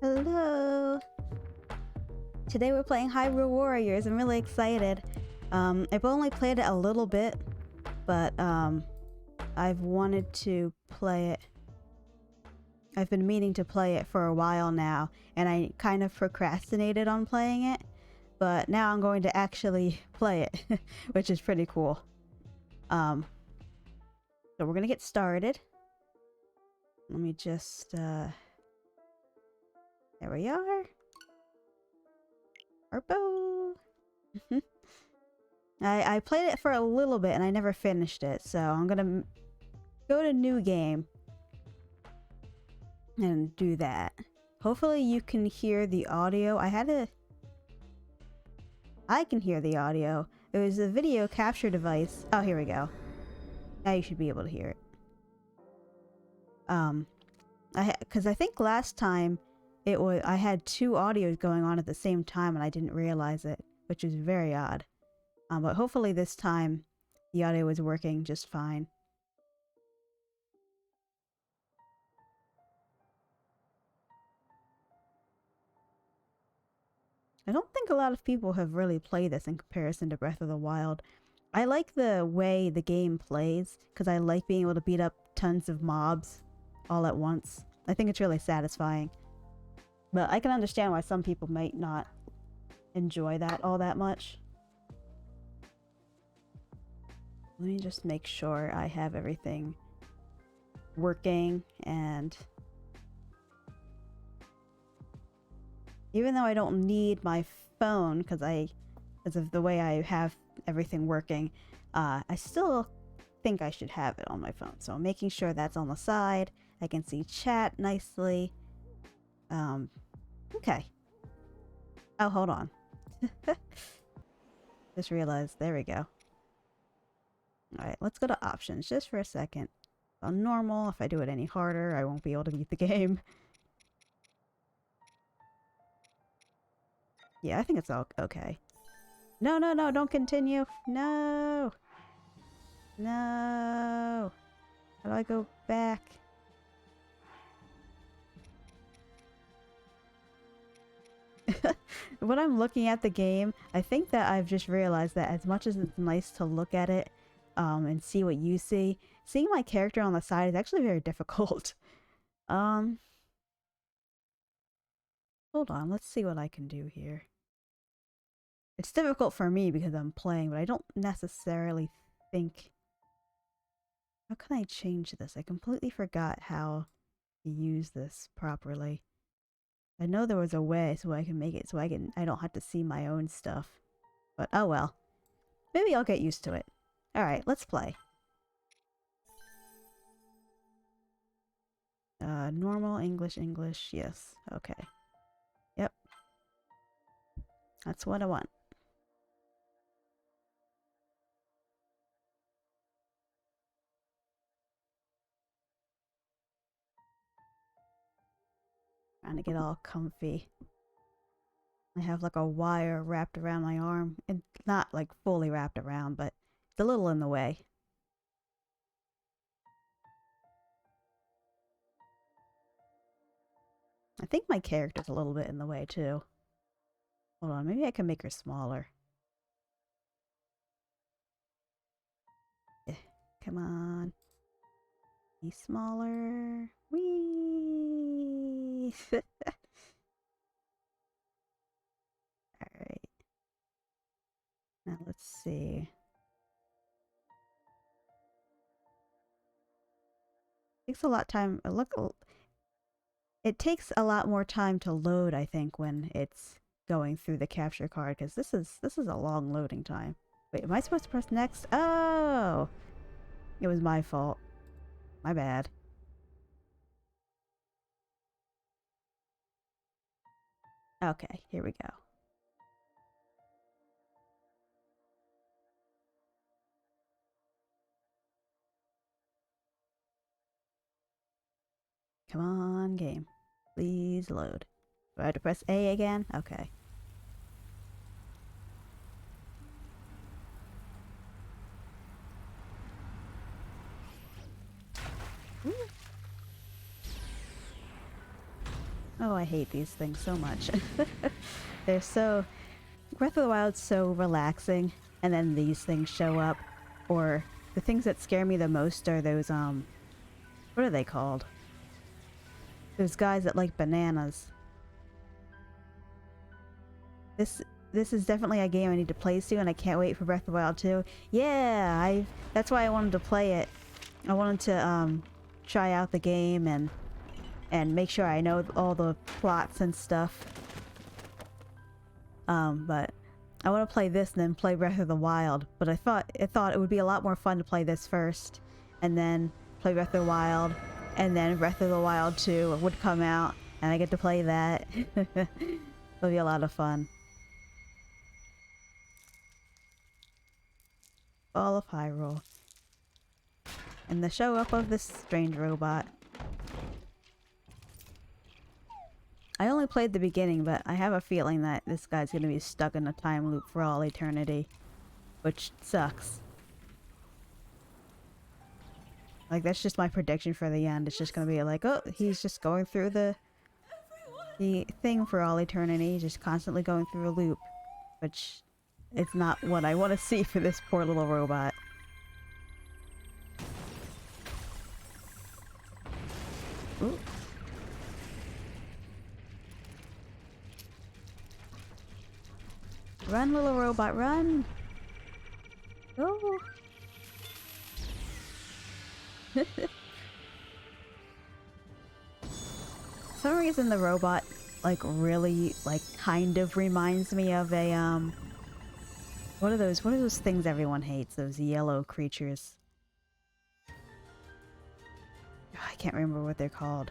Hello! Today we're playing Hyrule Warriors. I'm really excited. I've only played it a little bit, but I've wanted to play it. I've been meaning to play it for a while now, and I kind of procrastinated on playing it, but now I'm going to actually play it, which is pretty cool. So we're gonna get started. Let me just, there we are. Urbo! I played it for a little bit and I never finished it, so I'm gonna go to new game and do that. Hopefully you can hear the audio. I can hear the audio. It was a video capture device. Oh, here we go. Now you should be able to hear it. Because I think last time I had two audios going on at the same time and I didn't realize it, which is very odd. But hopefully this time the audio is working just fine. I don't think a lot of people have really played this in comparison to Breath of the Wild. I like the way the game plays because I like being able to beat up tons of mobs all at once. I think it's really satisfying. But I can understand why some people might not enjoy that all that much. Let me just make sure I have everything working, and even though I don't need my phone because of the way I have everything working, I still think I should have it on my phone. So I'm making sure that's on the side. I can see chat nicely. Okay. Oh, hold on. Just realized, there we go. Alright, let's go to options just for a second. On normal, if I do it any harder, I won't be able to beat the game. Yeah, I think it's all okay. No, no, no, don't continue. No! No! How do I go back? When I'm looking at the game, I think that I've just realized that as much as it's nice to look at it and see what you see, seeing my character on the side is actually very difficult. Hold on, let's see what I can do here. It's difficult for me because I'm playing, but I don't necessarily think... How can I change this? I completely forgot how to use this properly. I know there was a way so I can make it so I don't have to see my own stuff. But oh well. Maybe I'll get used to it. Alright, let's play. Normal, English, yes. Okay. Yep. That's what I want. Trying to get all comfy. I have like a wire wrapped around my arm. And not like fully wrapped around, but it's a little in the way. I think my character's a little bit in the way too. Hold on, maybe I can make her smaller. Yeah, come on. Be smaller. Whee! Alright. Now let's see. Takes a lot of time. It takes a lot more time to load, I think, when it's going through the capture card, because this is a long loading time. Wait, am I supposed to press next? Oh! It was my fault. My bad. Okay, here we go. Come on, game. Please load. Do I have to press A again? Okay. Oh Oh, I hate these things so much. They're so... Breath of the Wild's so relaxing, and then these things show up. Or the things that scare me the most are those, what are they called? Those guys that like bananas. This is definitely a game I need to play soon, and I can't wait for Breath of the Wild 2. Yeah, that's why I wanted to play it. I wanted to, try out the game and make sure I know all the plots and stuff. But I want to play this and then play Breath of the Wild. But I thought it would be a lot more fun to play this first, and then play Breath of the Wild, and then Breath of the Wild 2 would come out, and I get to play that. It'll be a lot of fun. All of Hyrule. And the show up of this strange robot. I only played the beginning, but I have a feeling that this guy's gonna be stuck in a time loop for all eternity. Which sucks. Like, that's just my prediction for the end. It's just gonna be like, oh, he's just going through the thing for all eternity. He's just constantly going through a loop. Which, it's not what I want to see for this poor little robot. Ooh. Run, little robot, run! Go! For some reason the robot, like, really, like, kind of reminds me of a, what are those things everyone hates? Those yellow creatures. I can't remember what they're called.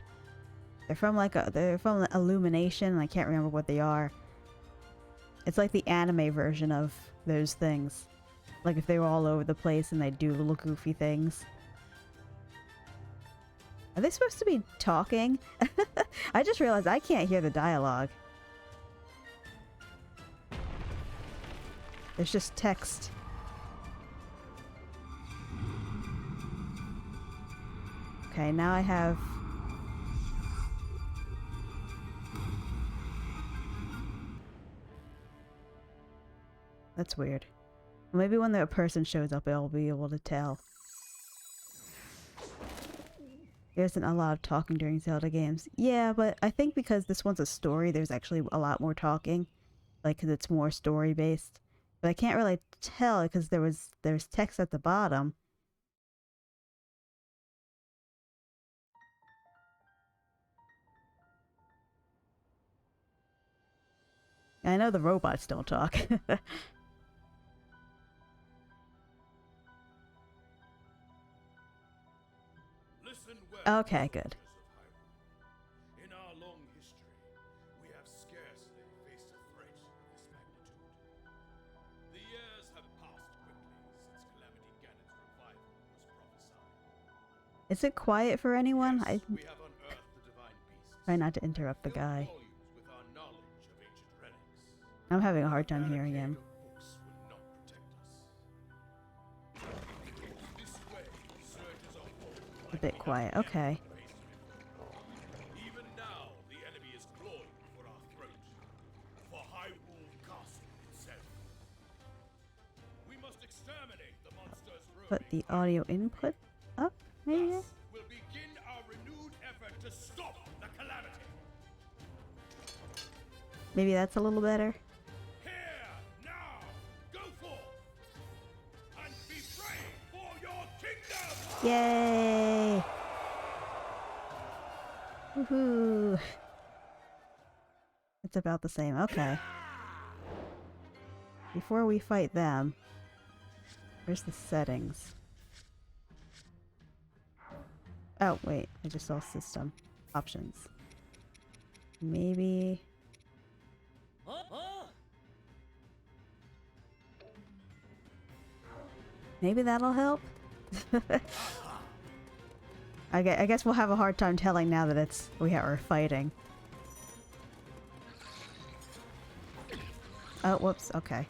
They're from Illumination, and I can't remember what they are. It's like the anime version of those things. Like if they were all over the place and they do little goofy things. Are they supposed to be talking? I just realized I can't hear the dialogue. There's just text. Okay, now I have... That's weird. Maybe when the person shows up, I'll be able to tell. There isn't a lot of talking during Zelda games. Yeah, but I think because this one's a story, there's actually a lot more talking. Like, because it's more story-based. But I can't really tell because there's text at the bottom. I know the robots don't talk. Okay, good. In our long history, we have scarcely faced a threat of this magnitude. The years have passed quickly since Calamity Ganon's revival was prophesied. Is it quiet for anyone? Yes, we have unearthed the divine beasts. Try not to interrupt the guy. With our knowledge of ancient relics. I'm having a hard time hearing him. Books will not protect us. This way surges a horde. A bit quiet. Okay. Even now, the enemy is clawing for our throat, for Hyrule Castle itself. We must exterminate the monsters. Put the audio input up, maybe? Thus, we'll begin our renewed effort to stop the Calamity. Maybe that's a little better. Here, now, go forth, and be brave for your kingdom! Yay! Woohoo! It's about the same. Okay. Before we fight them, where's the settings? Oh, wait. I just saw system options. Maybe... Maybe that'll help? I guess we'll have a hard time telling now that we're fighting. Oh, whoops, okay.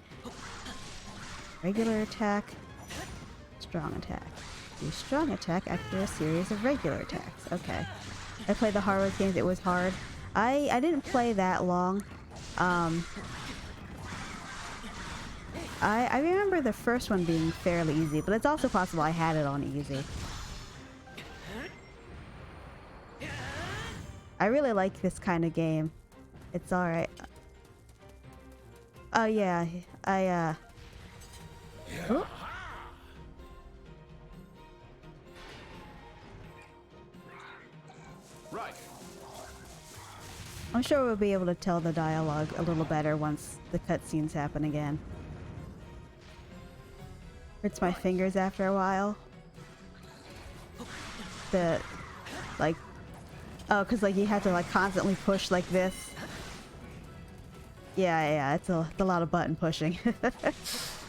Regular attack, strong attack. Do strong attack after a series of regular attacks. Okay. I played the Hyrule games, it was hard. I didn't play that long. I remember the first one being fairly easy, but it's also possible I had it on easy. I really like this kind of game. It's alright. Oh yeah, oh. Right. I'm sure we'll be able to tell the dialogue a little better once the cutscenes happen again. Hurts my fingers after a while. The, like, oh, cause like you have to like constantly push like this. Yeah, it's a lot of button pushing.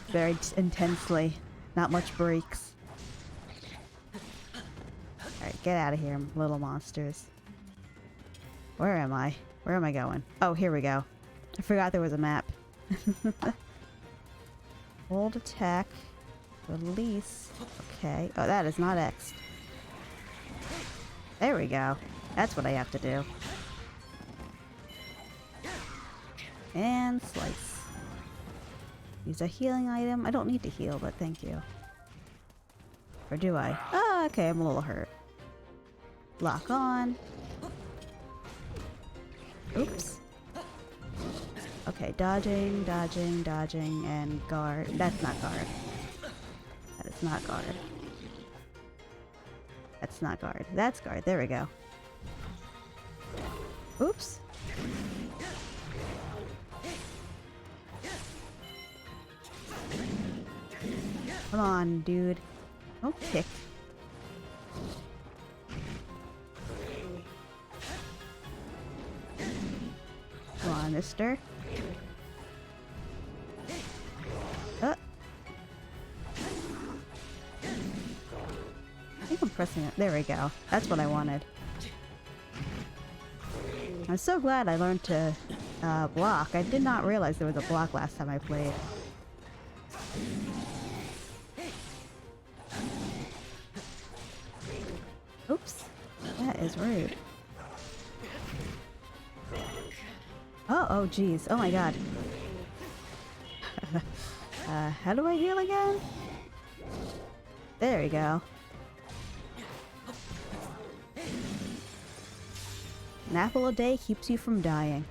Very intensely. Not much breaks. Alright, get out of here, little monsters. Where am I? Where am I going? Oh, here we go. I forgot there was a map. Hold attack. Release. Okay. Oh, that is not X. There we go. That's what I have to do. And slice. Use a healing item. I don't need to heal, but thank you. Or do I? Oh, okay, I'm a little hurt. Lock on. Oops. Okay, dodging, dodging, dodging, and guard. That's not guard. That is not guard. That's not guard. That's guard. There we go. Oops. Come on, dude. Don't kick. Come on, mister. I think I'm pressing it. There we go. That's what I wanted. I'm so glad I learned to block. I did not realize there was a block last time I played. Oops. That is rude. Oh geez. Oh my god. How do I heal again? There we go. An apple a day keeps you from dying.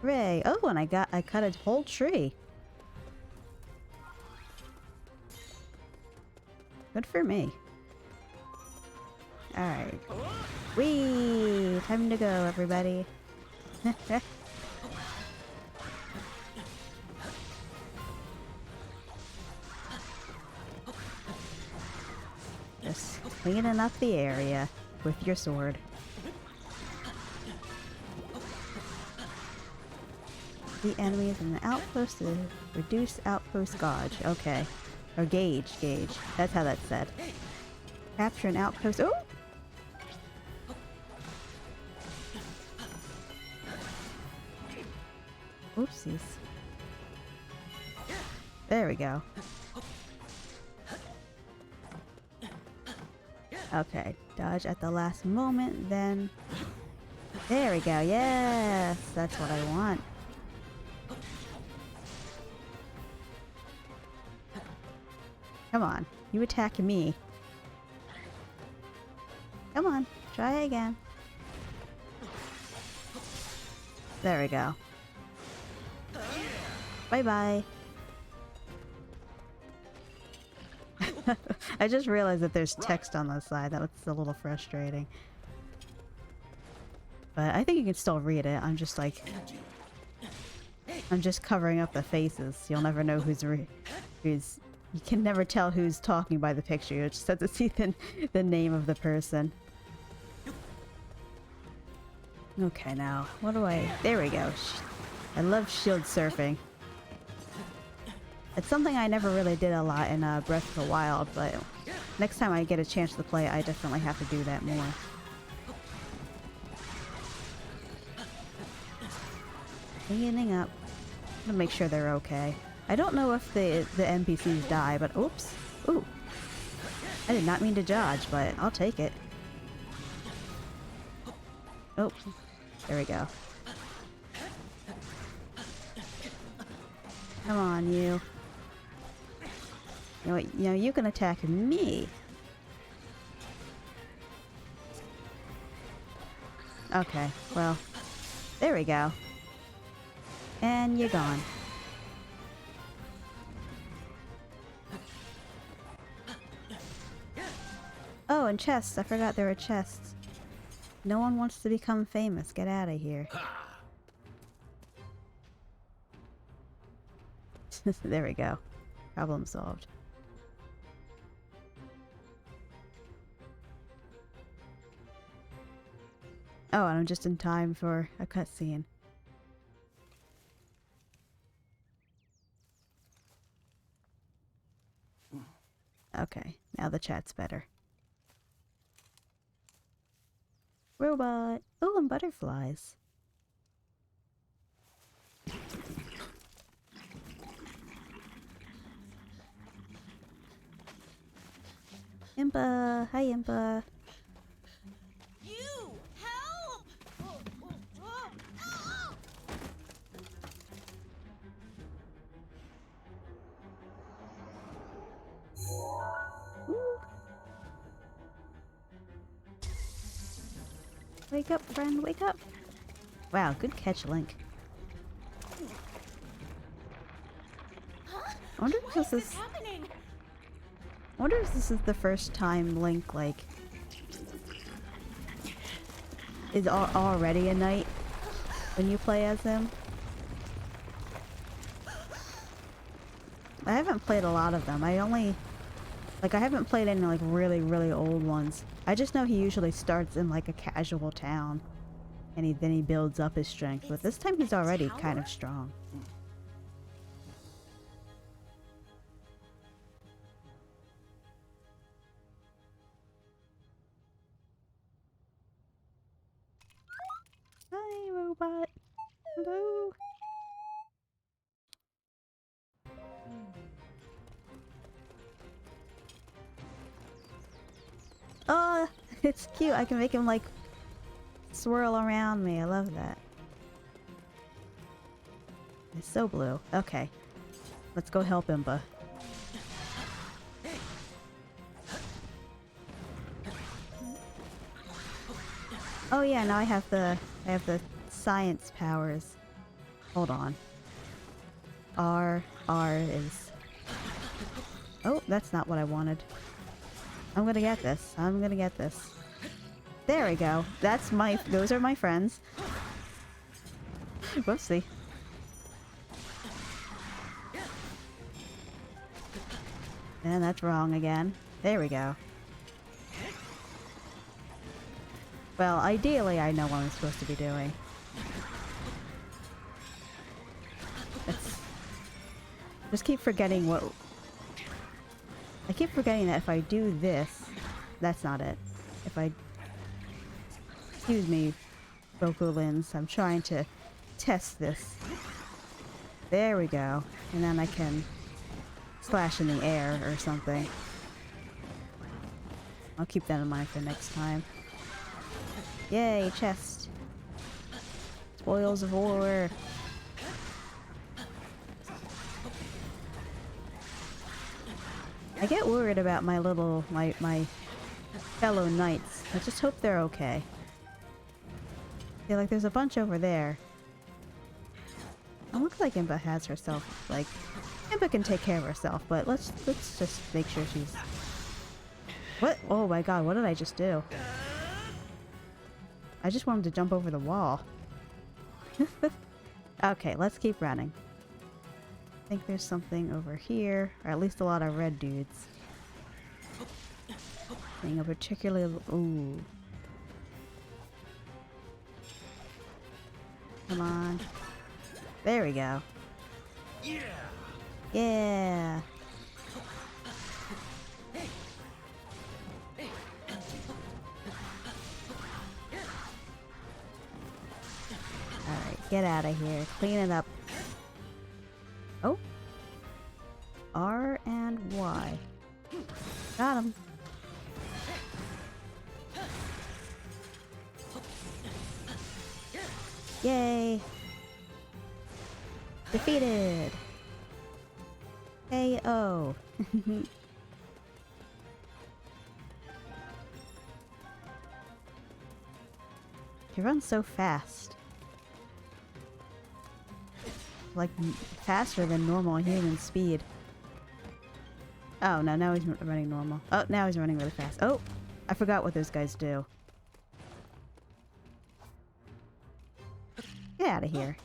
Hooray! Oh, and I cut a whole tree. Good for me. Alright. Whee! Time to go, everybody. Just cleaning up the area with your sword. The enemy is in an outpost to reduce outpost gauge. Okay. Or gauge. That's how that's said. Capture an outpost. Oh! Oopsies. There we go. Okay. Dodge at the last moment, then... There we go. Yes! That's what I want. Come on. You attack me. Come on. Try again. There we go. Bye-bye. I just realized that there's text on the side. That was a little frustrating. But I think you can still read it. I'm just like... I'm just covering up the faces. You'll never know who's... You can never tell who's talking by the picture. You just have to see the name of the person. Okay, now, what do I... There we go. I love shield surfing. It's something I never really did a lot in Breath of the Wild, but next time I get a chance to play it, I definitely have to do that more. Cleaning up. I'm gonna make sure they're okay. I don't know if the NPCs die, but oops. Ooh. I did not mean to dodge, but I'll take it. Oh, there we go. Come on, you. You know what? You know, you can attack me. Okay, well, there we go. And you're gone. Oh, and chests. I forgot there were chests. No one wants to become famous. Get out of here. There we go. Problem solved. Oh, and I'm just in time for a cutscene. Okay, now the chat's better. Robot! Oh, and butterflies. Impa! Hi, Impa! You! Help! Ooh. Wake up, friend, wake up! Wow, good catch, Link. Huh? I wonder if this is... happening? I wonder if this is the first time Link, like, is already a knight when you play as him. I haven't played a lot of them. I only... Like, I haven't played any, like, really, really old ones. I just know he usually starts in, like, a casual town. And then he builds up his strength. But this time he's already kind of strong. Hi, robot. Hello. Oh, it's cute. I can make him, like, swirl around me. I love that. It's so blue. Okay. Let's go help Impa. Oh yeah, now I have the science powers. Hold on. R is... Oh, that's not what I wanted. I'm gonna get this. I'm gonna get this. There we go. That's my... Those are my friends. Whoopsie. And that's wrong again. There we go. Well, ideally I know what I'm supposed to be doing. Just keep forgetting what... I keep forgetting that if I do this... That's not it. If I... Excuse me, Bokolins. I'm trying to test this. There we go. And then I can slash in the air or something. I'll keep that in mind for next time. Yay, chest. Spoils of war. I get worried about my little, my fellow knights. I just hope they're okay. Yeah, like there's a bunch over there. It looks like Impa has herself, like, Impa can take care of herself, but let's just make sure she's... What? Oh my god, what did I just do? I just wanted to jump over the wall. Okay, let's keep running. I think there's something over here, or at least a lot of red dudes. Being a particularly... Ooh. Come on. There we go. Yeah. Yeah. Alright, get out of here. Clean it up. Oh. R and Y. Got him. Yay! Defeated! KO! He runs so fast. Like, faster than normal human speed. Oh, no, now he's running normal. Oh, now he's running really fast. Oh! I forgot what those guys do. Get out of here.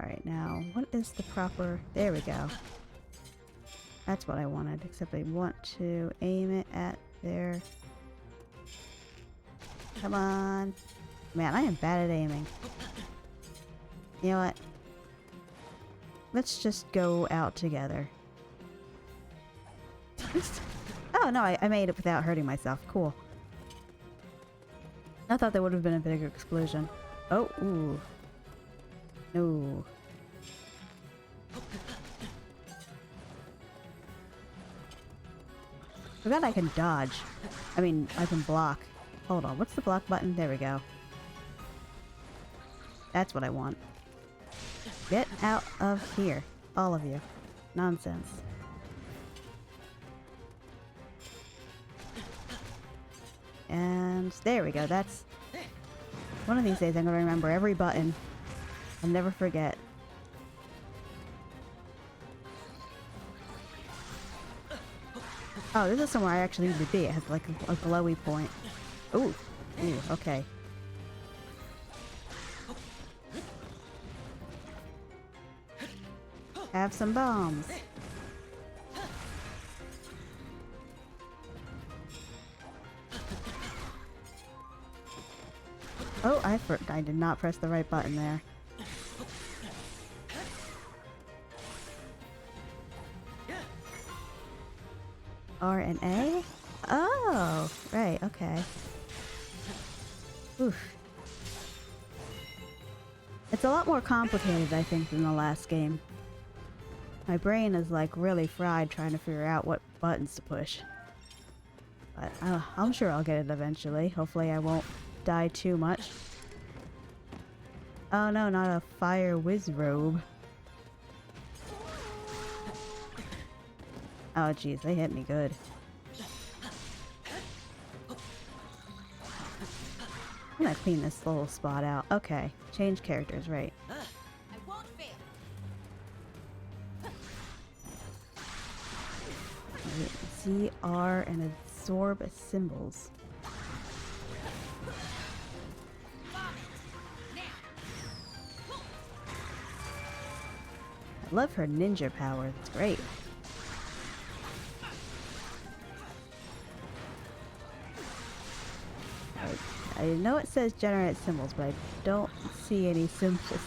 Alright, now, what is the proper... There we go. That's what I wanted, except I want to aim it at their... Come on. Man, I am bad at aiming. You know what? Let's just go out together. Oh, no, I made it without hurting myself. Cool. I thought there would have been a bigger explosion. Oh, ooh. No. Forgot I can dodge. I mean, I can block. Hold on, what's the block button? There we go. That's what I want. Get out of here. All of you. Nonsense. And there we go. That's... One of these days I'm going to remember every button. I'll never forget. Oh, this is somewhere I actually need to be. It has like a glowy point. Ooh. Ooh, okay. Have some bombs. Oh, I did not press the right button there. R and A? Oh, right, okay. Oof. It's a lot more complicated, I think, than the last game. My brain is like really fried trying to figure out what buttons to push. But I'm sure I'll get it eventually. Hopefully I won't die too much. Oh no, not a fire whiz robe. Oh jeez, they hit me good. I'm gonna clean this little spot out. Okay, change characters, right. I won't fail. ZR and absorb symbols. I love her ninja power. It's great. I know it says generate symbols, but I don't see any symbols.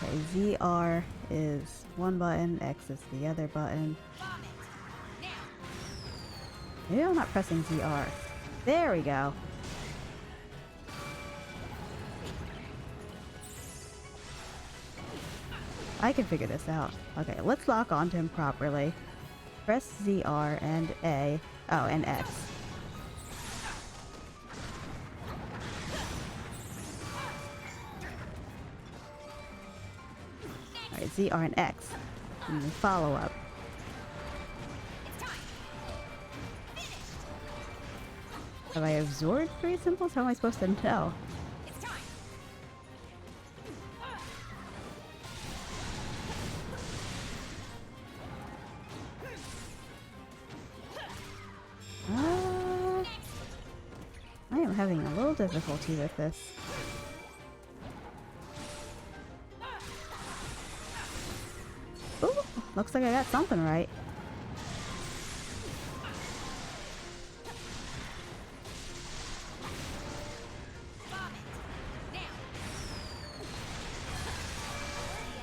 Okay, ZR is one button, X is the other button. Maybe I'm not pressing ZR. There we go. I can figure this out. Okay, let's lock onto him properly. Press ZR and A. Oh, and X. Alright, ZR and X. And then follow up. Have I absorbed 3 symbols? How am I supposed to know? I am having a little difficulty with this. Ooh, looks like I got something right.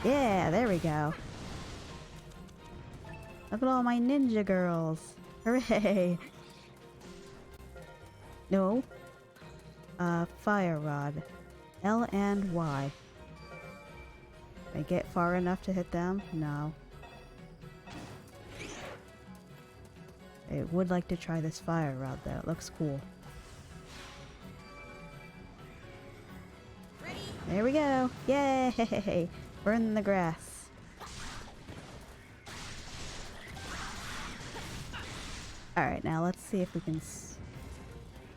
Yeah, there we go. Look at all my ninja girls. Hooray! No. Fire rod. L and Y. Did I get far enough to hit them? No. I would like to try this fire rod though. It looks cool. Ready? There we go. Yay! Burn the grass. Alright, now let's see if we can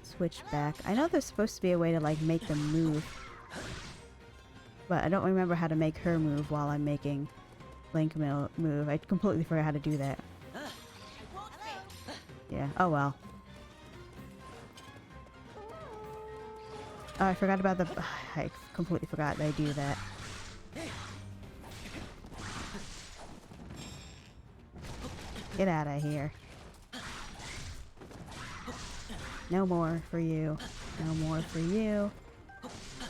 switch back. I know there's supposed to be a way to like make them move. But I don't remember how to make her move while I'm making Link move. I completely forgot how to do that. Yeah, oh well. Oh, I forgot about the... I completely forgot they do that. Get out of here. No more for you. No more for you.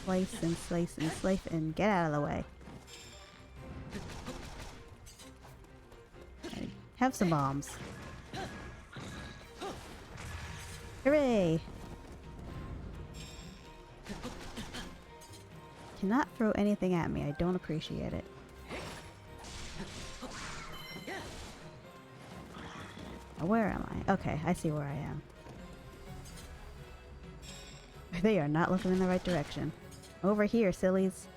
Slice and slice and slice and get out of the way. Okay, have some bombs. Hooray! Cannot throw anything at me. I don't appreciate it. Where am I? Okay, I see where I am. They are not looking in the right direction. Over here, sillies.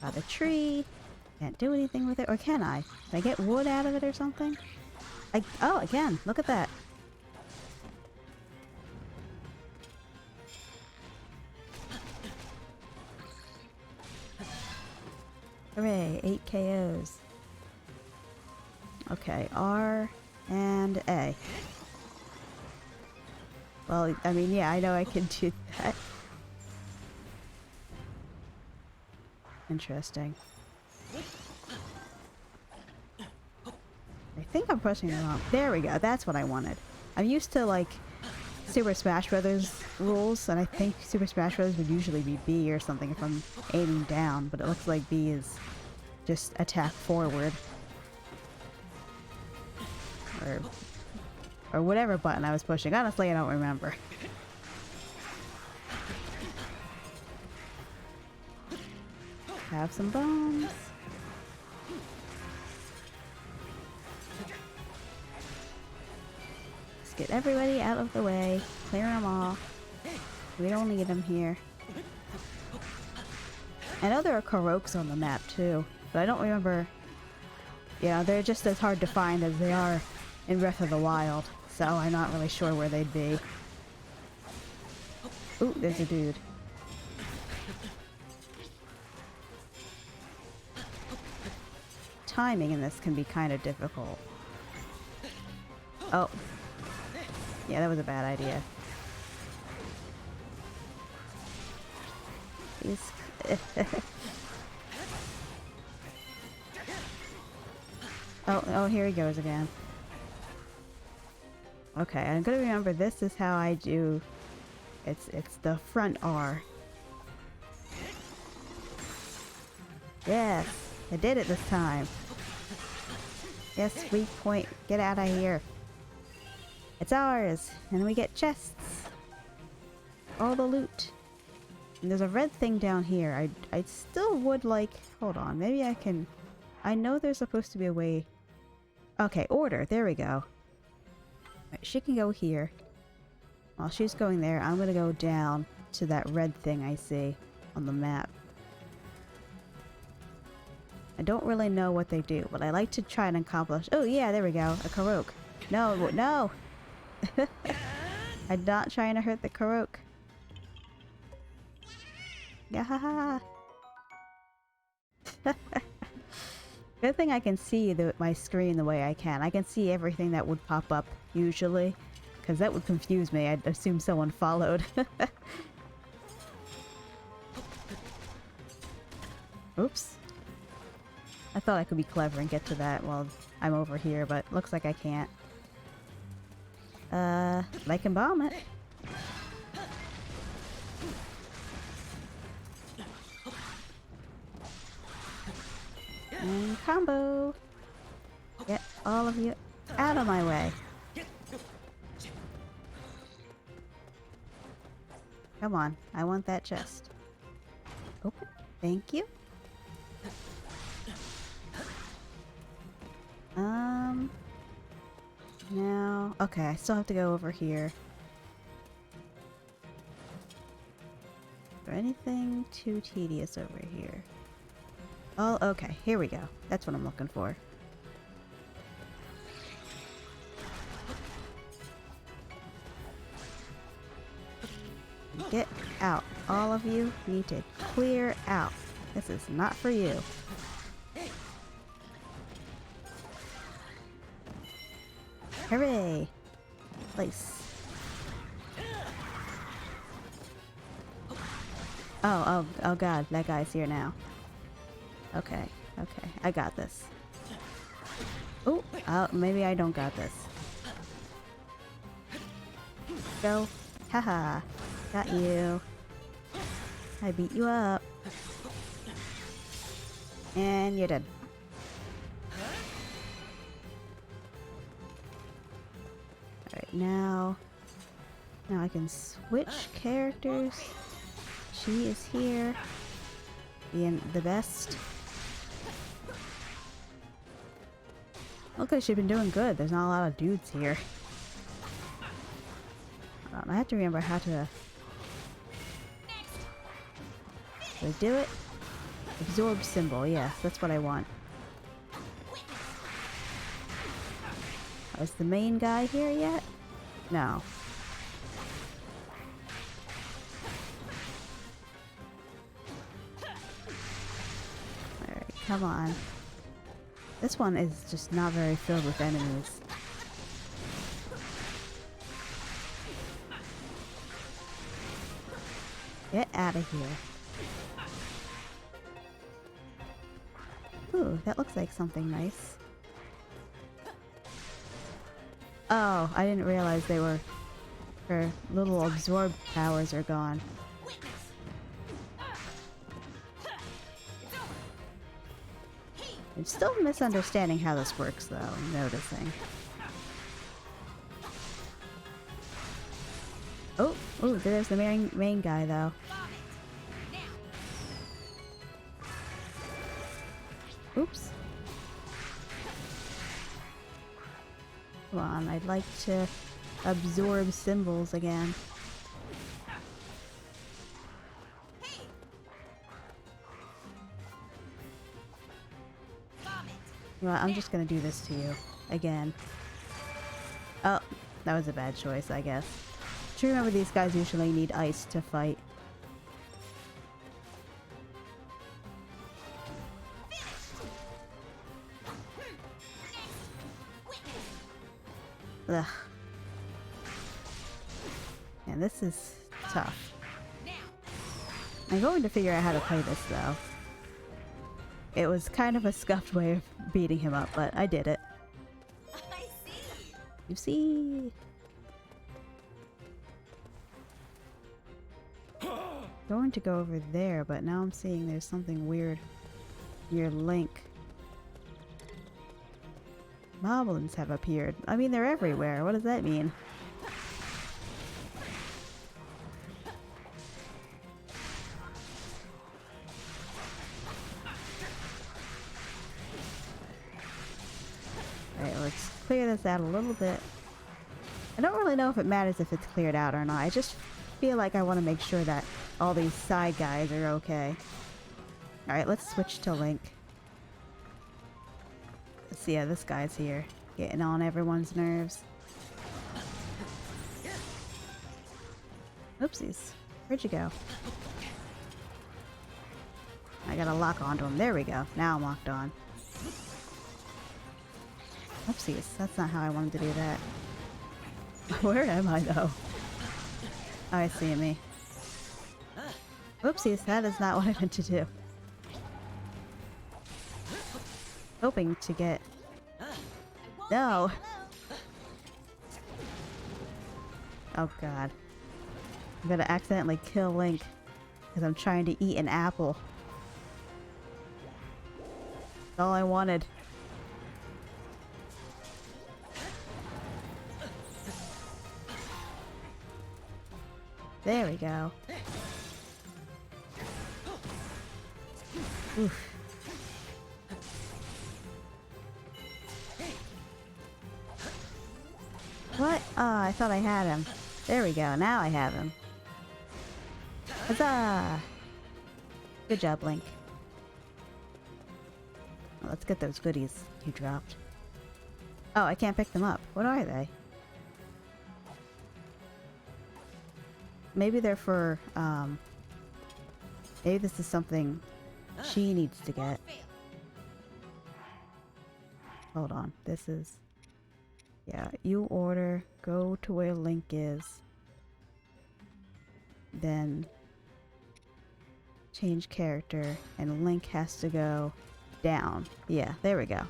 Got a tree. Can't do anything with it. Or can I? Can I get wood out of it or something? Oh, again. Look at that. Hooray, 8 KOs. Okay, R and A. Well, I mean, yeah, I know I can do that. Interesting. I think I'm pushing it on. There we go, that's what I wanted. I'm used to, like, Super Smash Brothers rules, and I think Super Smash Brothers would usually be B or something if I'm aiming down, but it looks like B is just attack forward. Or whatever button I was pushing. Honestly, I don't remember. Have some bombs. Let's get everybody out of the way. Clear them all. We don't need them here. I know there are Karoks on the map too, but I don't remember. You know, they're just as hard to find as they are in Breath of the Wild, so I'm not really sure where they'd be. Ooh, there's a dude. Timing in this can be kind of difficult. Oh. Yeah, that was a bad idea. He's... Oh, here he goes again. Okay, I'm gonna remember this is how I do... It's the front R. Yes! I did it this time. Yes, weak point. Get out of here. It's ours! And we get chests. All the loot. And there's a red thing down here. I still would like... Hold on, maybe I can... I know there's supposed to be a way... Okay, order. There we go. Right, she can go here. While she's going there, I'm gonna go down to that red thing I see on the map. I don't really know what they do, but I like to try and accomplish... Oh yeah, there we go. A Karok. No, no! I'm not trying to hurt the Karok. Yeah. Good thing I can see my screen the way I can. I can see everything that would pop up usually, because that would confuse me. I'd assume someone followed. Oops. I thought I could be clever and get to that while I'm over here, but looks like I can't. I can bomb it. And combo! Get all of you out of my way. Come on, I want that chest. Open. Thank you. Now, okay, I still have to go over here. Is there anything too tedious over here? Oh, okay, here we go. That's what I'm looking for. Get out. All of you need to clear out. This is not for you. Hooray! Place. Oh god, that guy's here now. Okay, okay, I got this. Oh, maybe I don't got this. Go. Haha. Got you. I beat you up. And you're dead. Alright, now I can switch characters. She is here. Being the best. Look like she's been doing good. There's not a lot of dudes here. I have to remember how to... Did I do it? Absorb symbol, yes, that's what I want. Is the main guy here yet? No. Alright, come on. This one is just not very filled with enemies. Get out of here. Ooh, that looks like something nice. Oh, I didn't realize they were... her little absorb powers are gone. I'm still misunderstanding how this works though, I'm noticing. Oh, there's the main guy though. Oops. Come on, I'd like to absorb symbols again. Well, I'm just gonna do this to you again. Oh, that was a bad choice, I guess. Do you remember these guys usually need ice to fight? Ugh. Man, this is tough. I'm going to figure out how to play this though. It was kind of a scuffed way of beating him up, but I did it. I see. You see? Going to go over there, but now I'm seeing there's something weird near Link. Moblins have appeared. I mean, they're everywhere. What does that mean? Alright, let's clear this out a little bit. I don't really know if it matters if it's cleared out or not. I just feel like I want to make sure that all these side guys are okay. Alright, let's switch to Link. Let's see, yeah, this guy's here. Getting on everyone's nerves. Oopsies. Where'd you go? I gotta lock onto him. There we go. Now I'm locked on. Oopsies. That's not how I wanted to do that. Where am I, though? Oh, I see me. Oopsies. That is not what I meant to do. Hoping to get... No! Oh god. I'm gonna accidentally kill Link because I'm trying to eat an apple. That's all I wanted. There we go. Oof. What? Oh, I thought I had him. There we go. Now I have him. Huzzah! Good job, Link. Well, let's get those goodies you dropped. Oh, I can't pick them up. What are they? Maybe they're for, maybe this is something she needs to get. Hold on. This is... Yeah, you order, go to where Link is. Then change character, and Link has to go down. Yeah, there we go.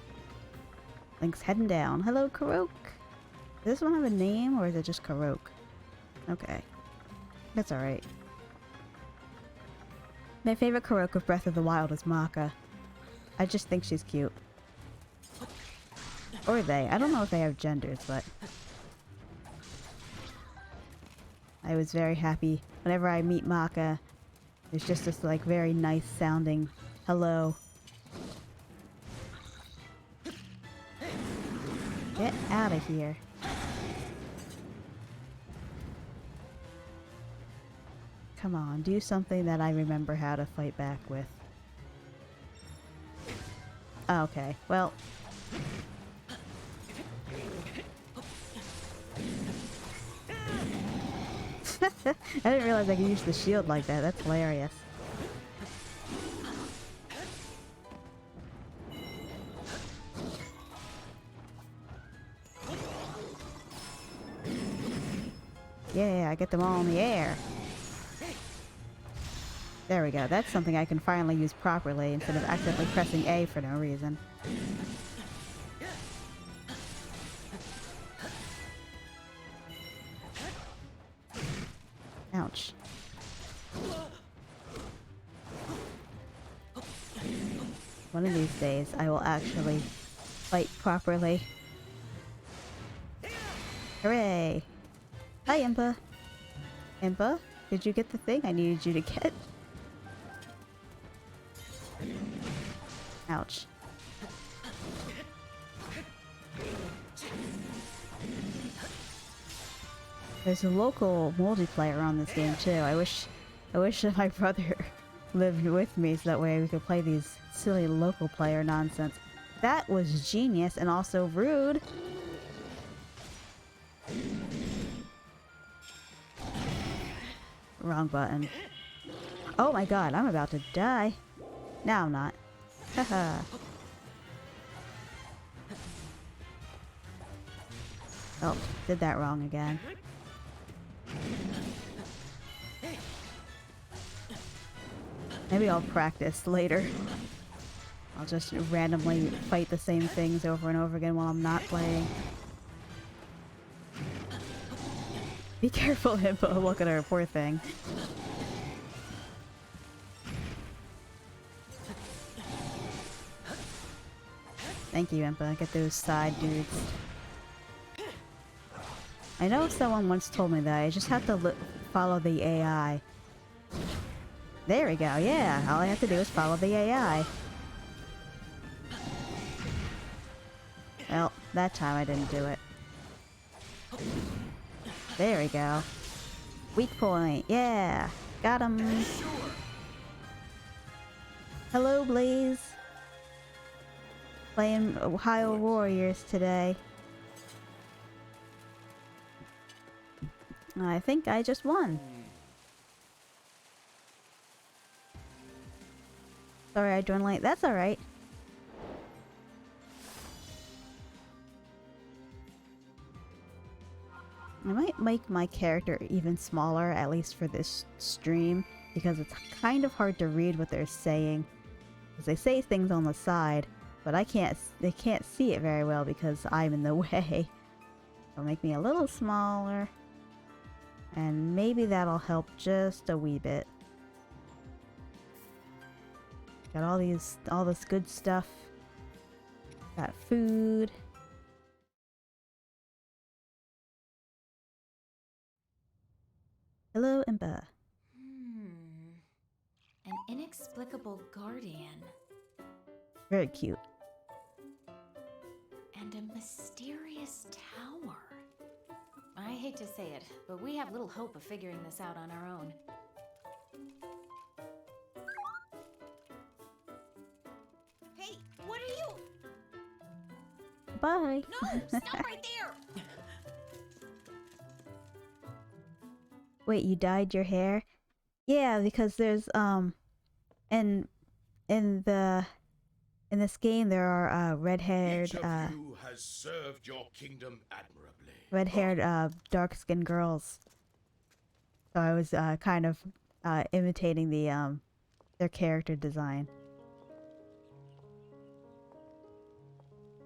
Link's heading down. Hello, Karok. Does this one have a name, or is it just Karok? Okay. That's alright. My favorite Karok of Breath of the Wild is Maka. I just think she's cute. Or they. I don't know if they have genders, but... I was very happy whenever I meet Maka. There's just this, like, very nice sounding hello. Get out of here. Come on, do something that I remember how to fight back with. Oh, okay, well... I didn't realize I could use the shield like that. That's hilarious. Yeah, I get them all in the air. There we go. That's something I can finally use properly instead of accidentally pressing A for no reason. Ouch. One of these days, I will actually fight properly. Hooray! Hi, Impa! Impa, did you get the thing I needed you to get? Ouch. There's a local multiplayer on this game too. I wish that my brother lived with me so that way we could play these silly local player nonsense. That was genius and also rude. Wrong button. Oh my god, I'm about to die. No, I'm not. Haha. Oh, did that wrong again. Maybe I'll practice later. I'll just randomly fight the same things over and over again while I'm not playing. Be careful, Hippo. Look at her, poor thing. Thank you, Impa. Get those side dudes. I know someone once told me that I just have to follow the AI. There we go, yeah. All I have to do is follow the AI. Well, that time I didn't do it. There we go. Weak point, yeah. Got him. Hello, Blaze. Playing Hyrule Warriors today. I think I just won. Sorry I joined late. That's alright. I might make my character even smaller, at least for this stream, because it's kind of hard to read what they're saying. Because they say things on the side, but they can't see it very well because I'm in the way. So make me a little smaller. And maybe that'll help just a wee bit. Got all this good stuff. Got food. Hello, Impa. An inexplicable guardian. Very cute. And a mysterious tower. I hate to say it, but we have little hope of figuring this out on our own. Hey, what are you? Bye. No, stop right there! Wait, you dyed your hair? Yeah, because there's in this game there are red-haired Each of you has served your kingdom admirably. red-haired dark-skinned girls. So I was kind of imitating the their character design.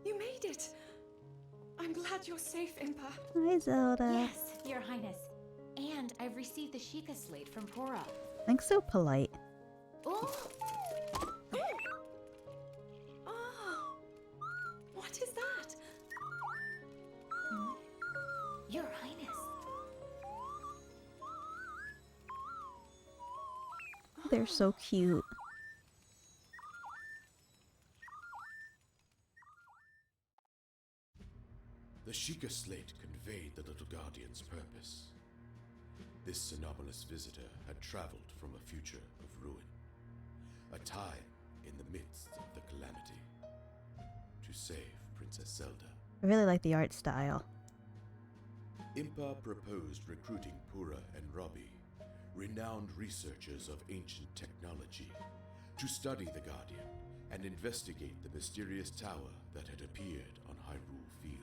You made it! I'm glad you're safe, Impa. Hi, Zelda. Yes, Your Highness. And I've received the Sheikah Slate from Pura. Thanks, so polite. Oh! Oh, what is that? Your Highness. They're so cute. The Sheikah Slate conveyed the little guardian's purpose. This anomalous visitor had traveled from a future of ruin, a time in the midst of the Calamity, to save Princess Zelda. I really like the art style. Impa proposed recruiting Pura and Robbie, renowned researchers of ancient technology, to study the Guardian and investigate the mysterious tower that had appeared on Hyrule Field.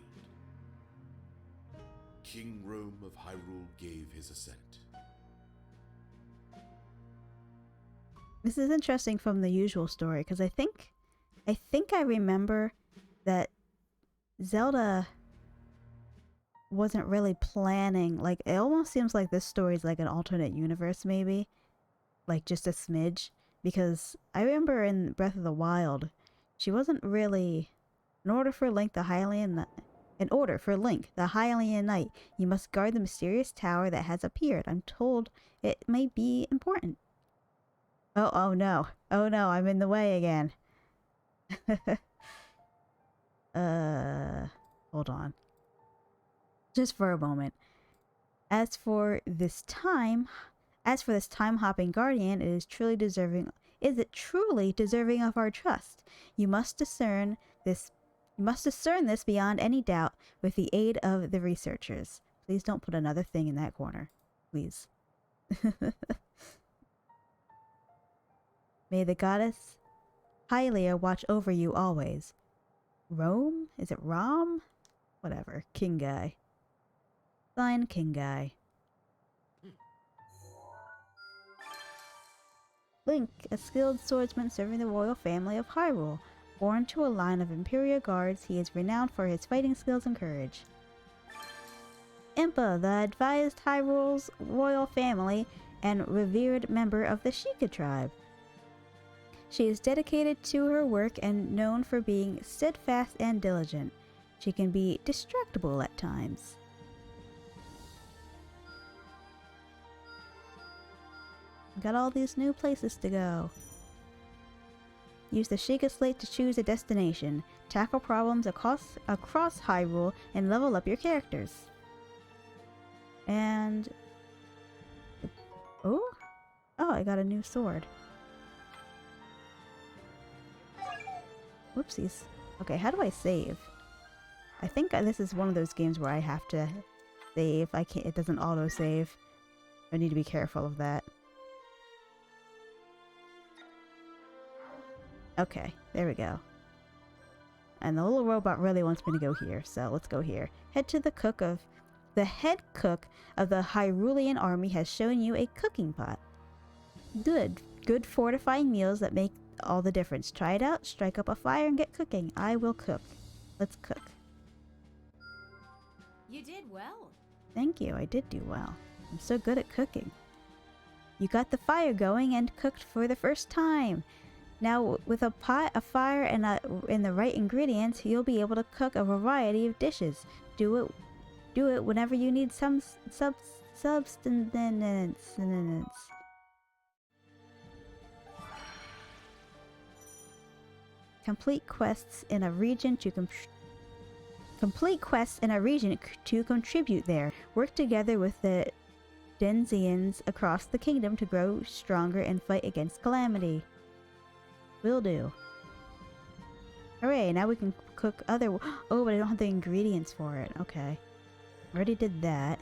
King Rome of Hyrule gave his assent. This is interesting from the usual story because I think I remember that Zelda wasn't really planning. Like, it almost seems like this story is like an alternate universe, maybe, like just a smidge. Because I remember in Breath of the Wild, she wasn't really. In order for Link the Hylian Knight, you must guard the mysterious tower that has appeared. I'm told it may be important. Oh no. Oh no, I'm in the way again. Hold on. Just for a moment. As for this time hopping guardian, is it truly deserving of our trust? You must discern this beyond any doubt with the aid of the researchers. Please don't put another thing in that corner. Please. May the goddess Hylia watch over you always. Rome? Is it Rom? Whatever. King Guy. Sign King Guy. Link, a skilled swordsman serving the royal family of Hyrule. Born to a line of Imperial guards, he is renowned for his fighting skills and courage. Impa, the advised Hyrule's royal family and revered member of the Sheikah tribe. She is dedicated to her work and known for being steadfast and diligent. She can be distractible at times. Got all these new places to go. Use the Sheikah Slate to choose a destination, tackle problems across Hyrule, and level up your characters. And... Oh, I got a new sword. Whoopsies. Okay, how do I save? I think this is one of those games where I have to save. I can't. It doesn't auto-save. I need to be careful of that. Okay, there we go. And the little robot really wants me to go here, so let's go here. Head to the head cook of the Hyrulean army has shown you a cooking pot. Good fortifying meals that make all the difference. Try it out, strike up a fire, and get cooking. I will cook. Let's cook. You did well. Thank you, I did do well. I'm so good at cooking. You got the fire going and cooked for the first time. Now, with a pot, a fire, and the right ingredients, you'll be able to cook a variety of dishes. Do it whenever you need some substance. Complete quests in a region to contribute there. Work together with the Denzians across the kingdom to grow stronger and fight against Calamity. Will do. Hooray, now we can cook other... Oh, but I don't have the ingredients for it. Okay. Already did that.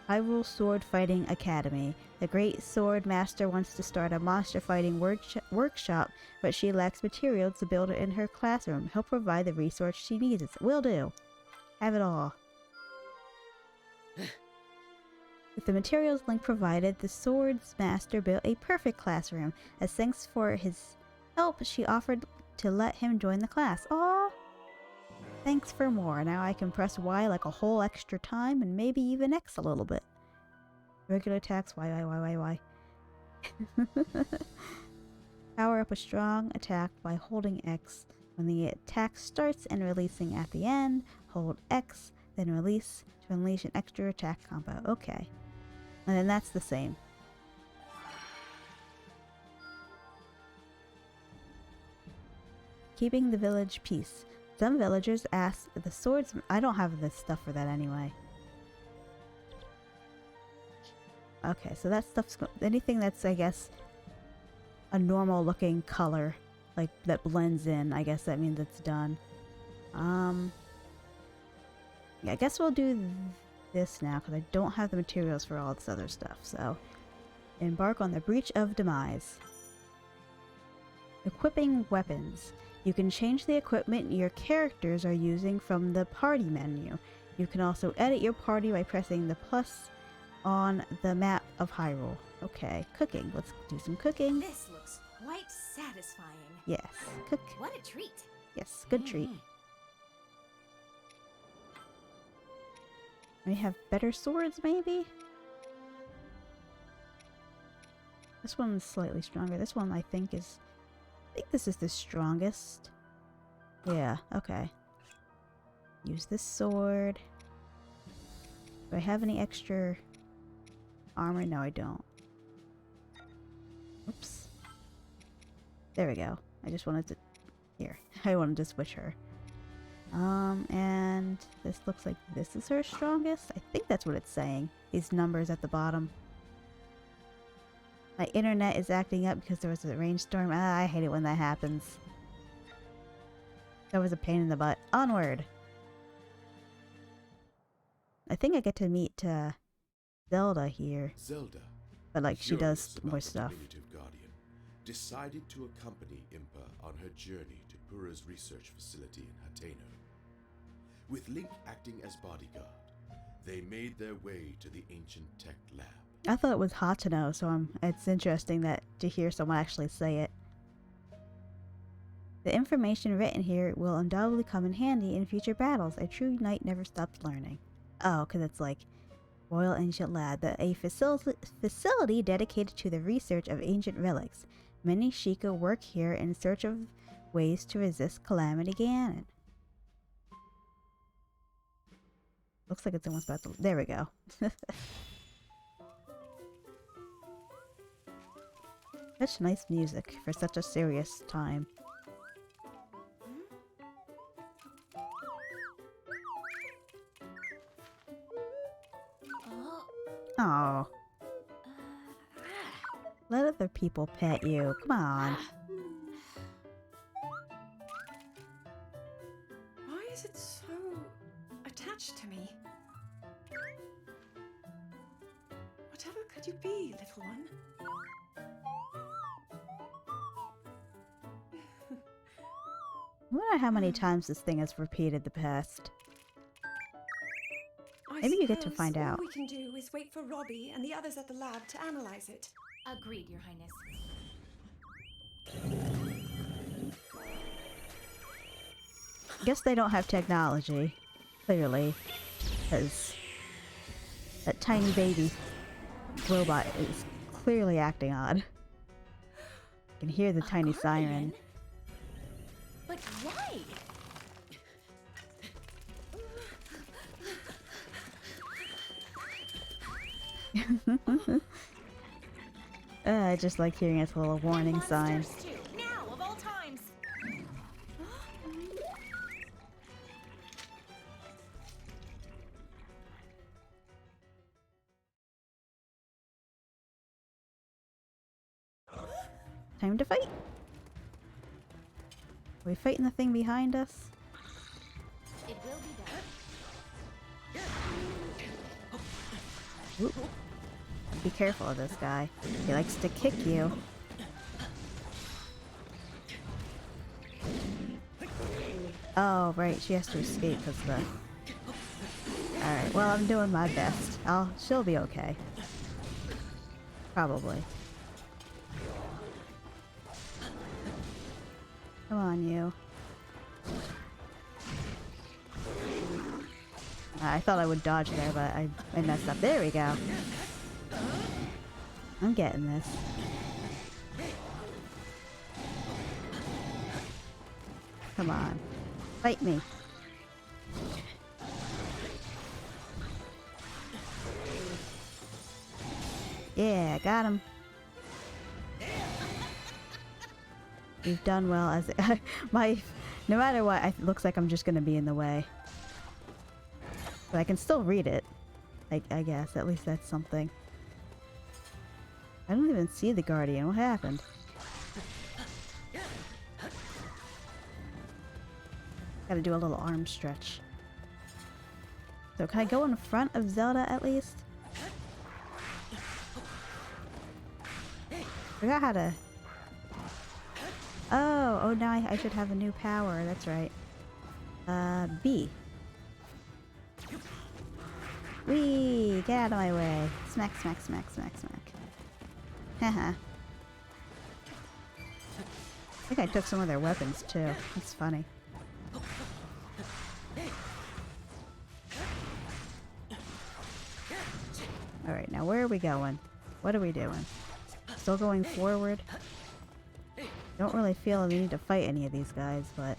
Hyrule Sword Fighting Academy. The great sword master wants to start a monster fighting workshop, but she lacks materials to build it in her classroom. Help provide the resource she needs. Will do. Have it all. With the materials Link provided, the swords master built a perfect classroom. As thanks for his help, she offered to let him join the class. Aww! Thanks for more. Now I can press Y like a whole extra time and maybe even X a little bit. Regular attacks, Y. Power up a strong attack by holding X. When the attack starts and releasing at the end, hold X, then release to unleash an extra attack combo. Okay. And then that's the same. Keeping the village peace. Some villagers ask the swords... I don't have the stuff for that anyway. Okay, so that stuff's... anything that's, I guess, a normal looking color, like, that blends in, I guess that means it's done. Yeah, I guess we'll do this now, because I don't have the materials for all this other stuff, so... Embark on the Breach of Demise. Equipping weapons. You can change the equipment your characters are using from the party menu. You can also edit your party by pressing the plus on the map of Hyrule. Okay, cooking. Let's do some cooking. This looks quite satisfying. Yes, cook. What a treat. Yes, good treat. We have better swords, maybe? This one's slightly stronger. This one, I think, is... I think this is the strongest. Yeah, okay. Use this sword. Do I have any extra armor? No, I don't. Oops. There we go. I just wanted to... Here. I wanted to switch her. And this looks like this is her strongest. I think that's what it's saying. These numbers at the bottom. My internet is acting up because there was a rainstorm. I hate it when that happens. That was a pain in the butt. Onward! I think I get to meet Zelda here. Zelda, But like, she does furious more about the stuff. diminutive guardian, decided to accompany Impa on her journey to Pura's research facility in Hateno. With Link acting as bodyguard, they made their way to the ancient tech lab. I thought it was Hateno, so it's interesting that to hear someone actually say it. The information written here will undoubtedly come in handy in future battles. A true knight never stops learning. Oh, because it's like Royal Ancient Lab, a facility dedicated to the research of ancient relics. Many Sheikah work here in search of ways to resist Calamity Ganon. Looks like it's almost about to... There we go. Such nice music for such a serious time. Oh. Let other people pet you. Come on. Why is it so attached to me? Whatever could you be, little one? I wonder how many times this thing has repeated the past. Maybe you get to find out. All we can do is wait for Robbie and the others at the lab to analyze it. Agreed, Your Highness. Guess they don't have technology, clearly, because that tiny baby robot is clearly acting odd. You can hear the tiny siren. But why? I just like hearing its little warning sign. Monsters too, now of all times. Time to fight. Are we fighting the thing behind us? It will be done. Ooh. Be careful of this guy. He likes to kick you. Oh, right. She has to escape because the... Alright, well, I'm doing my best. She'll be okay. Probably. Come on, you. I thought I would dodge there, but I messed up. There we go. I'm getting this. Come on. Fight me. Yeah, got him. You've done well as no matter what, it looks like I'm just gonna be in the way. But I can still read it. I guess. At least that's something. I don't even see the Guardian. What happened? Gotta do a little arm stretch. So can I go in front of Zelda at least? Forgot how to... Oh, now I should have a new power. That's right. B. Whee! Get out of my way. Smack, smack, smack, smack, smack. Haha. I think I took some of their weapons too. That's funny. Alright, now where are we going? What are we doing? Still going forward? Don't really feel the need to fight any of these guys, but...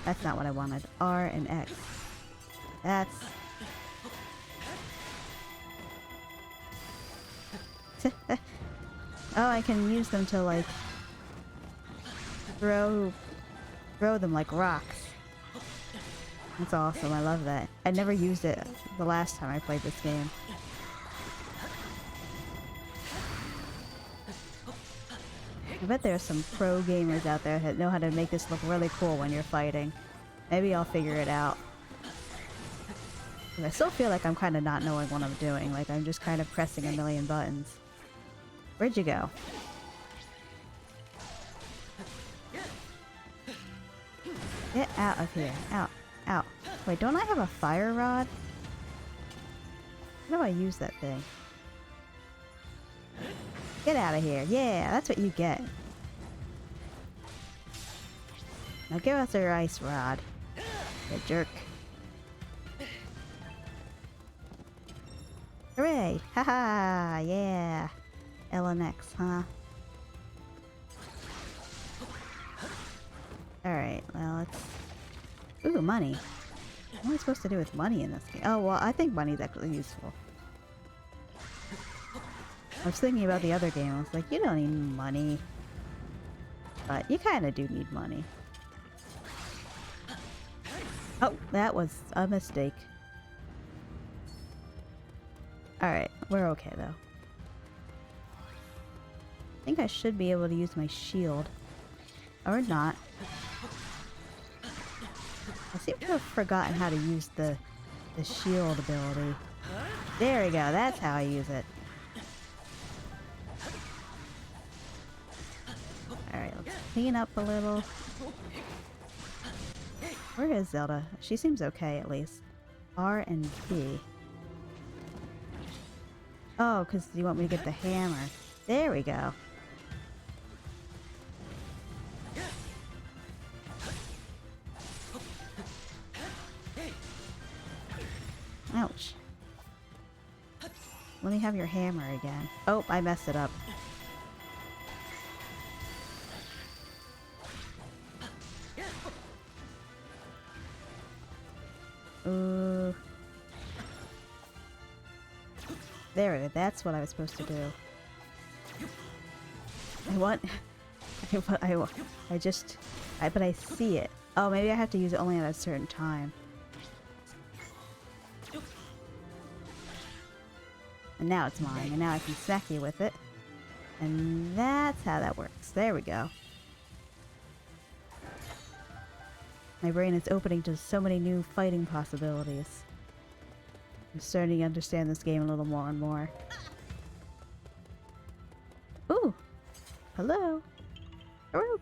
That's not what I wanted. R and X. That's... Oh, I can use them to, like... Throw them like rocks. That's awesome, I love that. I never used it the last time I played this game. I bet there's some pro gamers out there that know how to make this look really cool when you're fighting. Maybe I'll figure it out. But I still feel like I'm kind of not knowing what I'm doing. Like I'm just kind of pressing a million buttons. Where'd you go? Get out of here. Out. Out. Wait, don't I have a fire rod? How do I use that thing? Get out of here. Yeah, that's what you get. Now give us your ice rod. You jerk. Hooray! Haha! Yeah! L and X, huh? Alright, well, let's... Ooh, money. What am I supposed to do with money in this game? Oh, well, I think money's actually useful. I was thinking about the other game. I was like, you don't need money. But you kind of do need money. Oh, that was a mistake. Alright, we're okay though. I think I should be able to use my shield. Or not. I seem to have forgotten how to use the shield ability. There we go, that's how I use it. Alright, let's clean up a little. Where is Zelda? She seems okay at least. R and B. Oh, because you want me to get the hammer. There we go. Ouch. Let me have your hammer again. Oh, I messed it up. Ooh. There it is. That's what I was supposed to do. But I see it. Oh, maybe I have to use it only at a certain time. And now it's mine, and now I can smack you with it. And that's how that works. There we go. My brain is opening to so many new fighting possibilities. I'm starting to understand this game a little more and more. Ooh! Hello! Farouk!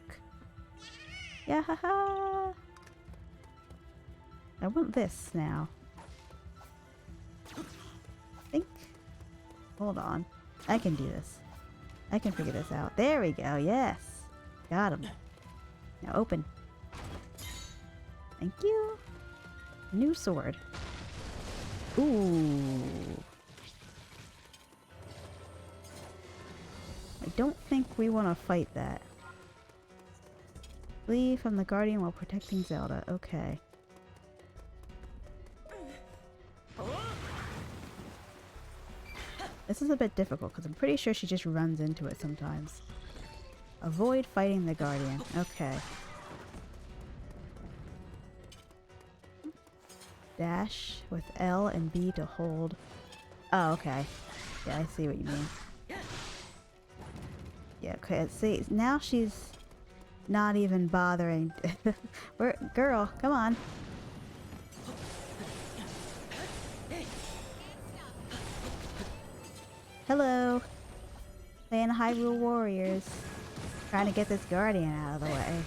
Yeah, haha! I want this now. I think. Hold on. I can do this. I can figure this out. There we go. Yes! Got him. Now open. Thank you. New sword. Ooh. I don't think we want to fight that. Flee from the Guardian while protecting Zelda. Okay. This is a bit difficult because I'm pretty sure she just runs into it sometimes. Avoid fighting the Guardian. Okay. Dash with L and B to hold. Oh, okay. Yeah, I see what you mean. Yeah, okay. See, now she's not even bothering. Girl, come on. Hello. Playing Hyrule Warriors. Trying to get this Guardian out of the way.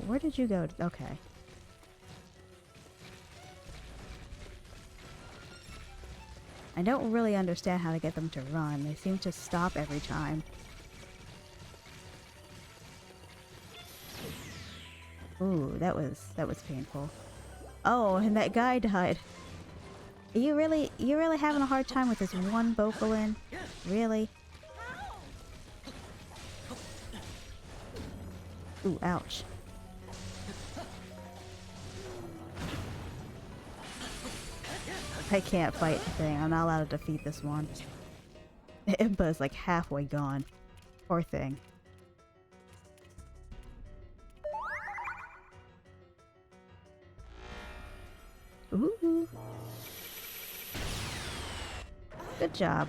Where did you go? Okay. I don't really understand how to get them to run. They seem to stop every time. Ooh, that was painful. Oh, and that guy died. Are you really having a hard time with this one Bokolin? Really? Ooh, ouch. I can't fight the thing. I'm not allowed to defeat this one. Impa is like halfway gone. Poor thing. Ooh. Good job.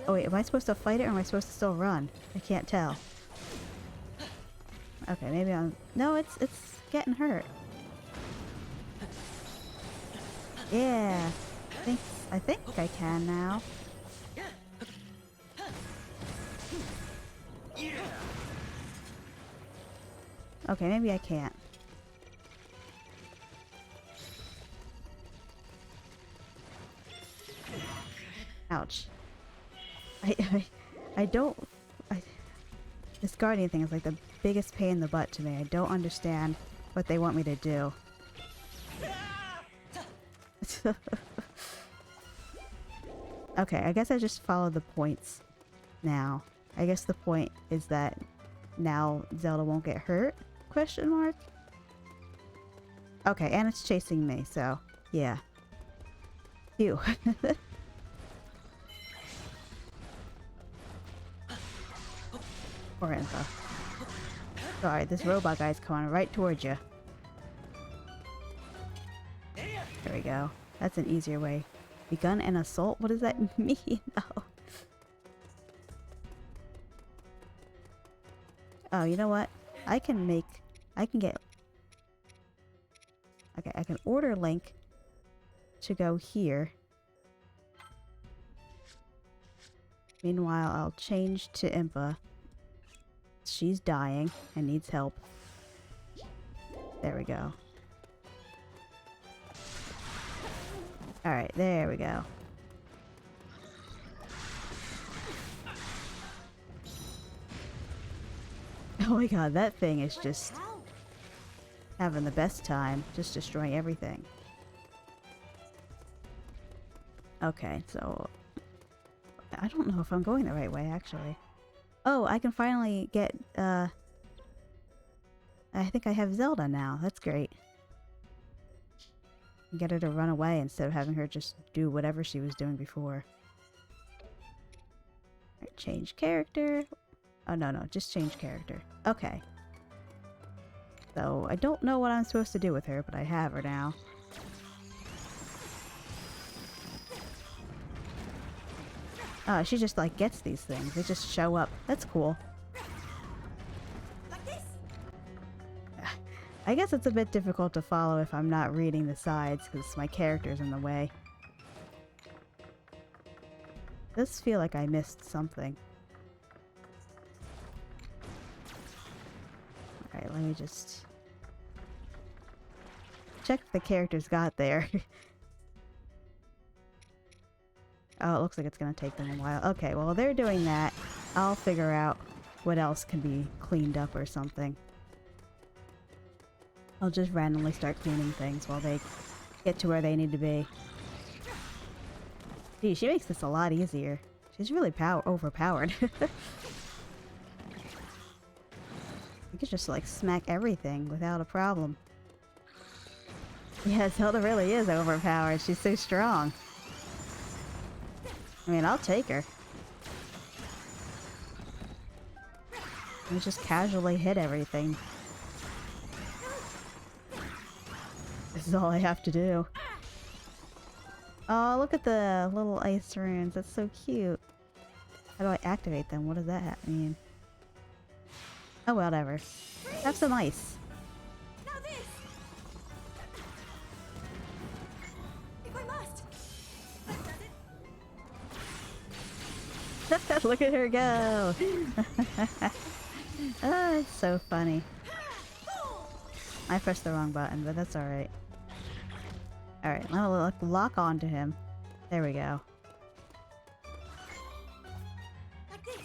Oh wait, am I supposed to fight it or am I supposed to still run? I can't tell. Okay, maybe I'm... No, it's getting hurt. Yeah. I think I can now. Okay, maybe I can't. Ouch. I don't... This Guardian thing is like the biggest pain in the butt to me. I don't understand what they want me to do. Okay, I guess I just follow the points now. I guess the point is that now Zelda won't get hurt? Question mark? Okay, and it's chasing me, so yeah. Phew. Poor Impa. Sorry, this robot guy's coming right towards you. There we go. That's an easier way. Begun an assault? What does that mean? Oh. Oh, you know what? I can get... Okay, I can order Link to go here. Meanwhile, I'll change to Impa. She's dying and needs help. There we go. Alright, there we go. Oh my god, that thing is just having the best time, just destroying everything. Okay, so I don't know if I'm going the right way, actually. Oh, I can finally get, I think I have Zelda now. That's great. Get her to run away instead of having her just do whatever she was doing before. Alright, change character. Oh, no, just change character. Okay. So, I don't know what I'm supposed to do with her, but I have her now. Oh, she just like gets these things. They just show up. That's cool. Like this. I guess it's a bit difficult to follow if I'm not reading the sides because my character's in the way. Does feel like I missed something. Alright, let me just check the character's got there. Oh, it looks like it's gonna take them a while. Okay, well, they're doing that. I'll figure out what else can be cleaned up or something. I'll just randomly start cleaning things while they get to where they need to be. Gee, she makes this a lot easier. She's really overpowered. You could just like smack everything without a problem. Yeah, Zelda really is overpowered. She's so strong. I mean, I'll take her. Let me just casually hit everything. This is all I have to do. Oh, look at the little ice runes. That's so cute. How do I activate them? What does that mean? Oh, whatever. Have some ice. Now this. If I must. That does it. Look at her go! Oh, it's so funny. I pressed the wrong button, but that's alright. Alright, now we'll lock onto him. There we go. Like this.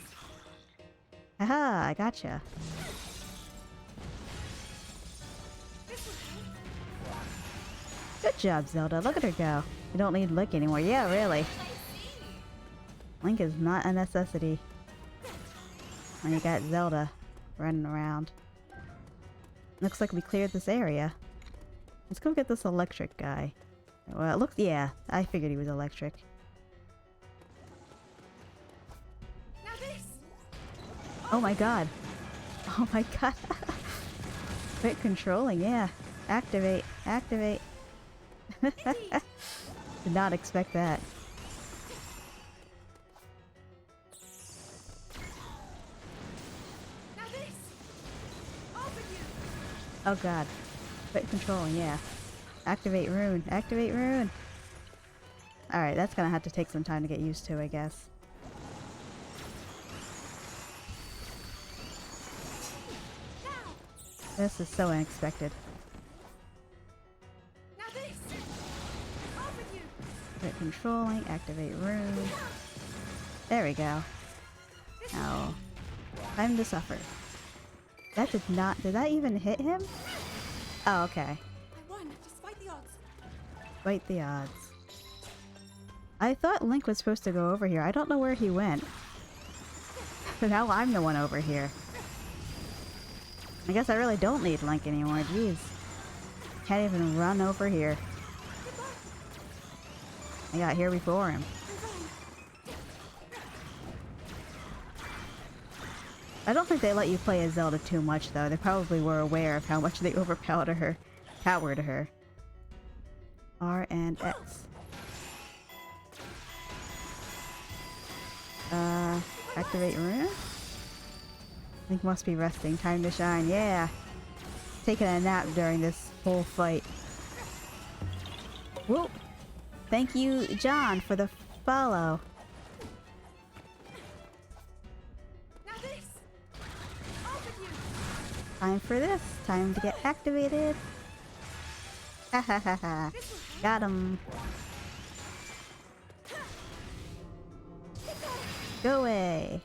Haha, I gotcha. This will help. Good job, Zelda. Look at her go. You don't need Link anymore. Yeah, really. Link is not a necessity when you got Zelda running around. Looks like we cleared this area. Let's go get this electric guy. Well, it looks... yeah, I figured he was electric. Now this. Oh my god. Oh my god. Quit controlling, yeah. Activate. Activate. Did not expect that. Now this. Open you. Oh god. Quit controlling, yeah. Activate rune. Activate rune. Alright, that's gonna have to take some time to get used to, I guess. Now. This is so unexpected. Now this. Open you. Quit controlling. Activate rune. There we go. Now, time to suffer. That did not... did that even hit him? Oh, okay. I won, despite the odds. Fight the odds. I thought Link was supposed to go over here. I don't know where he went. But now I'm the one over here. I guess I really don't need Link anymore. Jeez. Can't even run over here. I got here before him. I don't think they let you play as Zelda too much, though. They probably were aware of how much they overpowered her. Powered her. R and X. Activate rune? Link must be resting. Time to shine. Yeah. Taking a nap during this whole fight. Whoa. Thank you, John, for the follow. Now this. Open you. Time for this. Time to get activated. Ha ha ha ha. Got him. Go away.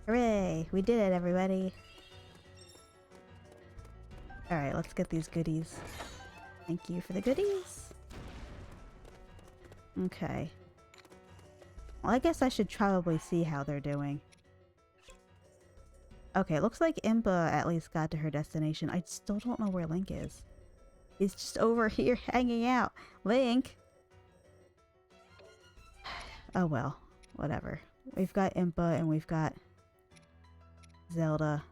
Hooray. We did it, everybody. Alright, let's get these goodies. Thank you for the goodies. Okay. Well, I guess I should probably see how they're doing. Okay, looks like Impa at least got to her destination. I still don't know where Link is. He's just over here hanging out. Link! Oh well, whatever. We've got Impa and we've got Zelda.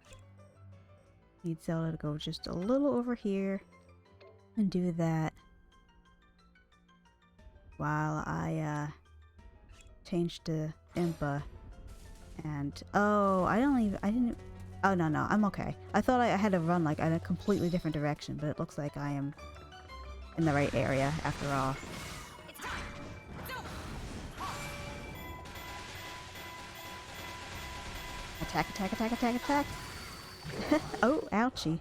Need Zelda to go just a little over here and do that while I change to Impa. And, oh, I didn't, oh, no, I'm okay. I thought I had to run, like, in a completely different direction, but it looks like I am in the right area, after all. Attack, attack, attack, attack, attack! Oh, ouchie.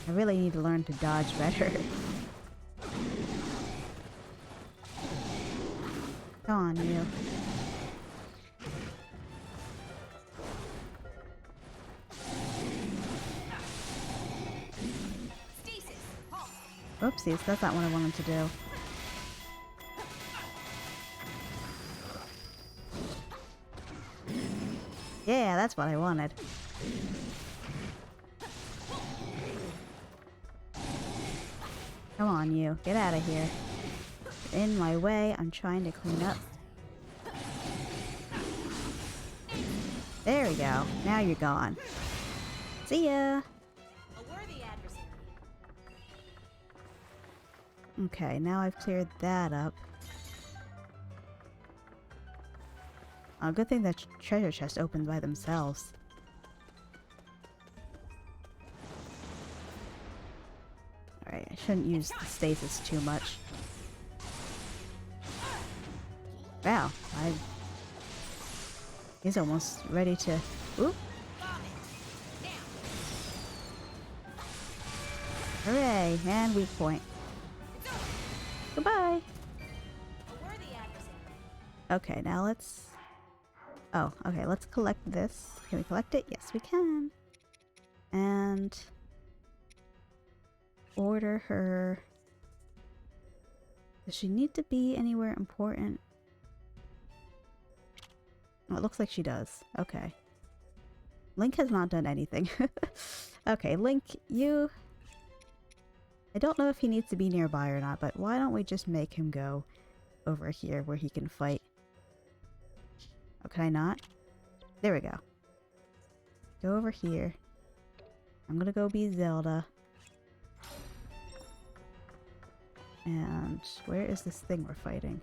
I really need to learn to dodge better. Come on, you. Oopsies, that's not what I wanted to do. Yeah, that's what I wanted. Come on, you. Get out of here. You're in my way. I'm trying to clean up. There we go. Now you're gone. See ya! Okay, now I've cleared that up. Oh, good thing that treasure chest opened by themselves. Alright, I shouldn't use the stasis too much. Wow, he's almost ready to... Oop! Hooray! And weak point. Goodbye! Okay, now let's... Oh, okay, let's collect this. Can we collect it? Yes, we can. And... order her... Does she need to be anywhere important? Oh, it looks like she does. Okay. Link has not done anything. Okay, Link, you... I don't know if he needs to be nearby or not, but why don't we just make him go over here where he can fight? Oh, can I not? There we go. Go over here. I'm gonna go be Zelda. And where is this thing we're fighting?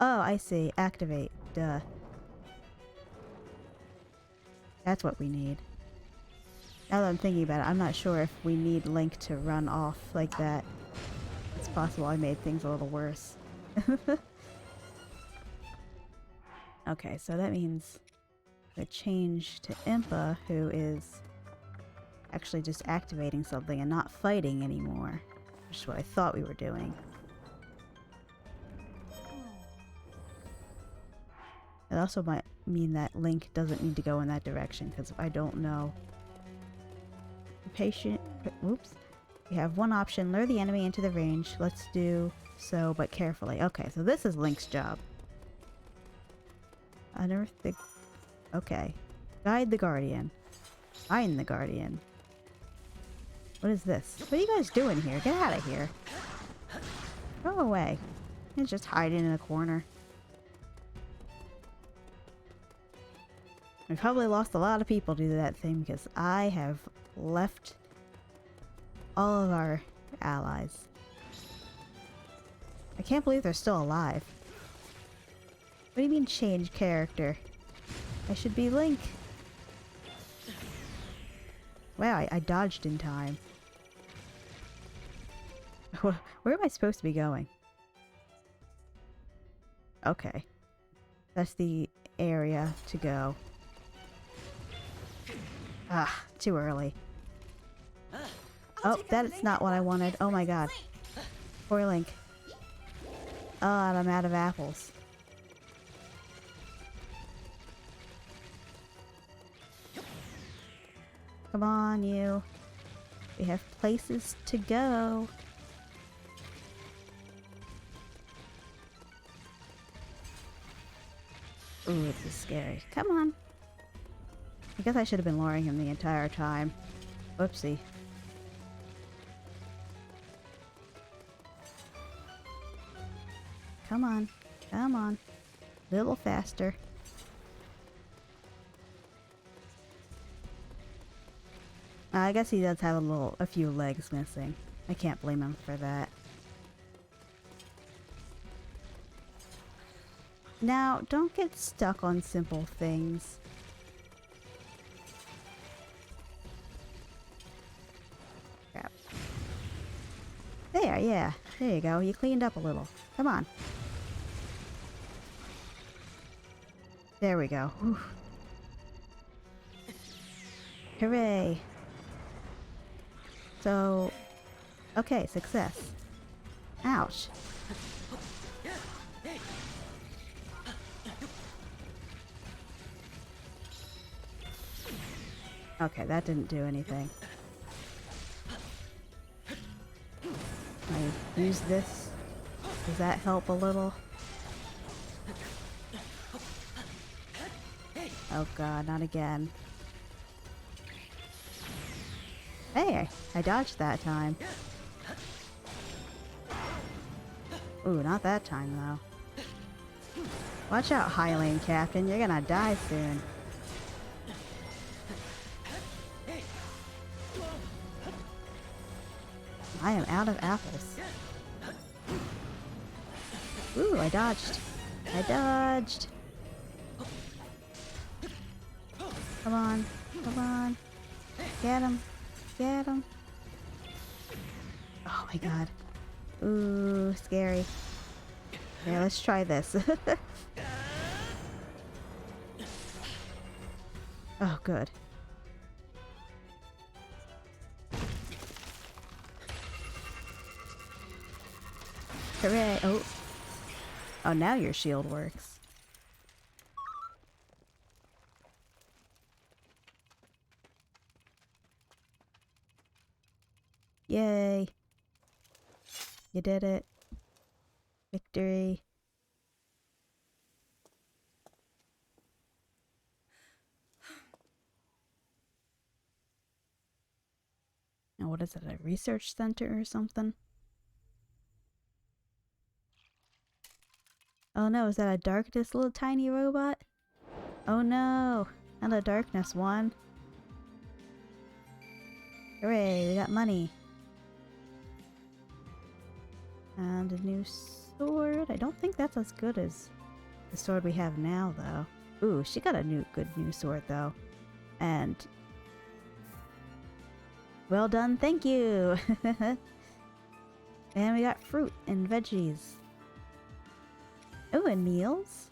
Oh, I see. Activate. Duh. That's what we need. Now that I'm thinking about it, I'm not sure if we need Link to run off like that. It's possible I made things a little worse. Okay, so that means the change to Impa, who is actually just activating something and not fighting anymore. Which is what I thought we were doing. It also might mean that Link doesn't need to go in that direction, because I don't know. Patient. Oops. We have one option. Lure the enemy into the range. Let's do so, but carefully. Okay, so this is Link's job. Unearth the... Okay. Guide the Guardian. Find the Guardian. What is this? What are you guys doing here? Get out of here. Go away. He's just hiding in a corner. We probably lost a lot of people due to that thing, because I have left all of our allies. I can't believe they're still alive. What do you mean change character? I should be Link. Wow, I dodged in time. Where am I supposed to be going? Okay. That's the area to go. Ah, too early. Oh, that is not what I wanted. Oh my god. Poor Link. Oh, and I'm out of apples. Come on, you. We have places to go. Ooh, this is scary. Come on. I guess I should have been luring him the entire time. Whoopsie. Come on. Come on. A little faster. I guess he does have a few legs missing. I can't blame him for that. Now, don't get stuck on simple things. Crap. There, yeah. There you go. You cleaned up a little. Come on. There we go. Whew. Hooray. So, okay, success. Ouch. Okay, that didn't do anything. I use this. Does that help a little? Oh god, not again. Hey, I dodged that time. Ooh, not that time though. Watch out, Highland Captain, you're gonna die soon. I am out of apples. Ooh, I dodged. I dodged. Come on. Come on. Get him. Get him. Oh my god. Ooh, scary. Yeah, let's try this. Oh, good. Hooray! Oh. Oh, now your shield works. Yay! You did it. Victory. Now what is it, a research center or something? Oh no, is that a darkness little tiny robot? Oh no, not a darkness one. Hooray, we got money. And a new sword. I don't think that's as good as the sword we have now though. Ooh, she got a good new sword though. And well done, thank you! And we got fruit and veggies. Oh, and meals?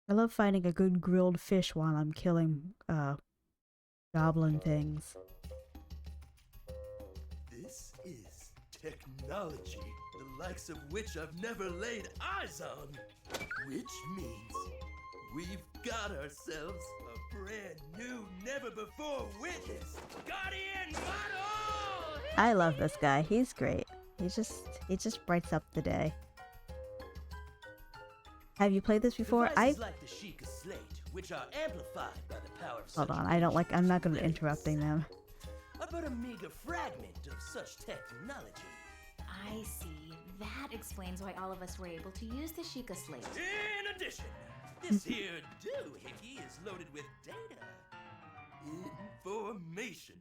I love finding a good grilled fish while I'm killing, goblin things. This is technology, the likes of which I've never laid eyes on. Which means we've got ourselves a brand new, never-before-witnessed Guardian model! I love this guy. He's great. He just brights up the day. Have you played this before? Devices like the Sheikah Slate, which are amplified by the power of Hold such on, I'm not gonna blades, interrupting them. are but a meager fragment of such technology. I see. That explains why all of us were able to use the Sheikah Slate. In addition, this here doohickey is loaded with data. Information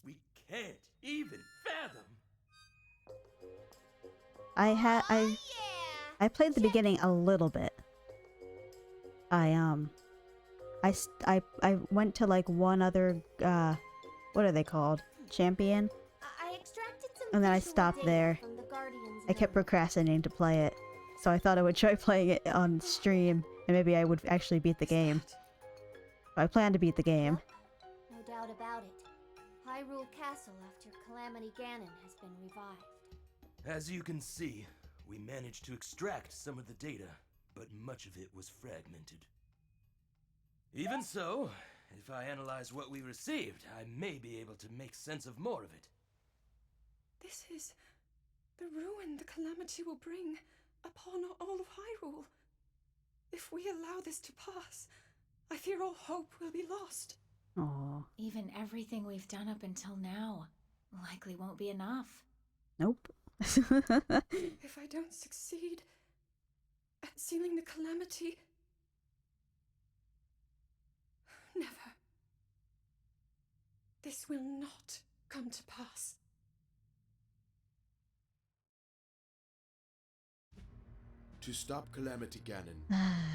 we can't even fathom. I played the beginning a little bit. I went to like one other what are they called? Champion? I extracted some And then I visual stopped data there. from the Guardians I kept Village. procrastinating to play it. So I thought I would try playing it on stream and maybe I would actually beat the game. I plan to beat the game. No doubt about it. Hyrule Castle after Calamity Ganon has been revived. As you can see, we managed to extract some of the data, but much of it was fragmented. Even so, if I analyze what we received, I may be able to make sense of more of it. This is the ruin the Calamity will bring upon all of Hyrule. If we allow this to pass, I fear all hope will be lost. Oh, Even everything we've done up until now likely won't be enough. nope. If I don't succeed at sealing the Calamity, never. This will not come to pass. To stop Calamity Ganon,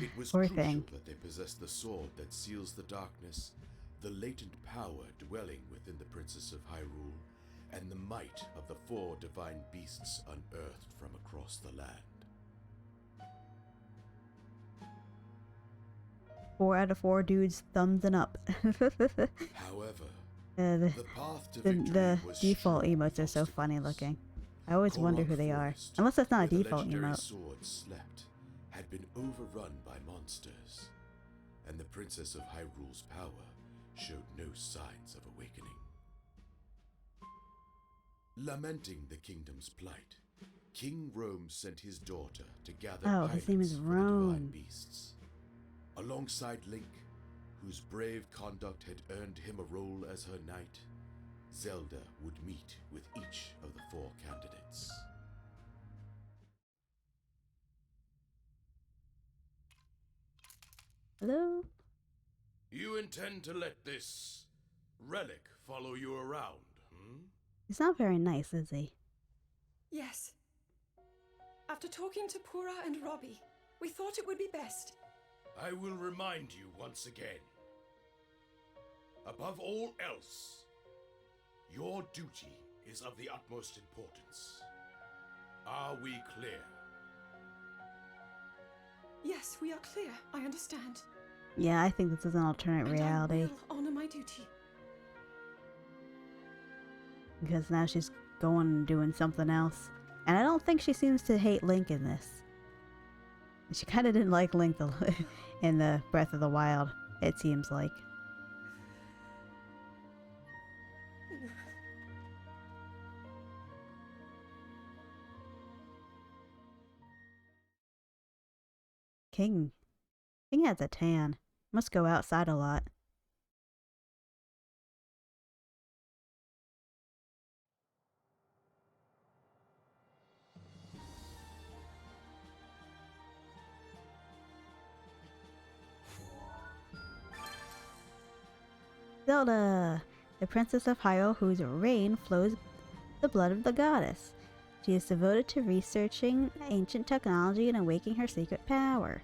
it was Poor crucial thing. that they possess the sword that seals the darkness, the latent power dwelling within the Princess of Hyrule, and the might of the 4 divine beasts unearthed from across the land. 4 out of 4 dudes thumbsing up. However, The the path to victory the was default strewn emotes are so with funny obstacles. looking. I always wonder who Korok they are. Forest, Unless that's not a where the default legendary emote. sword slept, had been overrun by monsters, and the Princess of Hyrule's power showed no signs of awakening. Lamenting the kingdom's plight, King Rome sent his daughter to gather Oh, his name is pilots for the divine Rome. beasts. Alongside Link, whose brave conduct had earned him a role as her knight, Zelda would meet with each of the 4 candidates. Hello? You intend to let this relic follow you around, hmm? He's not very nice, is he? Yes. After talking to Pura and Robbie, we thought it would be best. I will remind you once again. Above all else, your duty is of the utmost importance. Are we clear? Yes, we are clear. I understand. Yeah, I think this is an alternate And reality. I will honor my duty. Because now she's going and doing something else. And I don't think she seems to hate Link in this. She kind of didn't like Link in the Breath of the Wild, it seems like. King has a tan. Must go outside a lot. Zelda, the Princess of Hyrule, whose reign flows the blood of the goddess. She is devoted to researching ancient technology and awakening her secret power.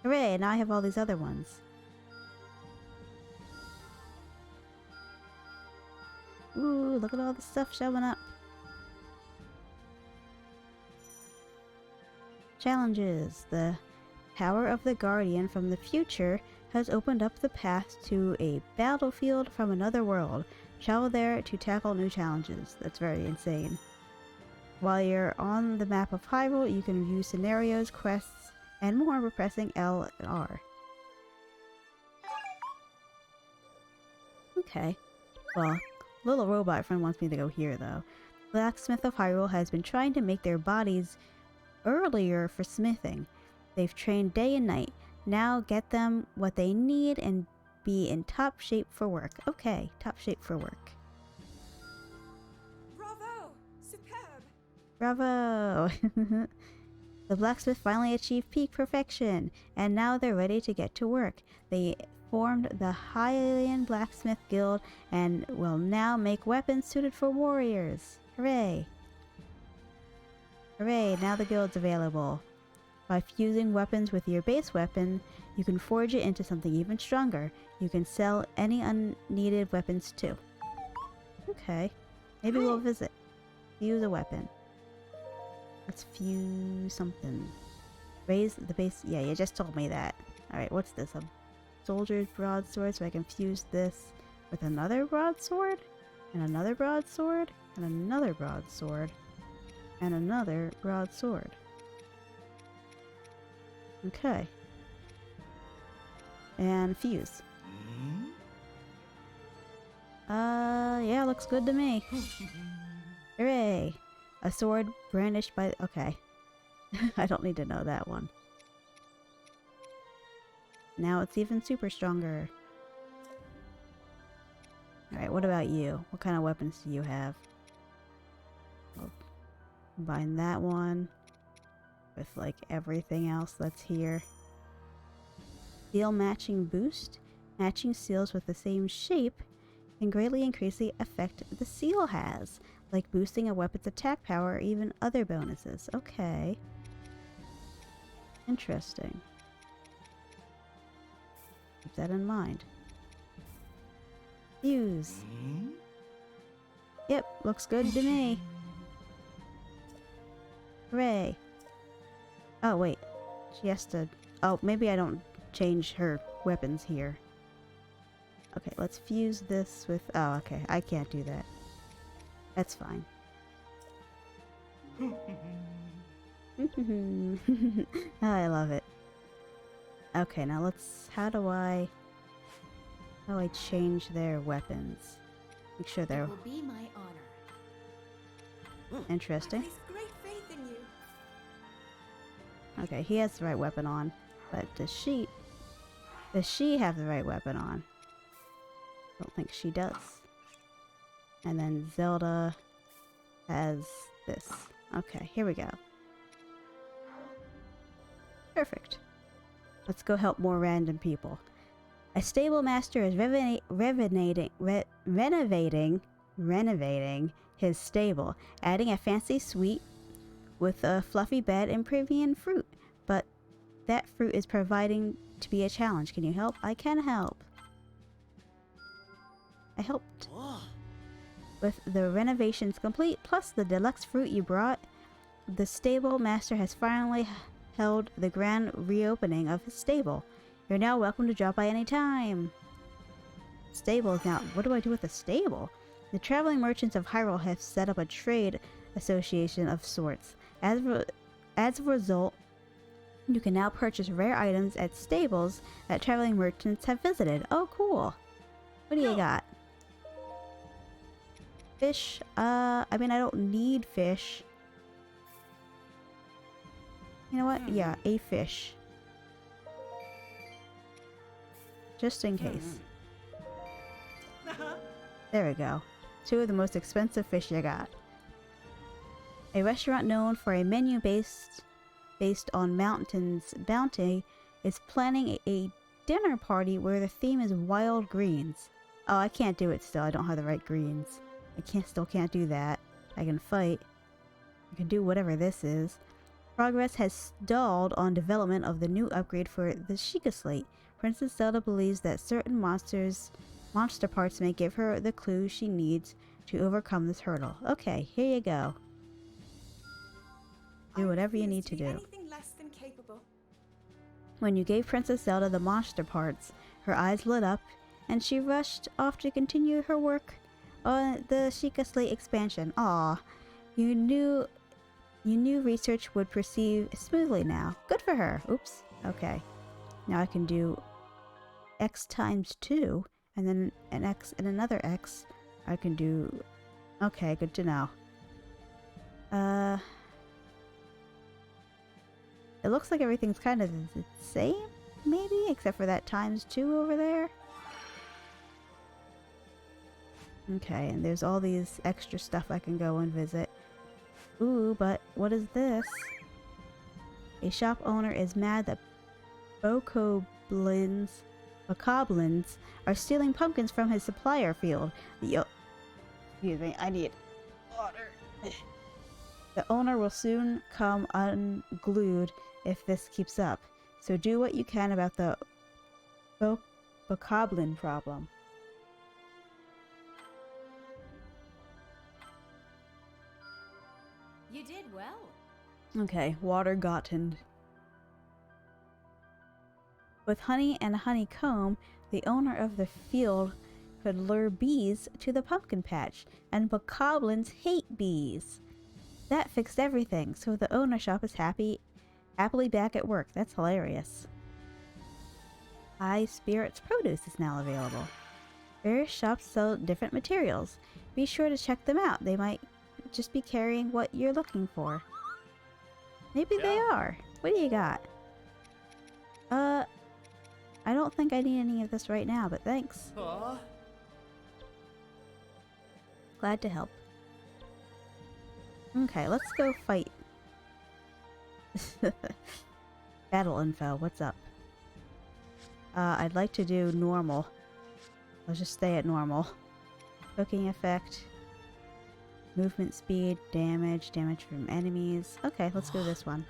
Hooray, now I have all these other ones. Ooh, look at all the stuff showing up. Challenges. The Tower of the Guardian from the future has opened up the path to a battlefield from another world. Travel there to tackle new challenges. That's very insane. While you're on the map of Hyrule, you can view scenarios, quests, and more by pressing L and R. Okay. Well, little robot friend wants me to go here, though. Blacksmith of Hyrule has been trying to make their bodies earlier for smithing. They've trained day and night. Now get them what they need and be in top shape for work. Okay, top shape for work. Bravo! Superb! Bravo! The blacksmith finally achieved peak perfection, and now they're ready to get to work. They formed the Hyrule Blacksmith Guild and will now make weapons suited for warriors. Hooray! Hooray, now the guild's available. By fusing weapons with your base weapon, you can forge it into something even stronger. You can sell any unneeded weapons too. Okay, maybe we'll visit. Fuse a weapon. Let's fuse something. Raise the base. Yeah, you just told me that. Alright, what's this? A soldier's broadsword, so I can fuse this with another broadsword, and another broadsword, and another broadsword, and another broadsword. Okay. And fuse. Yeah, looks good to me. Hooray! A sword brandished by... Okay. I don't need to know that one. Now it's even super stronger. Alright, what about you? What kind of weapons do you have? I'll combine that one with like everything else that's here. Steel matching boost Matching seals with the same shape can greatly increase the effect the seal has, like boosting a weapon's attack power or even other bonuses. Okay. Interesting. Keep that in mind. Fuse. Yep, looks good to me. Hooray. Oh, wait. She has to... Oh, maybe I don't change her weapons here. Okay, let's fuse this with... Oh, okay. I can't do that. That's fine. I love it. Okay, now let's... How do I change their weapons? Make sure they're... It will be my honor. Interesting. I place great faith in you. Okay, he has the right weapon on. But does she have the right weapon on? I don't think she does. And then Zelda has this. Okay, here we go. Perfect. Let's go help more random people. A stable master is renovating his stable, adding a fancy suite with a fluffy bed and premium fruit. But that fruit is proving to be a challenge. Can you help? I can help. I helped. With the renovations complete, plus the deluxe fruit you brought, the stable master has finally held the grand reopening of his stable. You're now welcome to drop by any time. Stable is now... What do I do with the stable? The traveling merchants of Hyrule have set up a trade association of sorts. As a result, you can now purchase rare items at stables that traveling merchants have visited. Oh, cool. What do you got? Fish? I mean, I don't need fish. You know what? Yeah, a fish. Just in case. There we go. 2 of the most expensive fish you got. A restaurant known for a menu based on Mountain's bounty is planning a dinner party where the theme is wild greens. Oh, I can't do it still. I don't have the right greens. Still can't do that. I can fight. I can do whatever this is. Progress has stalled on development of the new upgrade for the Sheikah Slate. Princess Zelda believes that certain monster parts may give her the clue she needs to overcome this hurdle. Okay, here you go. Do whatever you need to do. Anything less than capable. When you gave Princess Zelda the monster parts, her eyes lit up, and she rushed off to continue her work on the Sheikah Slate expansion. Aw, you knew research would proceed smoothly now. Good for her. Oops. Okay. Now I can do X times 2, and then an X and another X. I can do... Okay, good to know. It looks like everything's kind of the same, maybe? Except for that times 2 over there. Okay, and there's all these extra stuff I can go and visit. Ooh, but what is this? A shop owner is mad that bokoblins are stealing pumpkins from his supplier field. Excuse me, I need water. The owner will soon come unglued if this keeps up. So do what you can about the bokoblin problem. You did well. Okay, water gotten. With honey and a honeycomb, the owner of the field could lure bees to the pumpkin patch, and bokoblins hate bees. That fixed everything, so the owner shop is happily back at work. That's hilarious. High Spirits Produce is now available. Various shops sell different materials. Be sure to check them out. They might just be carrying what you're looking for. Maybe they are. What do you got? I don't think I need any of this right now, but thanks. Glad to help. Okay, let's go fight. Battle info, what's up? I'd like to do normal. Let's just stay at normal. Cooking effect. Movement speed, damage from enemies. Okay, let's go this one.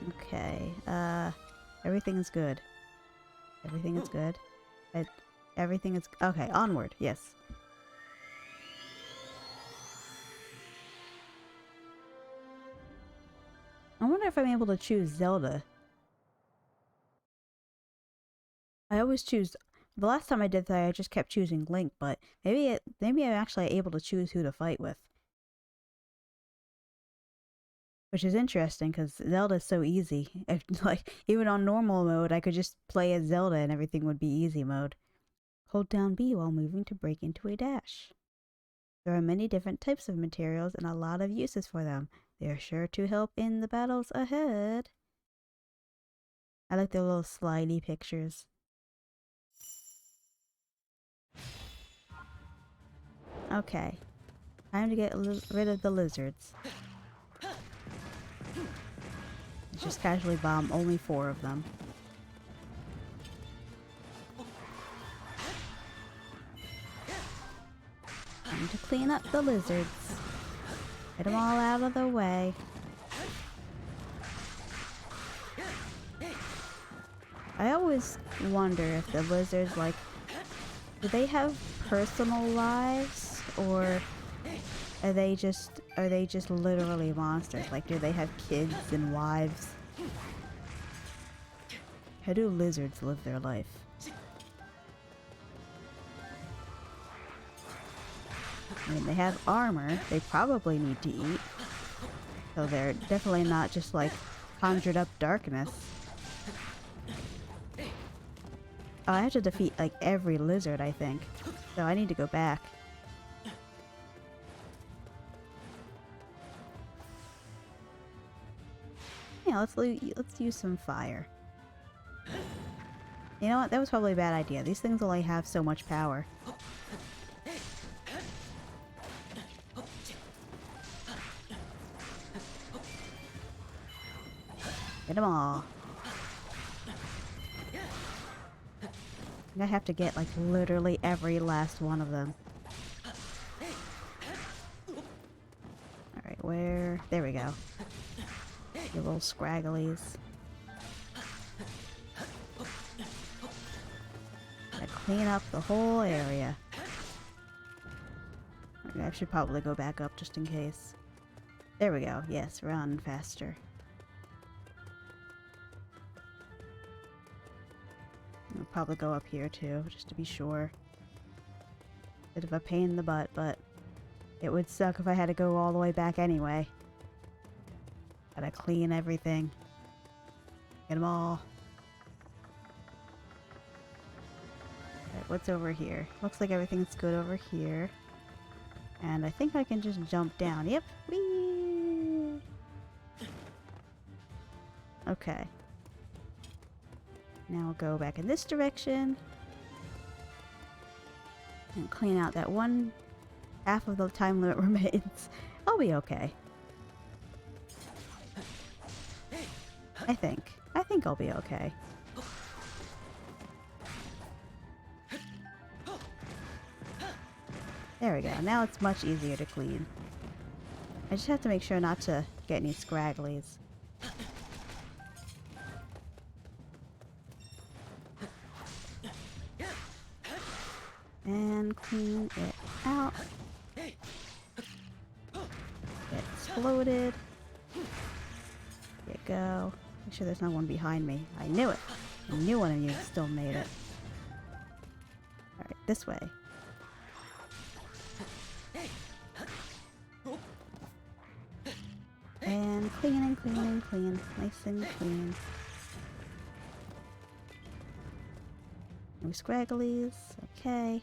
Okay, everything is good. Everything is good. Everything is... Okay, onward, yes. I wonder if I'm able to choose Zelda. I always choose... The last time I did that, I just kept choosing Link, but maybe I'm actually able to choose who to fight with. Which is interesting, because Zelda is so easy. If, like, even on normal mode, I could just play as Zelda and everything would be easy mode. Hold down B while moving to break into a dash. There are many different types of materials and a lot of uses for them. They are sure to help in the battles ahead. I like the little slidey pictures. Okay. Time to get rid of the lizards. Just casually bomb only 4 of them. Time to clean up the lizards. Get them all out of the way. I always wonder if the lizards, like, do they have personal lives, or are they just literally monsters? Like, do they have kids and wives? How do lizards live their life? I mean, they have armor. They probably need to eat. So they're definitely not just, like, conjured up darkness. Oh, I have to defeat, like, every lizard, I think. So I need to go back. Yeah, let's use some fire. You know what? That was probably a bad idea. These things only have so much power. Get them all. I have to get, like, literally every last one of them. Alright, where? There we go. You little scragglies. Gotta clean up the whole area. Okay, I should probably go back up just in case. There we go. Yes, run faster. I'll probably go up here too, just to be sure. Bit of a pain in the butt, but it would suck if I had to go all the way back anyway. Gotta clean everything. Get them all. Right, what's over here? Looks like everything's good over here. And I think I can just jump down. Yep. Whee! Okay. Now we'll go back in this direction. And clean out that one half of the time limit remains. I'll be okay. I think I'll be okay. There we go. Now it's much easier to clean. I just have to make sure not to get any scragglies. And clean it out. Get exploded. There you go. Make sure there's no one behind me. I knew it. I knew one of you still made it. Alright, this way. And clean and clean and clean. Nice and clean. No scragglies. Okay.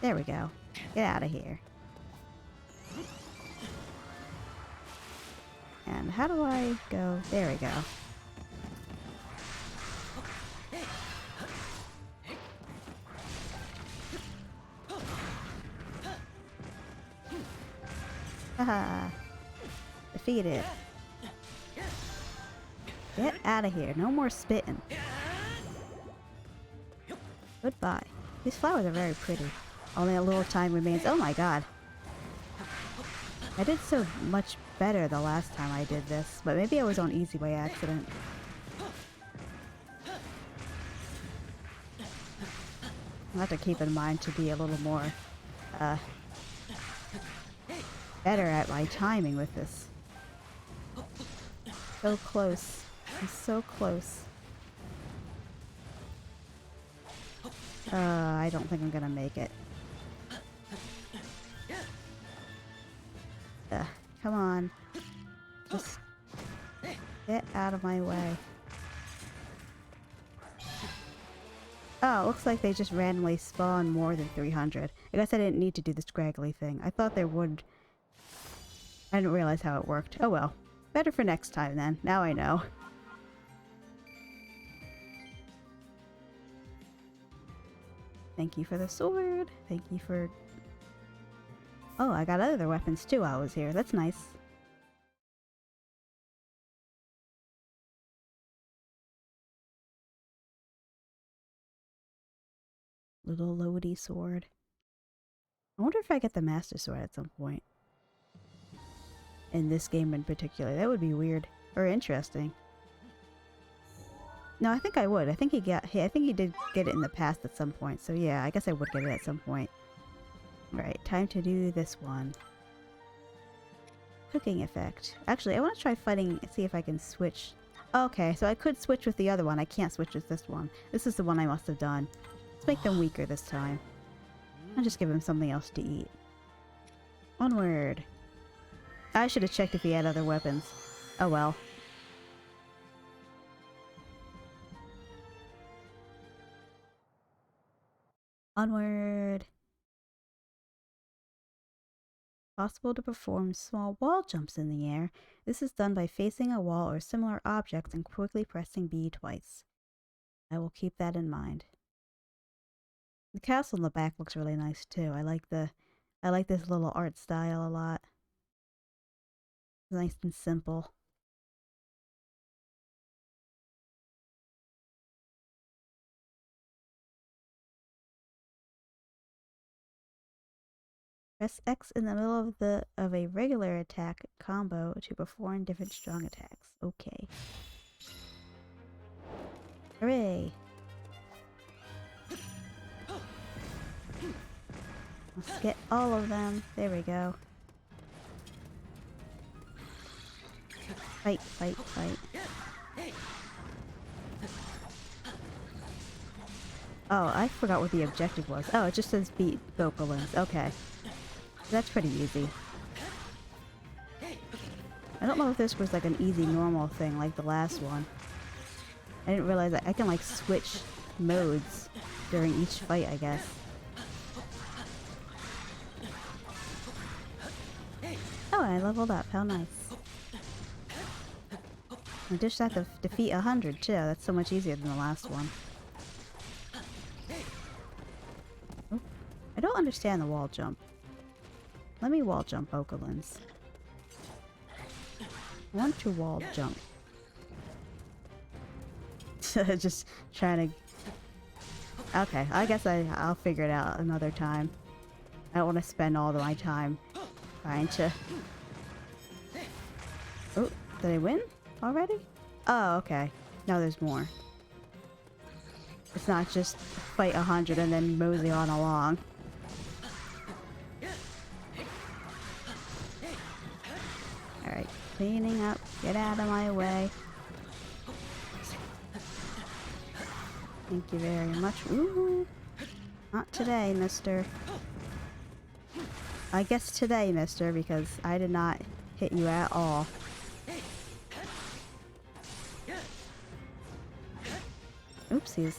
There we go. Get out of here. And how do I go? There we go. Haha. Defeated. Get out of here. No more spitting. Goodbye. These flowers are very pretty. Only a little time remains. Oh my god. I did so much better the last time I did this, but maybe I was on easy by accident. I'll have to keep in mind to be a little more, better at my timing with this. So close. I'm so close. I don't think I'm gonna make it. Come on. Just get out of my way. Oh, it looks like they just randomly spawn more than 300. I guess I didn't need to do the scraggly thing. I thought they would. I didn't realize how it worked. Oh well. Better for next time then. Now I know. Thank you for the sword. Thank you for... Oh, I got other weapons too while I was here. That's nice. Little Lodi sword. I wonder if I get the Master Sword at some point. In this game in particular. That would be weird. Or interesting. No, I think I would. I think he did get it in the past at some point. So yeah, I guess I would get it at some point. Alright, time to do this one. Cooking effect. Actually, I want to try fighting, see if I can switch. Okay, so I could switch with the other one. I can't switch with this one. This is the one I must have done. Let's make them weaker this time. I'll just give him something else to eat. Onward. I should have checked if he had other weapons. Oh well. Onward. Possible to perform small wall jumps in the air. This is done by facing a wall or similar objects and quickly pressing B twice. I will keep that in mind. The castle in the back looks really nice too. I like this little art style a lot. Nice and simple. Press X in the middle of a regular attack combo to perform different strong attacks. Okay. Hooray! Let's get all of them. There we go. Fight, fight, fight. Oh, I forgot what the objective was. Oh, it just says beat Gopalins. Okay. That's pretty easy. I don't know if this was like an easy normal thing like the last one. I didn't realize that I can like switch modes during each fight, I guess. Oh, I leveled up. How nice. I just have to defeat 100 too. That's so much easier than the last one. Oh, I don't understand the wall jump. Let me wall jump, Okalins. I want to wall jump. Just trying to... Okay, I guess I'll figure it out another time. I don't want to spend all of my time trying to... Oh, did I win already? Oh, okay. No, there's more. It's not just fight 100 and then mosey on along. Alright, cleaning up. Get out of my way. Thank you very much. Ooh, not today, mister. I guess today, mister, because I did not hit you at all. Oopsies.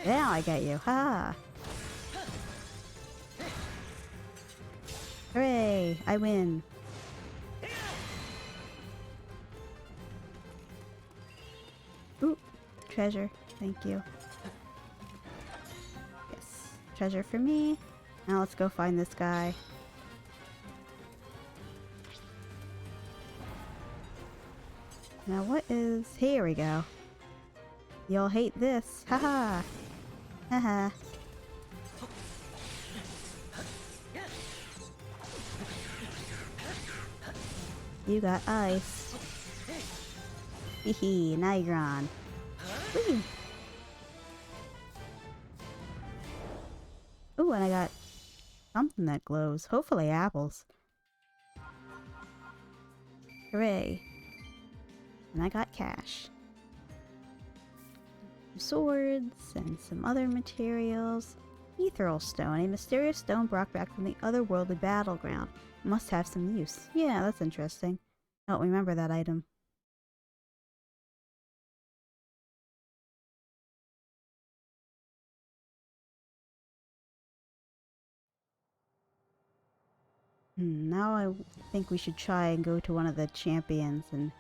Now I get you. Ha! Hooray! I win. Ooh, treasure. Thank you. Yes, treasure for me. Now let's go find this guy. Now what is... Here we go. You'll hate this. Haha. Haha. You got ice. Hehe, Nigron. Whee! Ooh, and I got something that glows. Hopefully apples. Hooray. And I got cash. Swords and some other materials. Ethereal Stone, a mysterious stone brought back from the otherworldly battleground. Must have some use. Yeah, that's interesting. I don't remember that item. Now I think we should try and go to one of the champions and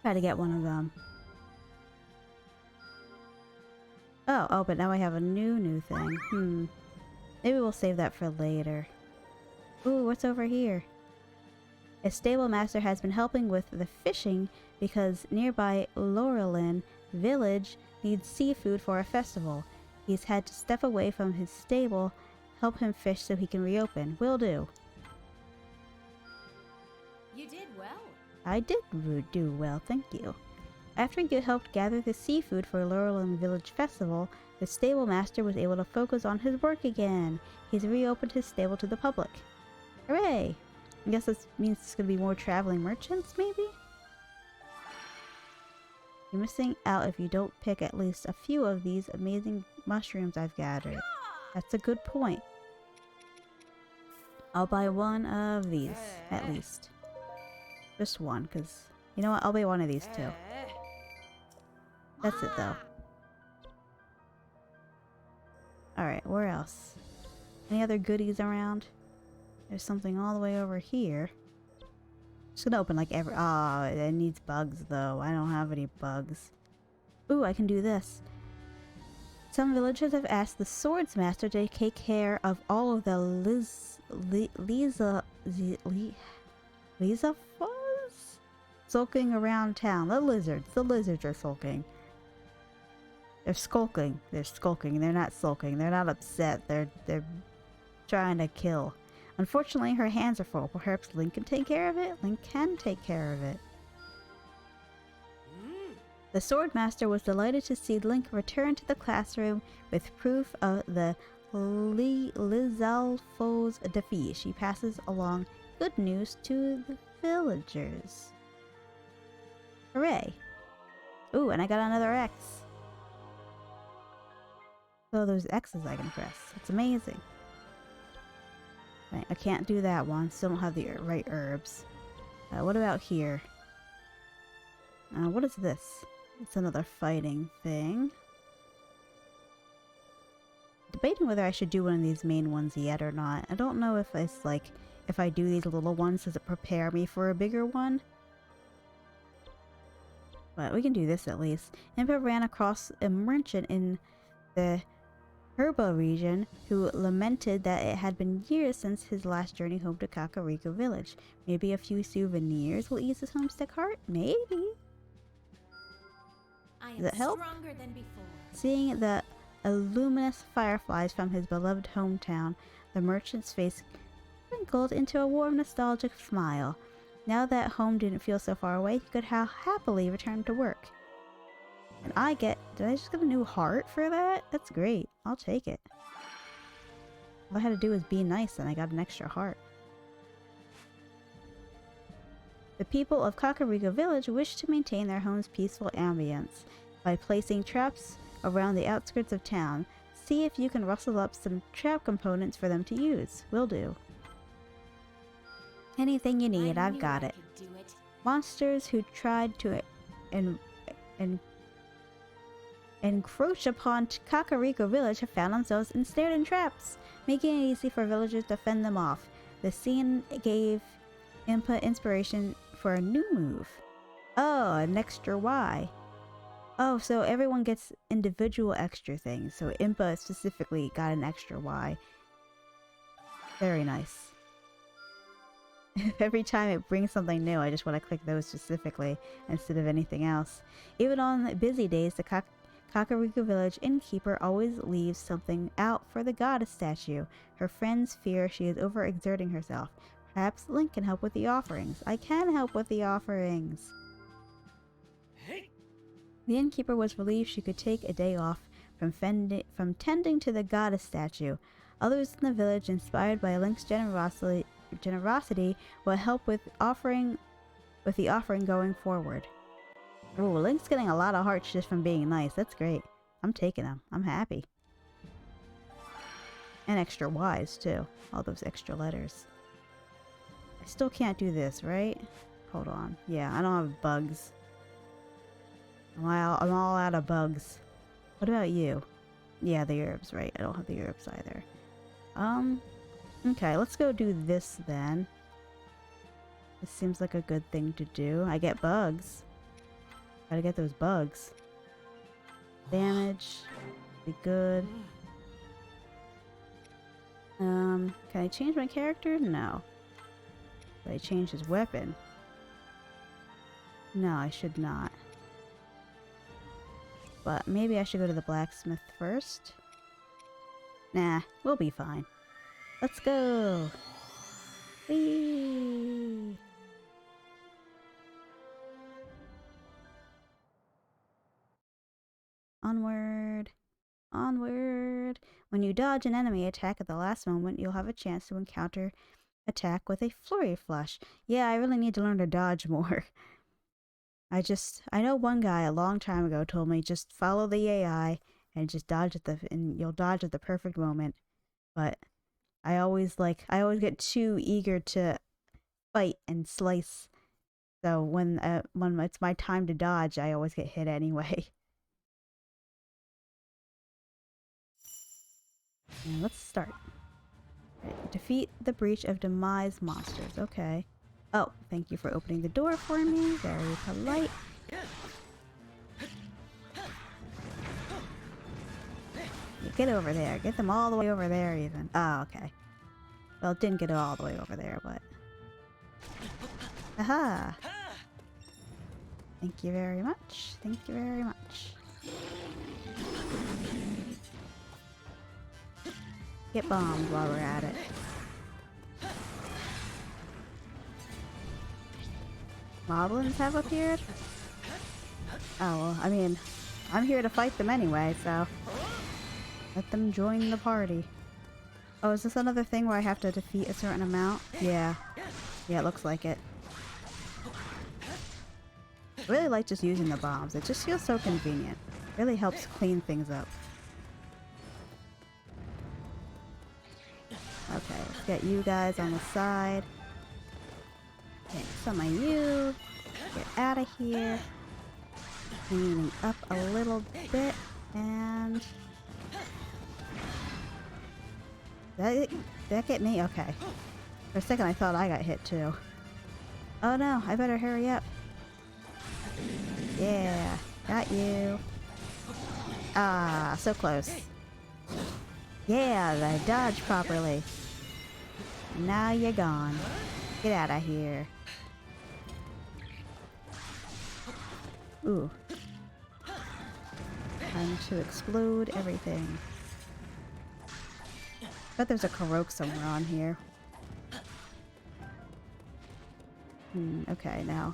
try to get one of them. Oh, but now I have a new thing. Maybe we'll save that for later. Ooh, what's over here? A stable master has been helping with the fishing because nearby Laurelin village needs seafood for a festival. He's had to step away from his stable, help him fish so he can reopen. Will do. You did well. I did do well, thank you. After you helped gather the seafood for Laurelin Village Festival, the stable master was able to focus on his work again. He's reopened his stable to the public. Hooray! I guess this means there's going to be more traveling merchants, maybe? You're missing out if you don't pick at least a few of these amazing mushrooms I've gathered. That's a good point. I'll buy one of these, at least. Just one, because... You know what? I'll buy one of these, too. That's it, though. Alright, where else? Any other goodies around? There's something all the way over here. Just gonna open like every... Oh, it needs bugs, though. I don't have any bugs. Ooh, I can do this. Some villagers have asked the swords master to take care of all of the Lizafos sulking around town. The lizards are sulking. They're skulking. They're skulking. They're not sulking. They're not upset. They're trying to kill. Unfortunately, her hands are full. Perhaps Link can take care of it? Link can take care of it. The Swordmaster was delighted to see Link return to the classroom with proof of the Lizalfo's defeat. She passes along good news to the villagers. Hooray! Ooh, and I got another X. So there's X's I can press. It's amazing. Right, I can't do that one. Still don't have the right herbs. What about here? What is this? It's another fighting thing. Debating whether I should do one of these main ones yet or not. I don't know if it's like, if I do these little ones, does it prepare me for a bigger one? But we can do this at least. Impa ran across a merchant in the Urbosa region who lamented that it had been years since his last journey home to Kakariko village. Maybe a few souvenirs will ease his homesick heart? Maybe. Does it help? Stronger than before. Seeing the luminous fireflies from his beloved hometown, the merchant's face wrinkled into a warm, nostalgic smile. Now that home didn't feel so far away, he could happily return to work. And I get... Did I just get a new heart for that? That's great. I'll take it. All I had to do was be nice and I got an extra heart. The people of Kakariko Village wish to maintain their home's peaceful ambience by placing traps around the outskirts of town. See if you can rustle up some trap components for them to use. Will do. Anything you need, I've got it. Monsters who tried to encroach upon Kakariko Village have found themselves ensnared in traps, making it easy for villagers to fend them off. The scene gave Impa inspiration for a new move. Oh, an extra Y. Oh, so everyone gets individual extra things. So Impa specifically got an extra Y. Very nice. Every time it brings something new, I just want to click those specifically instead of anything else. Even on busy days, the Kakariko Village innkeeper always leaves something out for the goddess statue. Her friends fear she is overexerting herself. Perhaps Link can help with the offerings. I can help with the offerings. The innkeeper was relieved she could take a day off from tending to the goddess statue. Others in the village, inspired by Link's generosity, will help with the offering going forward. Ooh, Link's getting a lot of hearts just from being nice. That's great. I'm taking them. I'm happy. And extra Y's too. All those extra letters. I still can't do this, right? Hold on. Yeah, I don't have bugs. I'm all out of bugs. What about you? Yeah, the herbs, right? I don't have the herbs either. Okay, let's go do this then. This seems like a good thing to do. I get bugs. Gotta get those bugs. Damage. Be good. Can I change my character? No. Did I change his weapon? No, I should not. But maybe I should go to the blacksmith first. Nah, we'll be fine. Let's go! Whee! Onward! Onward! When you dodge an enemy attack at the last moment, you'll have a chance to encounter attack with a flurry flush. Yeah, I really need to learn to dodge more. I know one guy a long time ago told me just follow the AI and just dodge and you'll dodge at the perfect moment. But I always get too eager to fight and slice. So when it's my time to dodge, I always get hit anyway. And let's start. Right, defeat the breach of Demise monsters. Okay. Oh, thank you for opening the door for me. Very polite. Get over there. Get them all the way over there even. Oh, okay. Well, it didn't get it all the way over there, but... Aha! Thank you very much. Thank you very much. Get bombed while we're at it. Moblins have appeared? Oh, well, I mean, I'm here to fight them anyway, so... Let them join the party. Oh, is this another thing where I have to defeat a certain amount? Yeah. Yeah, it looks like it. I really like just using the bombs. It just feels so convenient. It really helps clean things up. Okay, let's get you guys on the side. Okay, summon you. Get out of here. Cleaning up a little bit, and... Did that get me? Okay. For a second I thought I got hit too. Oh no, I better hurry up. Yeah, got you. Ah, so close. Yeah, I dodged properly. Now you're gone. Get out of here. Ooh. Time to explode everything. Bet there's a Korok somewhere on here. Okay, now.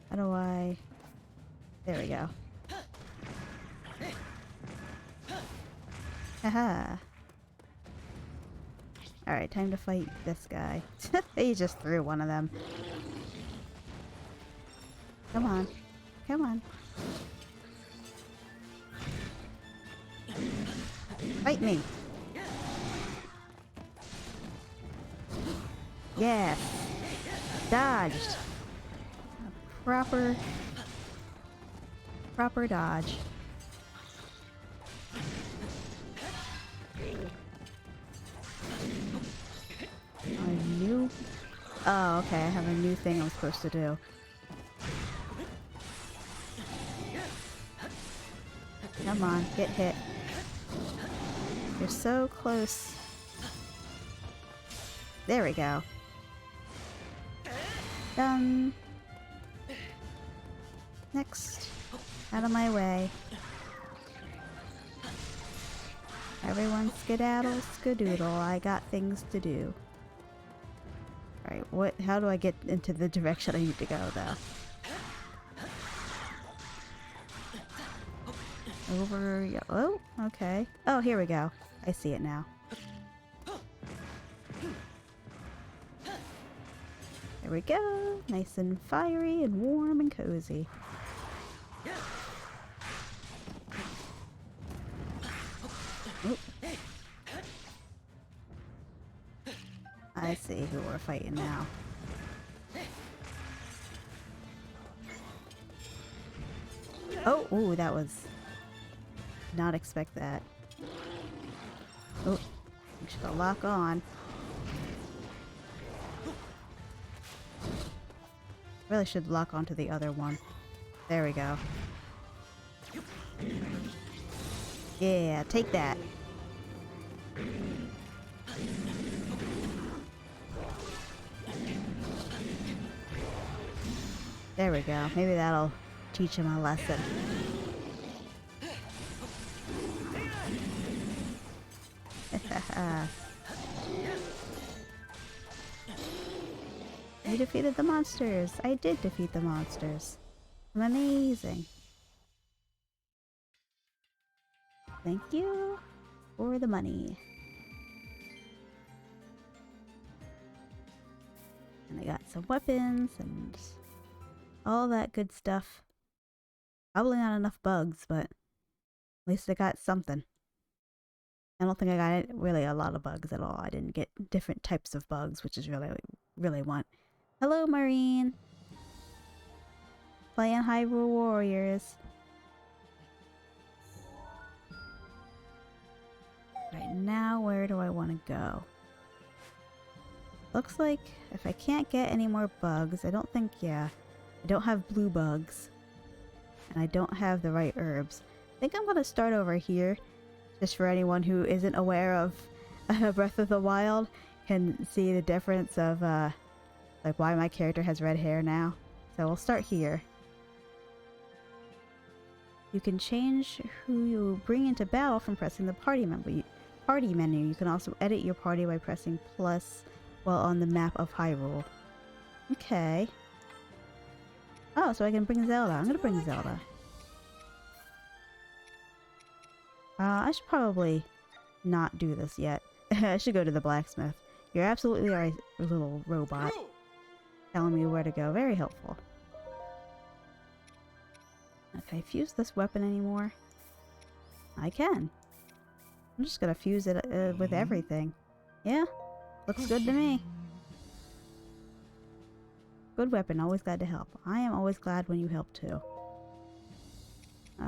How do I... There we go. Haha. Alright, time to fight this guy. He just threw one of them. Come on. Come on. Fight me. Yes. Dodged. A proper dodge. Oh, okay, I have a new thing I'm supposed to do. Come on, get hit. You're so close. There we go. Done. Next. Out of my way. Everyone skedaddle, skadoodle. I got things to do. Alright, how do I get into the direction I need to go, though? Over... Oh, okay. Oh, here we go. I see it now. There we go. Nice and fiery and warm and cozy. Oh. I see who we're fighting now. Oh, ooh, that was... Not expect that. Oh, we should lock on. Really should lock onto the other one. There we go. Yeah, take that. There we go. Maybe that'll teach him a lesson. You defeated the monsters. I did defeat the monsters. I'm amazing. Thank you for the money. And I got some weapons and all that good stuff. Probably not enough bugs, but at least I got something. I don't think I got really a lot of bugs at all. I didn't get different types of bugs, which is really want. Hello, Marine. Playing Hyrule Warriors. Right now, where do I want to go? Looks like if I can't get any more bugs, I don't think, yeah. I don't have blue bugs. And I don't have the right herbs. I think I'm going to start over here. Just for anyone who isn't aware of Breath of the Wild can see the difference of like why my character has red hair now. So we'll start here. You can change who you bring into battle from pressing the party menu. You can also edit your party by pressing plus while on the map of Hyrule. Okay. Oh, so I can bring Zelda. I'm gonna bring Zelda. I should probably not do this yet. I should go to the blacksmith. You're absolutely right, little robot. Telling me where to go. Very helpful. Can I fuse this weapon anymore? I can. I'm just gonna fuse it with everything. Yeah, looks good to me. Good weapon, always glad to help. I am always glad when you help too.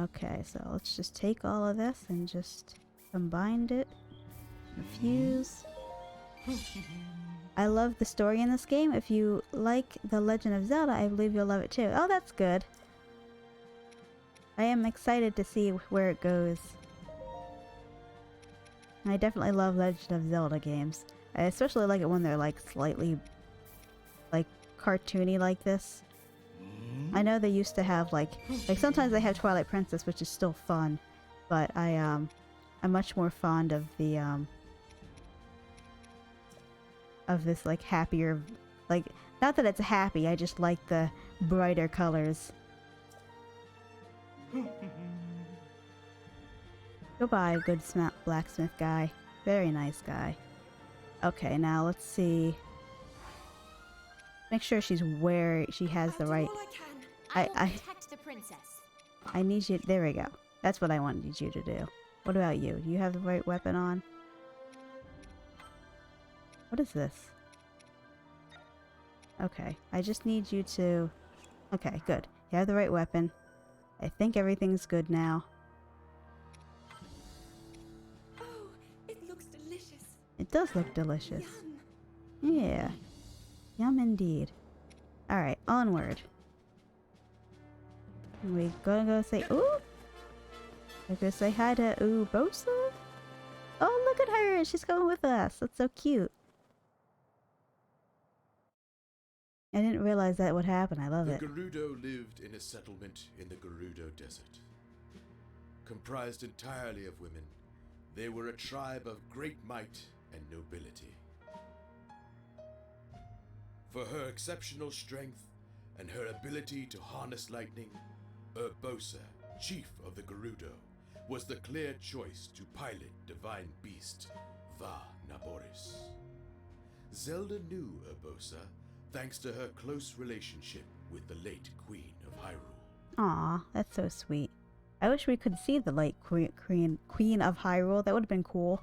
Okay, so let's just take all of this and just combine it. Fuse. I love the story in this game. If you like The Legend of Zelda, I believe you'll love it too. Oh, that's good. I am excited to see where it goes. I definitely love Legend of Zelda games. I especially like it when they're like slightly like cartoony like this. I know they used to have like sometimes they have Twilight Princess, which is still fun, but I'm much more fond of the of this like happier, like, not that it's happy, I just like the brighter colors. Goodbye, good blacksmith guy. Very nice guy. Okay, now let's see. Make sure she's where she has the right. I will protect the princess. I need you. There we go. That's what I wanted you to do. What about you? Do you have the right weapon on? What is this? Okay, I just need you to... Okay, good. You have the right weapon. I think everything's good now. Oh, it looks delicious. It does look delicious. Yum. Yeah. Yum indeed. Alright, onward. We gonna go say... Ooh! We're gonna say hi to Urbosa? Oh, look at her! She's going with us! That's so cute. I didn't realize that would happen. I love The it. Gerudo lived in a settlement in the Gerudo Desert. Comprised entirely of women, they were a tribe of great might and nobility. For her exceptional strength and her ability to harness lightning, Urbosa, chief of the Gerudo, was the clear choice to pilot divine beast Va Naboris. Zelda knew Urbosa thanks to her close relationship with the late Queen of Hyrule. Aw, that's so sweet. I wish we could see the late Queen of Hyrule. That would have been cool.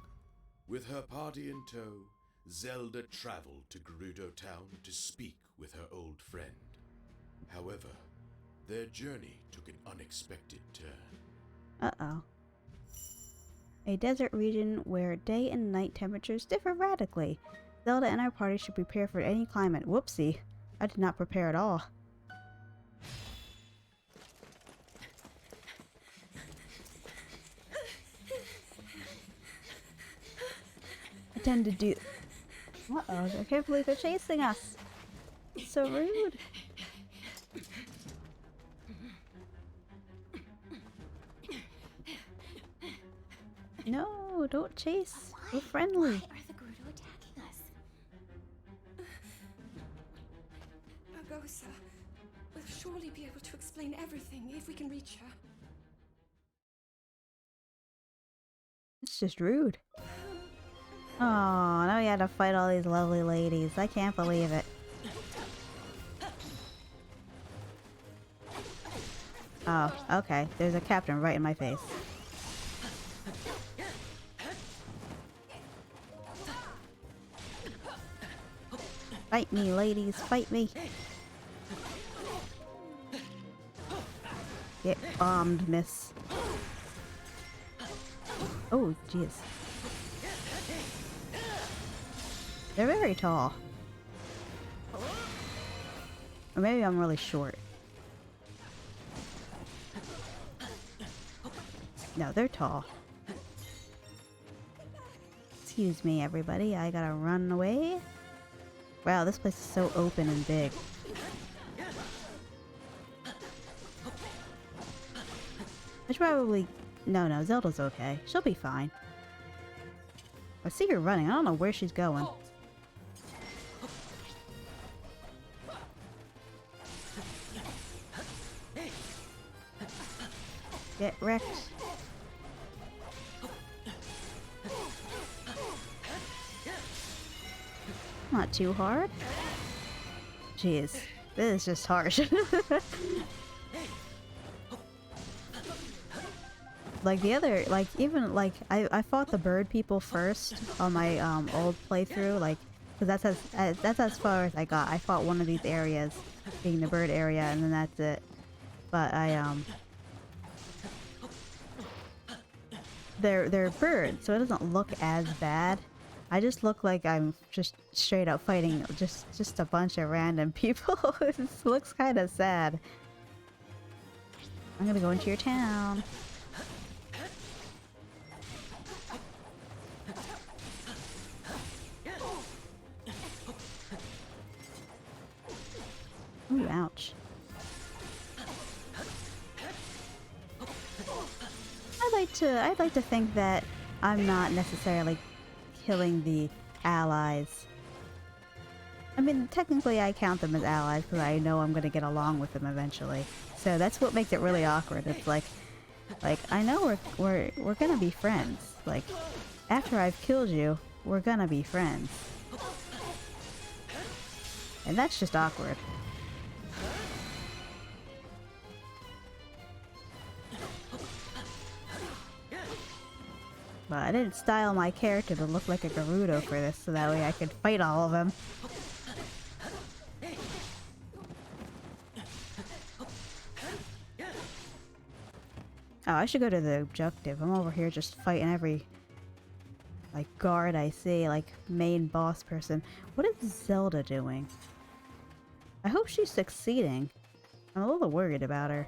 With her party in tow, Zelda traveled to Gerudo Town to speak with her old friend. However, their journey took an unexpected turn. Uh-oh. A desert region where day and night temperatures differ radically. Zelda and our party should prepare for any climate. Whoopsie. I did not prepare at all. I tend to do... Uh-oh, I can't believe they're chasing us. It's so rude. No, don't chase. We're friendly. Why are the Gerudo attacking us? Urbosa will surely be able to explain everything if we can reach her. It's just rude. Oh, now we had to fight all these lovely ladies. I can't believe it. Oh, okay. There's a captain right in my face. Fight me, ladies. Fight me. Get bombed, miss. Oh, jeez. They're very tall. Or maybe I'm really short. No, they're tall. Excuse me, everybody. I gotta run away. Wow, this place is so open and big. I should probably... No, Zelda's okay. She'll be fine. I see her running. I don't know where she's going. Get wrecked. Not too hard. Jeez. This is just harsh. Like the other, like even like I fought the bird people first on my old playthrough, like because that's as far as I got. I fought one of these areas, being the bird area, and then that's it. But they're birds, so it doesn't look as bad. I just look like I'm just straight up fighting just a bunch of random people. It looks kind of sad. I'm gonna go into your town. Ooh, ouch. I'd like to think that I'm not necessarily killing the allies. I mean, technically I count them as allies because I know I'm gonna get along with them eventually. So that's what makes it really awkward. It's like I know we're gonna be friends. Like after I've killed you, we're gonna be friends. And that's just awkward. But I didn't style my character to look like a Gerudo for this, so that way I could fight all of them. Oh, I should go to the objective. I'm over here just fighting every, like, guard I see, like, main boss person. What is Zelda doing? I hope she's succeeding. I'm a little worried about her.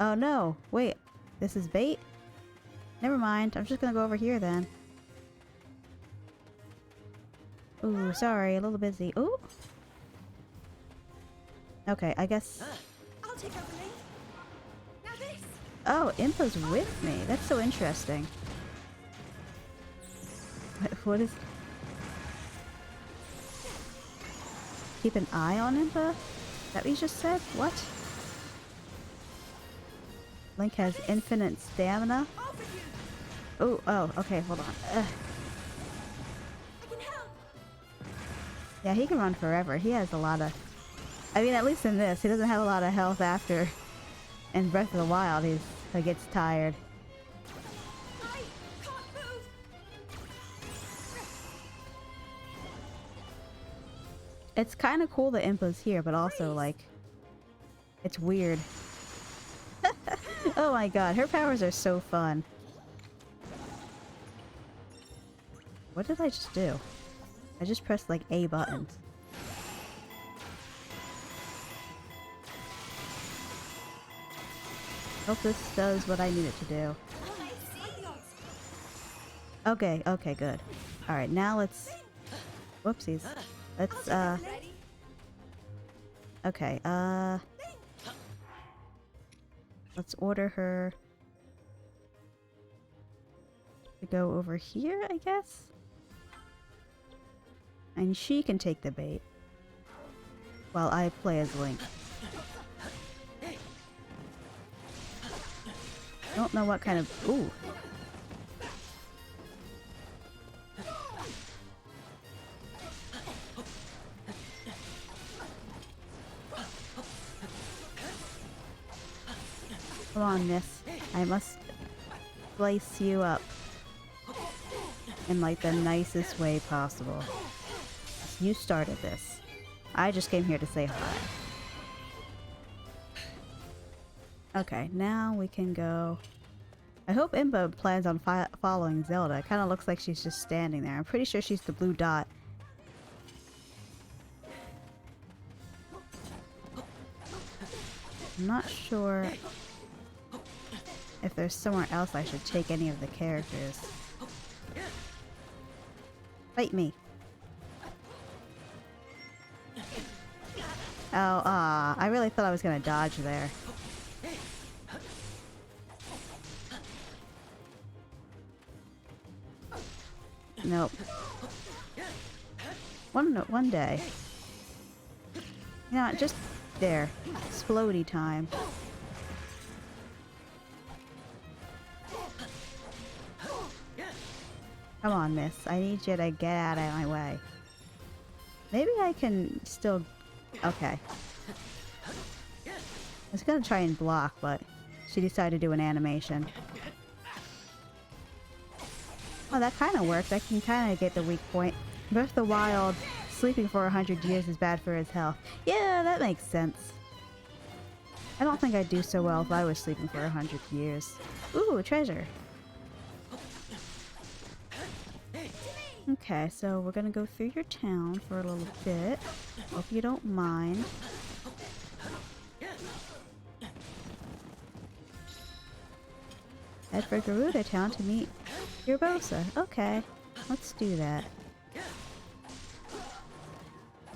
Oh no, wait. This is bait? Never mind, I'm just gonna go over here then. Ooh, sorry, a little busy. Ooh! Okay, I guess... I'll take over Link. Now this. Oh, Impa's with me. That's so interesting. What is... Keep an eye on Impa? Is that what you just said? What? Link has infinite stamina? Oh, okay, hold on. I can help. Yeah, he can run forever. He has a lot of... I mean, at least in this, he doesn't have a lot of health after... In Breath of the Wild, he gets tired. I can't move. It's kind of cool that Impa's here, but also, like... It's weird. Oh my god, her powers are so fun. What did I just do? I just pressed, like, A button. Hope this does what I need it to do. Okay, okay, good. Alright, now let's... Whoopsies. Let's, Okay, let's order her to go over here, I guess? And she can take the bait while I play as Link. Don't know what kind of... Ooh. Come on, miss. I must slice you up in like the nicest way possible. You started this. I just came here to say hi. Okay, now we can go... I hope Impa plans on following Zelda. It kind of looks like she's just standing there. I'm pretty sure she's the blue dot. I'm not sure if there's somewhere else I should take any of the characters. Fight me. Oh, I really thought I was gonna dodge there. Nope. One day. Yeah, just there. Explodey time. Come on, miss. I need you to get out of my way. Maybe I can still... Okay. I was gonna try and block, but she decided to do an animation. Oh, that kind of worked. I can kind of get the weak point. Breath of the Wild, sleeping for 100 years is bad for his health. Yeah, that makes sense. I don't think I'd do so well if I was sleeping for 100 years. Ooh, treasure. Okay, so we're gonna go through your town for a little bit. Hope you don't mind. Head for Gerudo Town to meet Urbosa. Okay, let's do that.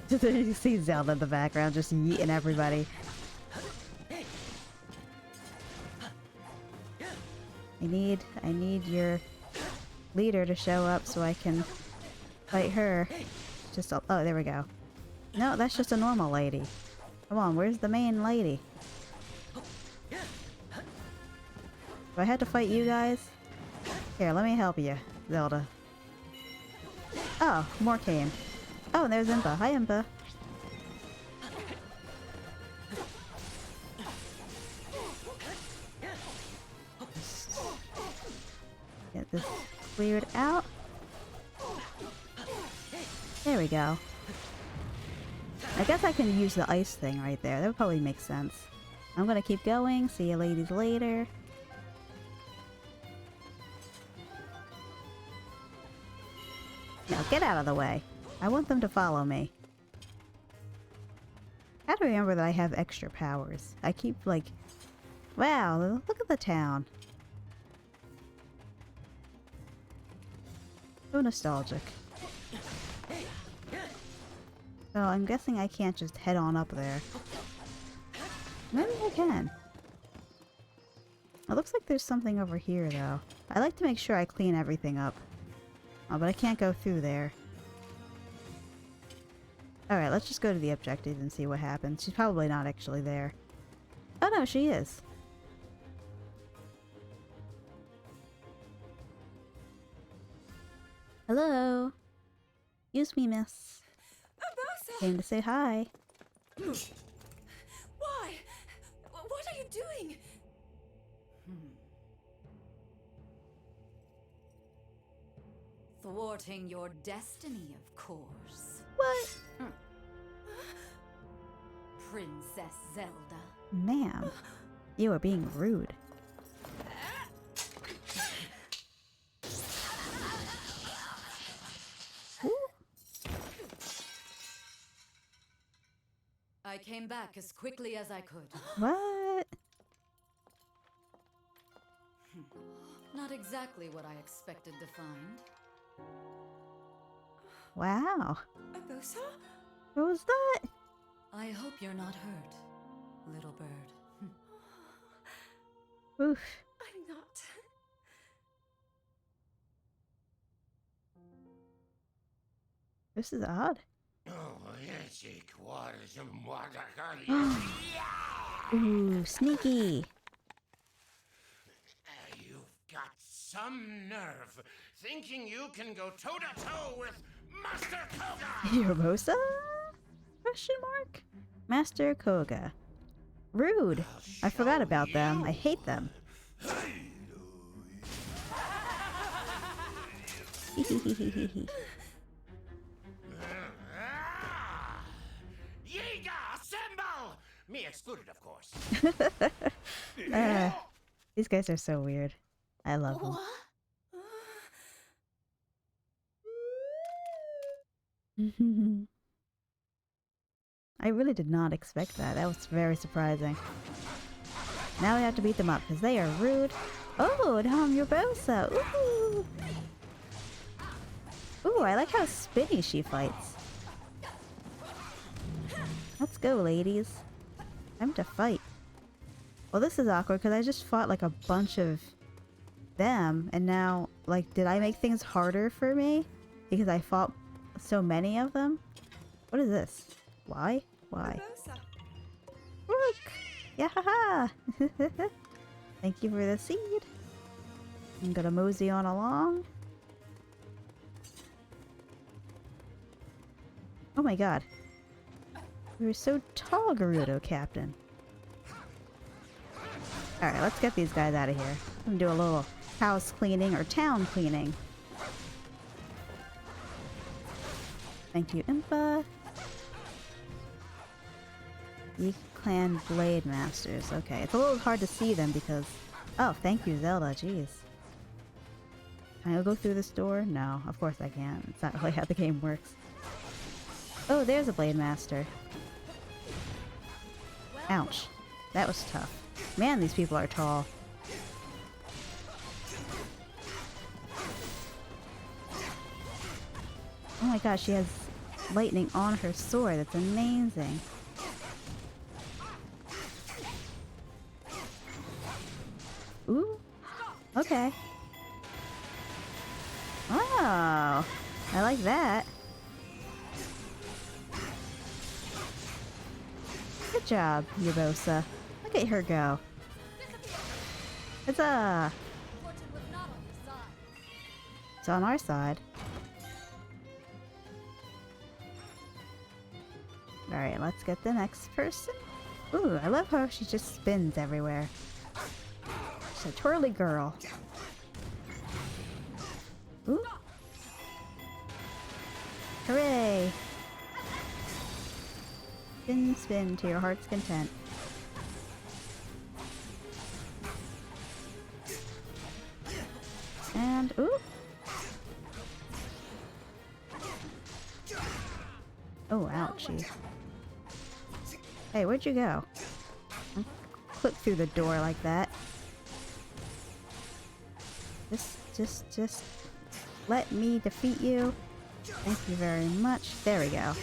You see Zelda in the background just yeeting everybody. I need your leader to show up so I can fight her. Just a, oh, there we go. No, that's just a normal lady. Come on, where's the main lady? Do I have to fight you guys? Here, let me help you, Zelda. Oh, more came. Oh, and there's Impa. Hi, Impa. Get this cleared out. There we go. I guess I can use the ice thing right there. That would probably make sense. I'm gonna keep going. See you ladies later. Now get out of the way. I want them to follow me. I gotta remember that I have extra powers. I keep like... Wow, look at the town. So nostalgic. So I'm guessing I can't just head on up there. Maybe I can. It looks like there's something over here, though. I like to make sure I clean everything up. Oh, but I can't go through there. Alright, let's just go to the objective and see what happens. She's probably not actually there. Oh no, she is. Hello. Excuse me, miss. Urbosa! Came to say hi. Why? What are you doing? Thwarting your destiny, of course. What? Princess Zelda. Ma'am, you are being rude. I came back as quickly as I could. What? Not exactly what I expected to find. Wow. Urbosa? What was that? I hope you're not hurt, little bird. Oof. I'm not. This is odd. Ooh, sneaky. You've got some nerve, thinking you can go toe-to-toe with Master Koga! Urbosa? Question mark? Master Koga. Rude. I forgot about them. I hate them. Yiga, assemble! Me excluded, of course. These guys are so weird. I love them. I really did not expect that. That was very surprising. Now we have to beat them up because they are rude. Oh, now I'm Urbosa. Ooh. Ooh, I like how spinny she fights. Let's go, ladies. Time to fight. Well, this is awkward because I just fought like a bunch of them, and now, like, did I make things harder for me because I fought so many of them? What is this? Why? Why? Urbosa. Look! Yeah! Thank you for the seed. I'm gonna mosey on along. Oh my god. You're so tall, Gerudo Captain. Alright, let's get these guys out of here. I'm gonna do a little house cleaning or town cleaning. Thank you, Impa. Weak Clan Blade Masters. Okay, it's a little hard to see them because... Oh, thank you, Zelda. Jeez. Can I go through this door? No, of course I can't. It's not really how the game works. Oh, there's a Blade Master. Ouch. That was tough. Man, these people are tall. Oh my gosh, she has lightning on her sword. That's amazing. Ooh. Okay. Oh. I like that. Good job, Urbosa. Look at her go. Huzzah! Fortune was not on your side. It's on our side. Alright, let's get the next person. Ooh, I love how she just spins everywhere. She's a twirly girl. Ooh. Hooray! Spin, spin to your heart's content. And, ooh! Oh, ouchie. Hey, where'd you go? Don't clip through the door like that. Just let me defeat you. Thank you very much. There we go.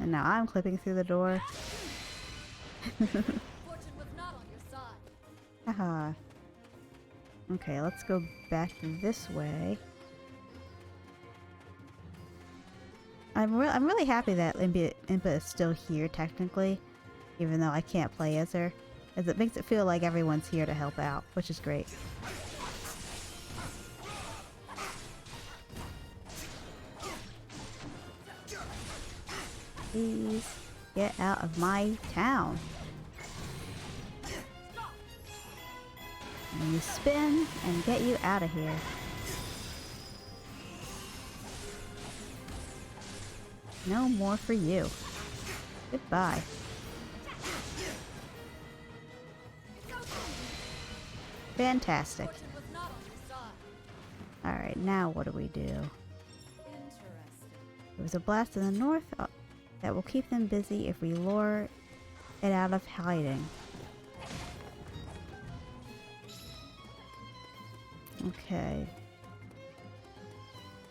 And now I'm clipping through the door. Fortune was not on your side. Haha. Okay, let's go back this way. I'm really happy that Impa is still here technically, even though I can't play as her, as it makes it feel like everyone's here to help out, which is great. Please get out of my town. And you spin and get you out of here. No more for you. Goodbye. Fantastic. Fortune was not on your side. Alright, now what do we do? Interesting. There was a blast in the north that will keep them busy if we lure it out of hiding. Okay.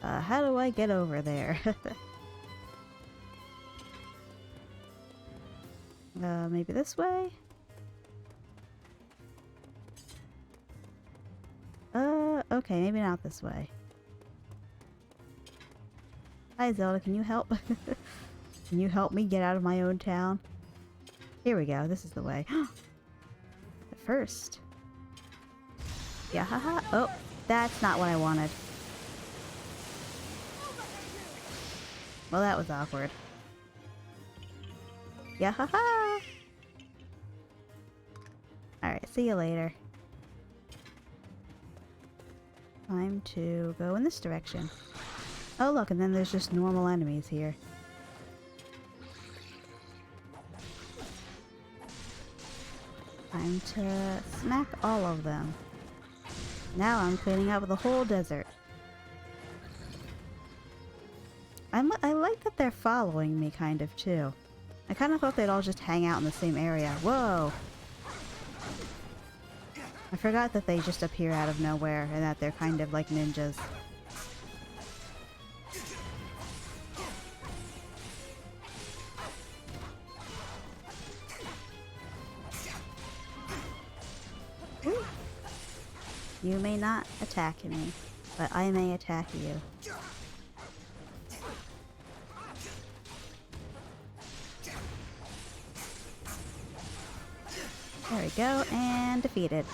How do I get over there? Maybe this way? Okay, maybe not this way. Hi Zelda, can you help? Can you help me get out of my own town? Here we go, this is the way. But first... Yeah, haha. Oh, that's not what I wanted. Well, that was awkward. Yeah, haha. Alright, see you later. Time to go in this direction. Oh look, and then there's just normal enemies here. Time to smack all of them. Now I'm cleaning up the whole desert. I like that they're following me kind of too. I kind of thought they'd all just hang out in the same area. Whoa! I forgot that they just appear out of nowhere and that they're kind of like ninjas. Ooh. You may not attack me, but I may attack you. There we go, and defeated.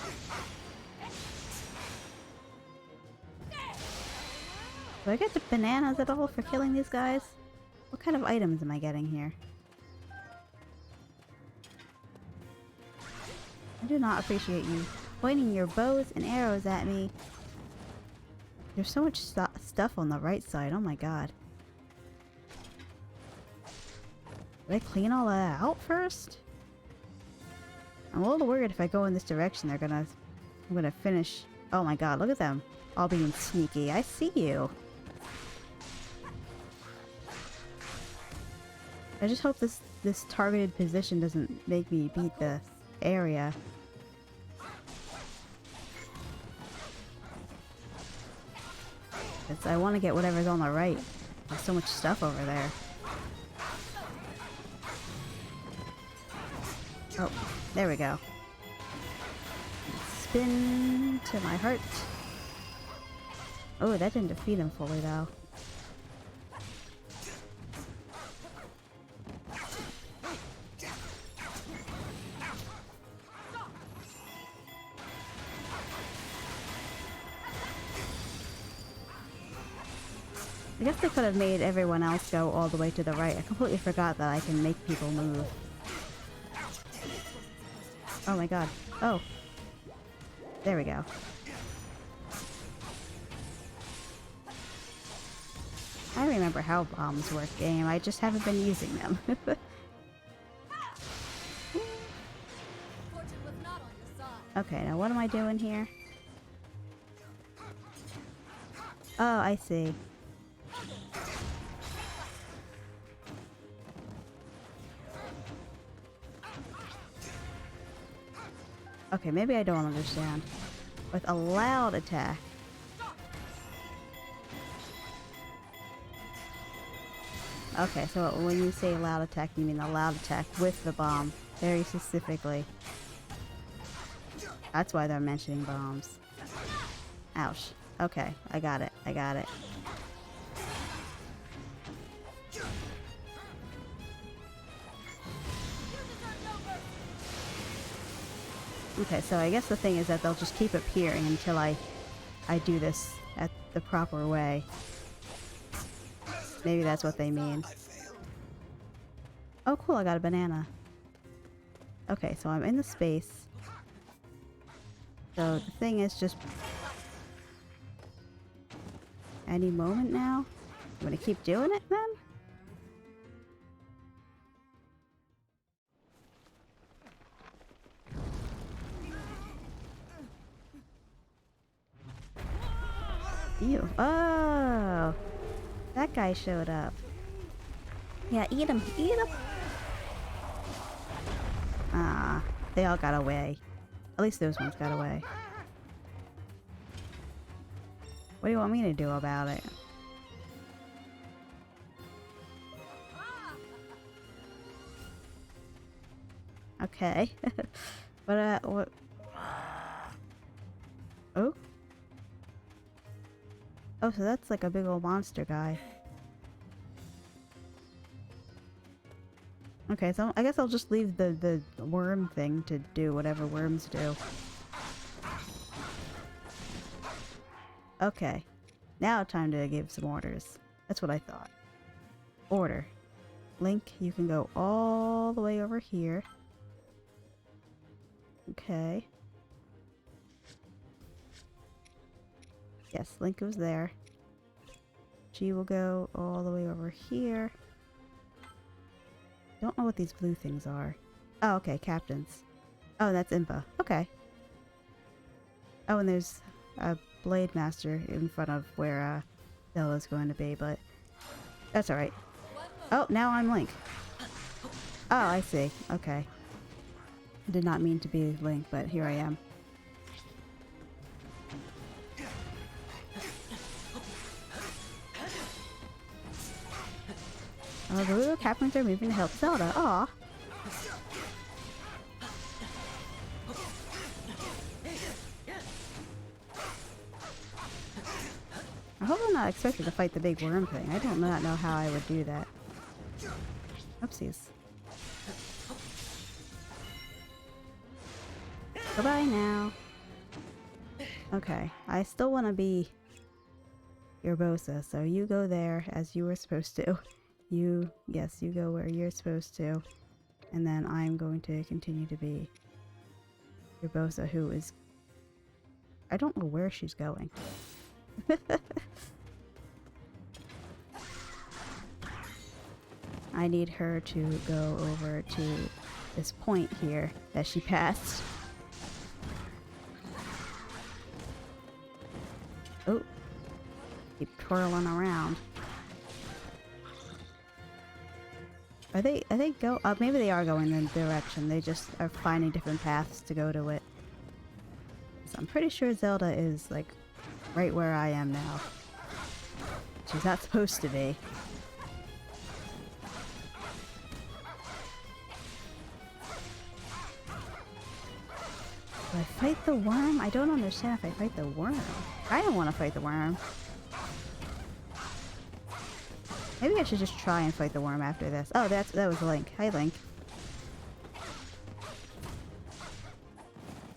Do I get the bananas at all for killing these guys? What kind of items am I getting here? I do not appreciate you pointing your bows and arrows at me. There's so much stuff on the right side, oh my god. Did I clean all that out first? I'm a little worried if I go in this direction I'm gonna finish. Oh my god, look at them. All being sneaky. I see you. I just hope this targeted position doesn't make me beat the area. I want to get whatever's on the right. There's so much stuff over there. Oh, there we go. Spin to my heart. Oh, that didn't defeat him fully though. I guess they could have made everyone else go all the way to the right. I completely forgot that I can make people move. Oh my god. Oh. There we go. I remember how bombs work, game. I just haven't been using them. Okay, now what am I doing here? Oh, I see. Okay, maybe I don't understand. With a loud attack. Okay, so when you say loud attack, you mean a loud attack with the bomb. very specifically. That's why they're mentioning bombs. Ouch. Okay, I got it. I got it. Okay, so I guess the thing is that they'll just keep appearing until I do this at the proper way. Maybe that's what they mean. Oh cool, I got a banana. Okay, so I'm in the space. So the thing is just... any moment now? I'm gonna keep doing it then? Ew. Oh! That guy showed up. Yeah, eat him! Eat him! Ah, they all got away. At least those ones got away. What do you want me to do about it? Okay. But, what? Oh? Oh, so that's like a big old monster guy. Okay, so I guess I'll just leave the worm thing to do whatever worms do. Okay. Now time to give some orders. That's what I thought. Order. Link, you can go all the way over here. Okay. Yes, Link goes there. She will go all the way over here. Don't know what these blue things are. Oh, okay, captains. Oh, that's Impa. Okay. Oh, and there's a Blade Master in front of where Zelda's going to be, but that's alright. Oh, now I'm Link. Oh, I see. Okay. I did not mean to be Link, but here I am. Oh, the little captains are moving to help Zelda. Aw. I hope I'm not expected to fight the big worm thing. I don't know how I would do that. Oopsies. Goodbye now. Okay, I still want to be Urbosa, so you go there as you were supposed to. Yes, you go where you're supposed to. And then I'm going to continue to be Urbosa, who is... I don't know where she's going. I need her to go over to this point here that she passed. Oh. Keep twirling around. Are they go? Maybe they are going in the direction. They just are finding different paths to go to it. So I'm pretty sure Zelda is like right where I am now. She's not supposed to be. Do I fight the worm? I don't understand if I fight the worm. I don't want to fight the worm. Maybe I should just try and fight the worm after this. Oh, that was Link. Hi, Link.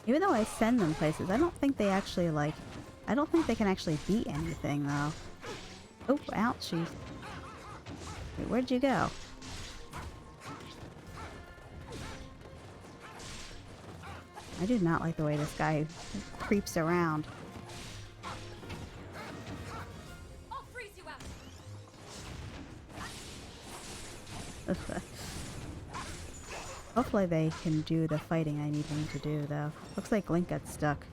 Even though I send them places, I don't think they actually, like... I don't think they can actually beat anything, though. Oh, ouchie. Wait, where'd you go? I do not like the way this guy creeps around. Hopefully they can do the fighting I need them to do, though. Looks like Link got stuck.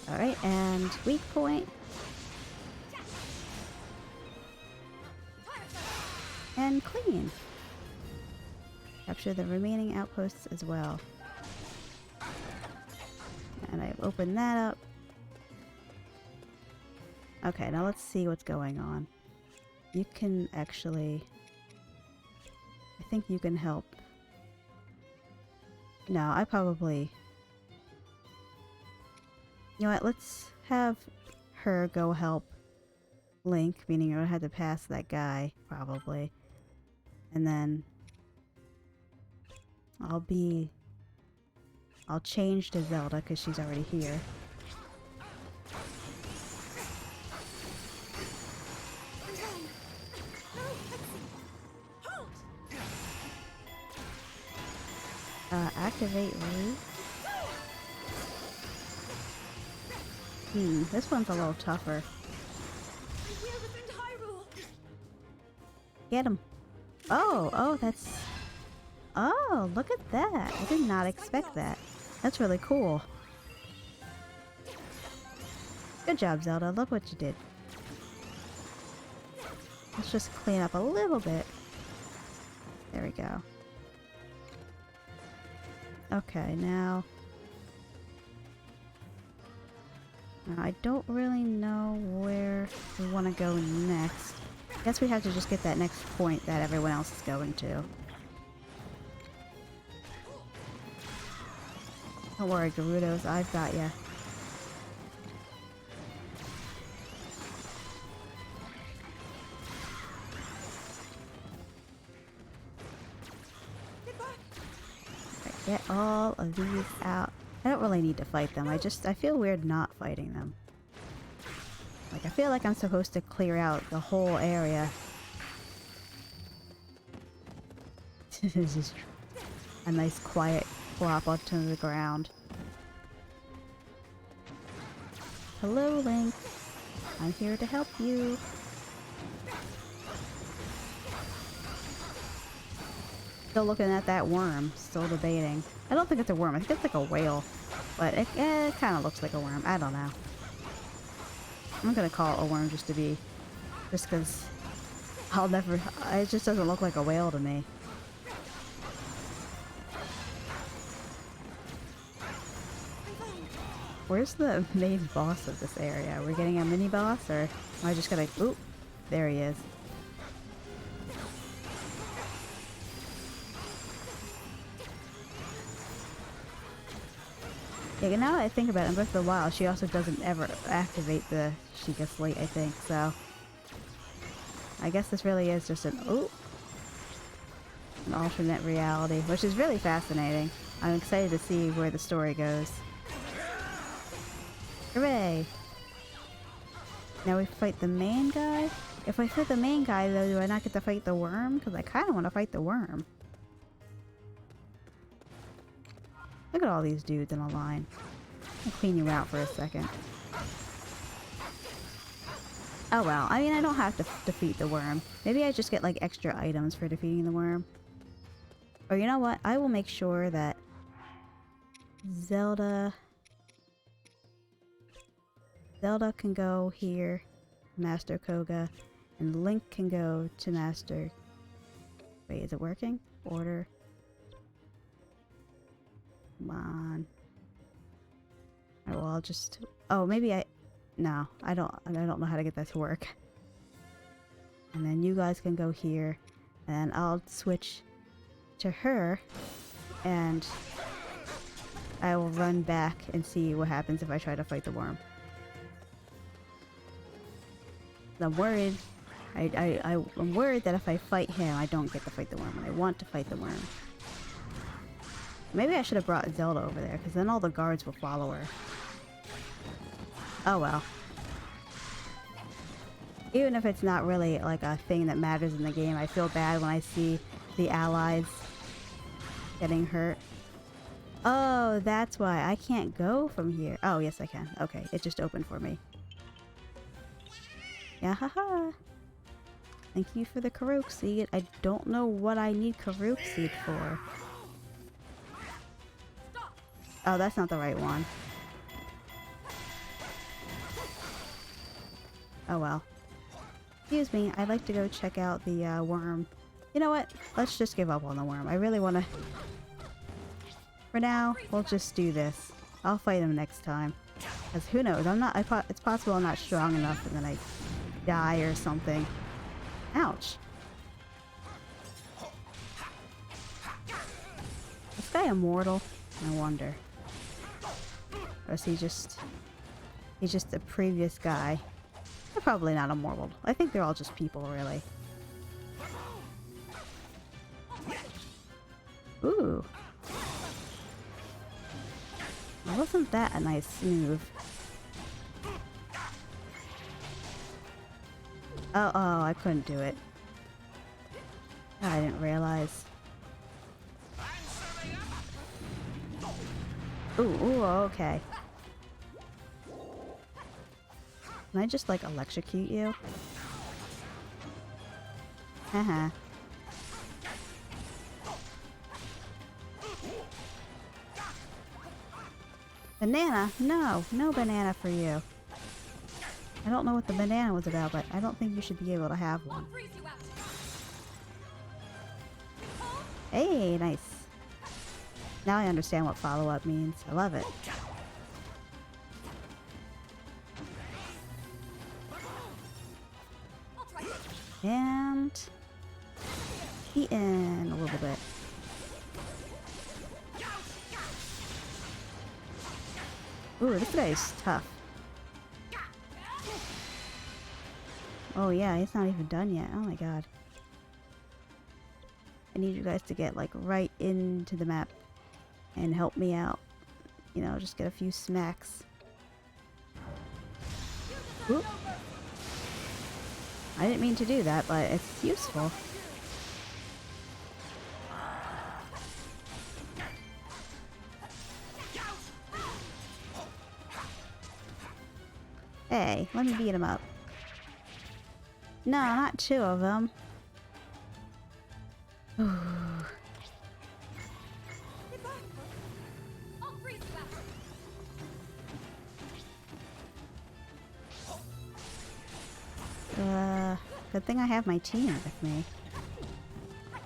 Alright, and weak point. And clean. Capture the remaining outposts as well. And I've opened that up. Okay, now let's see what's going on. You can actually... I think you can help. No, I probably... You know what, let's have her go help Link, meaning you're gonna have to pass that guy, probably. And then... I'll change to Zelda, because she's already here. Activate route. This one's a little tougher. Get him. Oh, that's... Oh, look at that. I did not expect that. That's really cool. Good job, Zelda. Look what you did. Let's just clean up a little bit. There we go. Okay, now I don't really know where we want to go next. I guess we have to just get that next point that everyone else is going to. Don't worry, Gerudos, I've got ya. Get all of these out. I don't really need to fight them. I feel weird not fighting them. Like, I feel like I'm supposed to clear out the whole area. This is just a nice quiet plop onto the ground. Hello, Link. I'm here to help you. Still looking at that worm. Still debating. I don't think it's a worm. I think it's like a whale. But it kind of looks like a worm. I don't know. I'm gonna call it a worm just because I'll never... It just doesn't look like a whale to me. Where's the main boss of this area? Are we getting a mini boss, or am I just gonna... Oop! There he is. Yeah, now that I think about it, in Breath of the Wild, she also doesn't ever activate the Sheikah Slate, I think, so... I guess this really is just an alternate reality, which is really fascinating. I'm excited to see where the story goes. Hooray! Now we fight the main guy? If I fight the main guy, though, do I not get to fight the worm? Because I kind of want to fight the worm. Look at all these dudes in a line. I'll clean you out for a second. Oh well, I mean, I don't have to defeat the worm. Maybe I just get like extra items for defeating the worm. Or you know what? I will make sure that Zelda can go here, Master Koga, and Link can go to Master... Wait, is it working? Order. Come on. Alright, well, I'll just... Oh, maybe No, I don't know how to get that to work. And then you guys can go here, and I'll switch to her, and I will run back and see what happens if I try to fight the worm. I'm worried. I'm worried that if I fight him, I don't get to fight the worm. I want to fight the worm. Maybe I should have brought Zelda over there, because then all the guards will follow her. Oh well. Even if it's not really like a thing that matters in the game, I feel bad when I see the allies getting hurt. Oh, that's why. I can't go from here. Oh, yes I can. Okay, it just opened for me. Yeah, haha. Thank you for the Karuk seed. I don't know what I need Karuk seed for. Oh, that's not the right one. Oh well. Excuse me, I'd like to go check out the worm. You know what? Let's just give up on the worm. I really want to... For now, we'll just do this. I'll fight him next time. Because who knows? It's possible I'm not strong enough and then I die or something. Ouch. This guy immortal? I wonder. Or is he just... He's just a previous guy. They're probably not immortal. I think they're all just people, really. Ooh. Well, wasn't that a nice move? Oh, I couldn't do it. I didn't realize. Ooh, okay. Can I just, like, electrocute you? Haha. Banana? No, no banana for you. I don't know what the banana was about, but I don't think you should be able to have one. Hey, nice. Now I understand what follow-up means. I love it. And... eaten a little bit. Ooh, this guy's tough. Oh yeah, he's not even done yet. Oh my god. I need you guys to get like right into the map and help me out. You know, just get a few smacks. Oop. I didn't mean to do that, but it's useful. Hey, let me beat him up. No, not two of them. Good thing I have my team with me.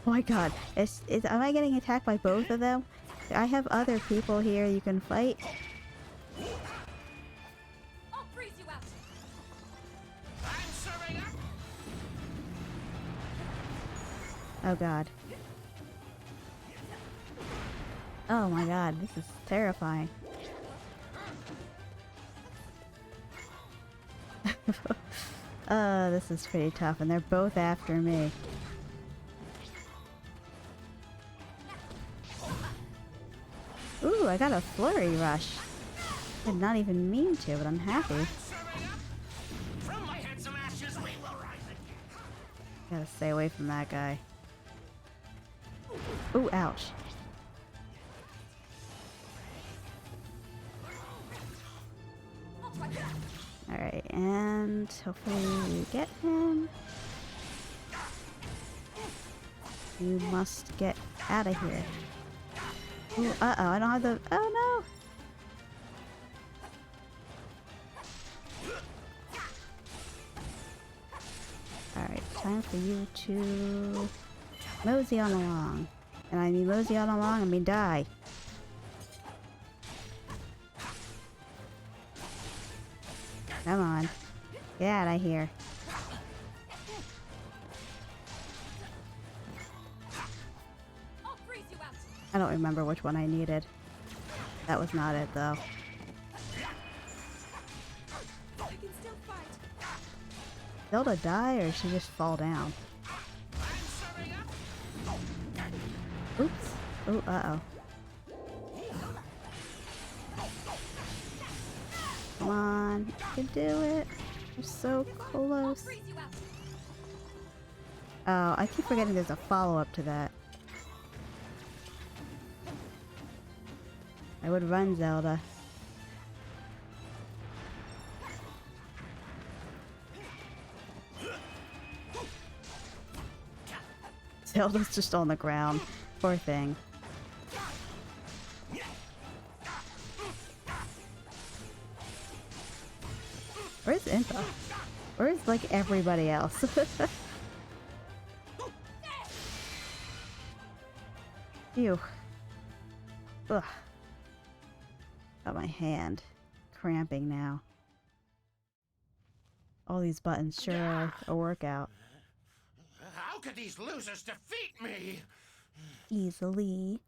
Oh my god, am I getting attacked by both of them? I have other people here you can fight. Oh god. Oh my god, this is terrifying. This is pretty tough, and they're both after me. Ooh, I got a flurry rush. Did not even mean to, but I'm happy. Gotta stay away from that guy. Ooh, ouch. Alright, and hopefully we get him. You must get out of here. Ooh, uh-oh, I don't have the... Oh no! Alright, time for you to mosey on along. And I mean mosey on along, I mean die. Come on. Get out of here. I don't remember which one I needed. That was not it, though. Zelda die, or did she just fall down? Oops. Oh, uh-oh. Come on. You can do it. You're so close. Oh, I keep forgetting there's a follow-up to that. I would run, Zelda. Zelda's just on the ground. Poor thing. Where's Impa? Where's, like, everybody else? Ew. Ugh. Got my hand cramping now. All these buttons sure are a workout. How could these losers defeat me? Easily.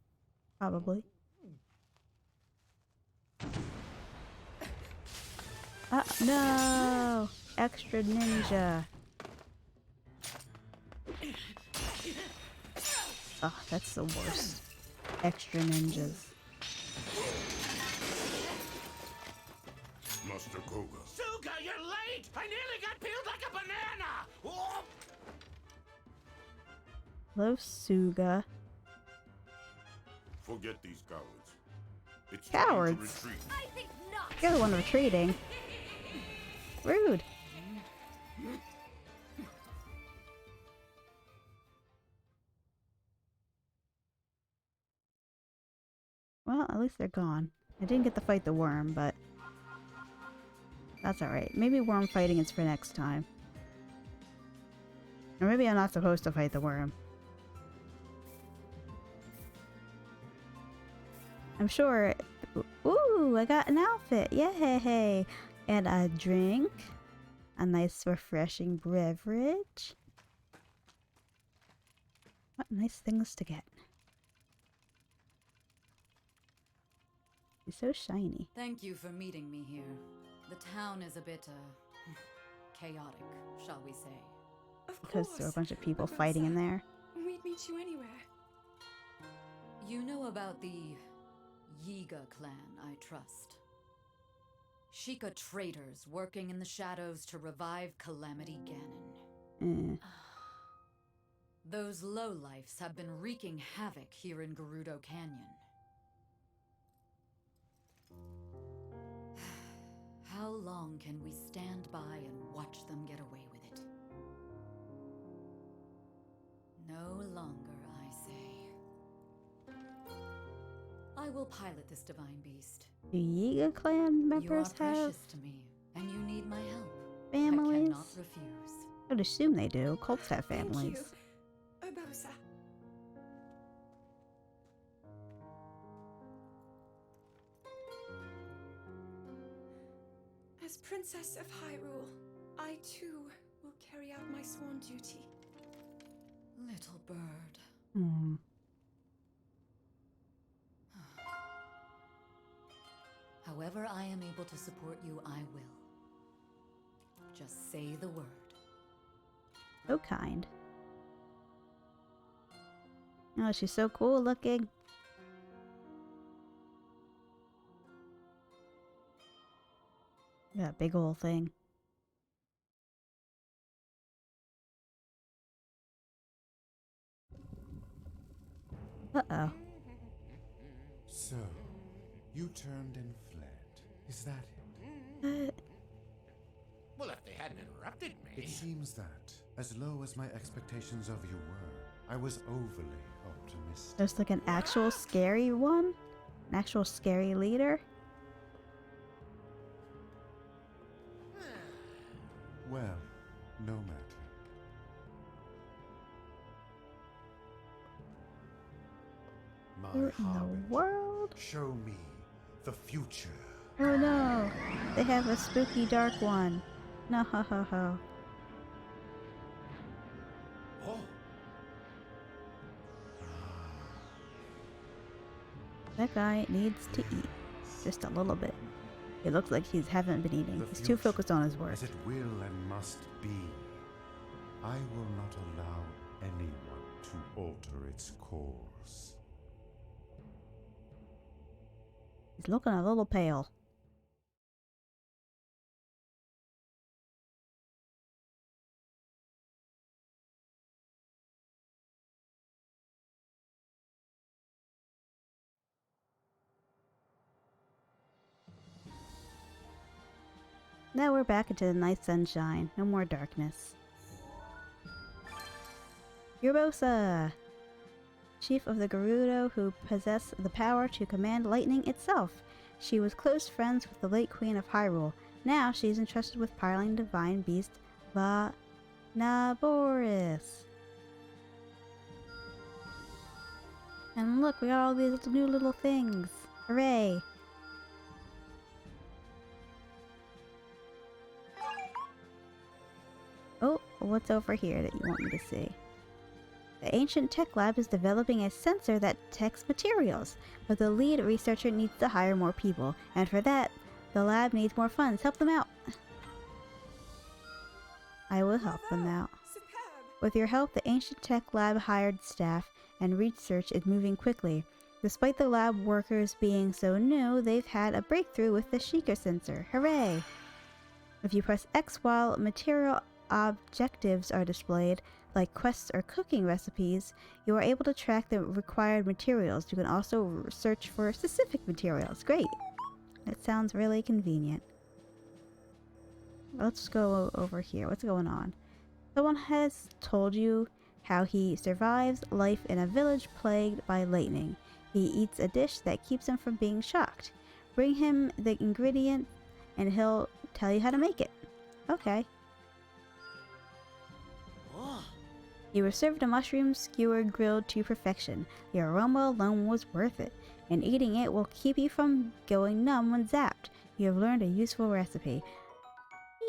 Probably. No! Extra ninja. Oh, that's the worst. Extra ninjas. Master Koga. Suga, you're late! I nearly got peeled like a banana! Oh! Hello, Suga. Forget these cowards. It's Cowards? time to retreat. I think not. You're the one retreating. Rude. Well, at least they're gone. I didn't get to fight the worm, but that's alright. Maybe worm fighting is for next time. Or maybe I'm not supposed to fight the worm. I'm sure... Ooh, I got an outfit! Yay! And a drink. A nice refreshing beverage. What nice things to get. He's so shiny. Thank you for meeting me here. The town is a bit, chaotic, shall we say. Of Because course. there are a bunch of people Urbosa. fighting in there. We'd meet you anywhere. You know about the Yiga clan, I trust. Sheikah traitors working in the shadows to revive Calamity Ganon. Those lowlifes have been wreaking havoc here in Gerudo Canyon. How long can we stand by and watch them get away with it? No longer, I say. I will pilot this divine beast. Do Yiga clan members You are have precious to me, and you need my help. families? I cannot refuse. I would assume they do. Cults have families. Thank you, Urbosa. As Princess of Hyrule, I too will carry out my sworn duty. Little bird. Hmm. However I am able to support you, I will. Just say the word. So kind. Oh, she's so cool looking. That big old thing. Uh-oh. So, you turned and fled. Is that it? Well, if they hadn't interrupted me... It seems that, as low as my expectations of you were, I was overly optimistic. There's like an actual scary one? An actual scary leader? Well, no matter. My Who in harbinger, the world? show me the future. Oh no! They have a spooky dark one. No ho ho ho. Oh, That guy needs to eat. Just a little bit. It looks like he hasn't been eating. The He's too future, focused on his work. as it will and must be. I will not allow anyone to alter its course. He's looking a little pale. Now we're back into the night sunshine. No more darkness. Urbosa! Chief of the Gerudo who possessed the power to command lightning itself. She was close friends with the late Queen of Hyrule. Now she's entrusted with piloting divine beast Naboris. And look, we got all these new little things. Hooray! Oh, what's over here that you want me to see? The Ancient Tech Lab is developing a sensor that detects materials, but the lead researcher needs to hire more people, and for that, the lab needs more funds. Help them out. I will help them out. Superb! With your help, the Ancient Tech Lab hired staff, and research is moving quickly. Despite the lab workers being so new, they've had a breakthrough with the Sheikah sensor. Hooray! If you press X while material objectives are displayed, like quests or cooking recipes, you are able to track the required materials. You can also search for specific materials. Great! That sounds really convenient. Let's go over here. What's going on? Someone has told you how he survives life in a village plagued by lightning. He eats a dish that keeps him from being shocked. Bring him the ingredient and he'll tell you how to make it. Okay. You were served a mushroom skewer grilled to perfection. The aroma alone was worth it, and eating it will keep you from going numb when zapped. You have learned a useful recipe.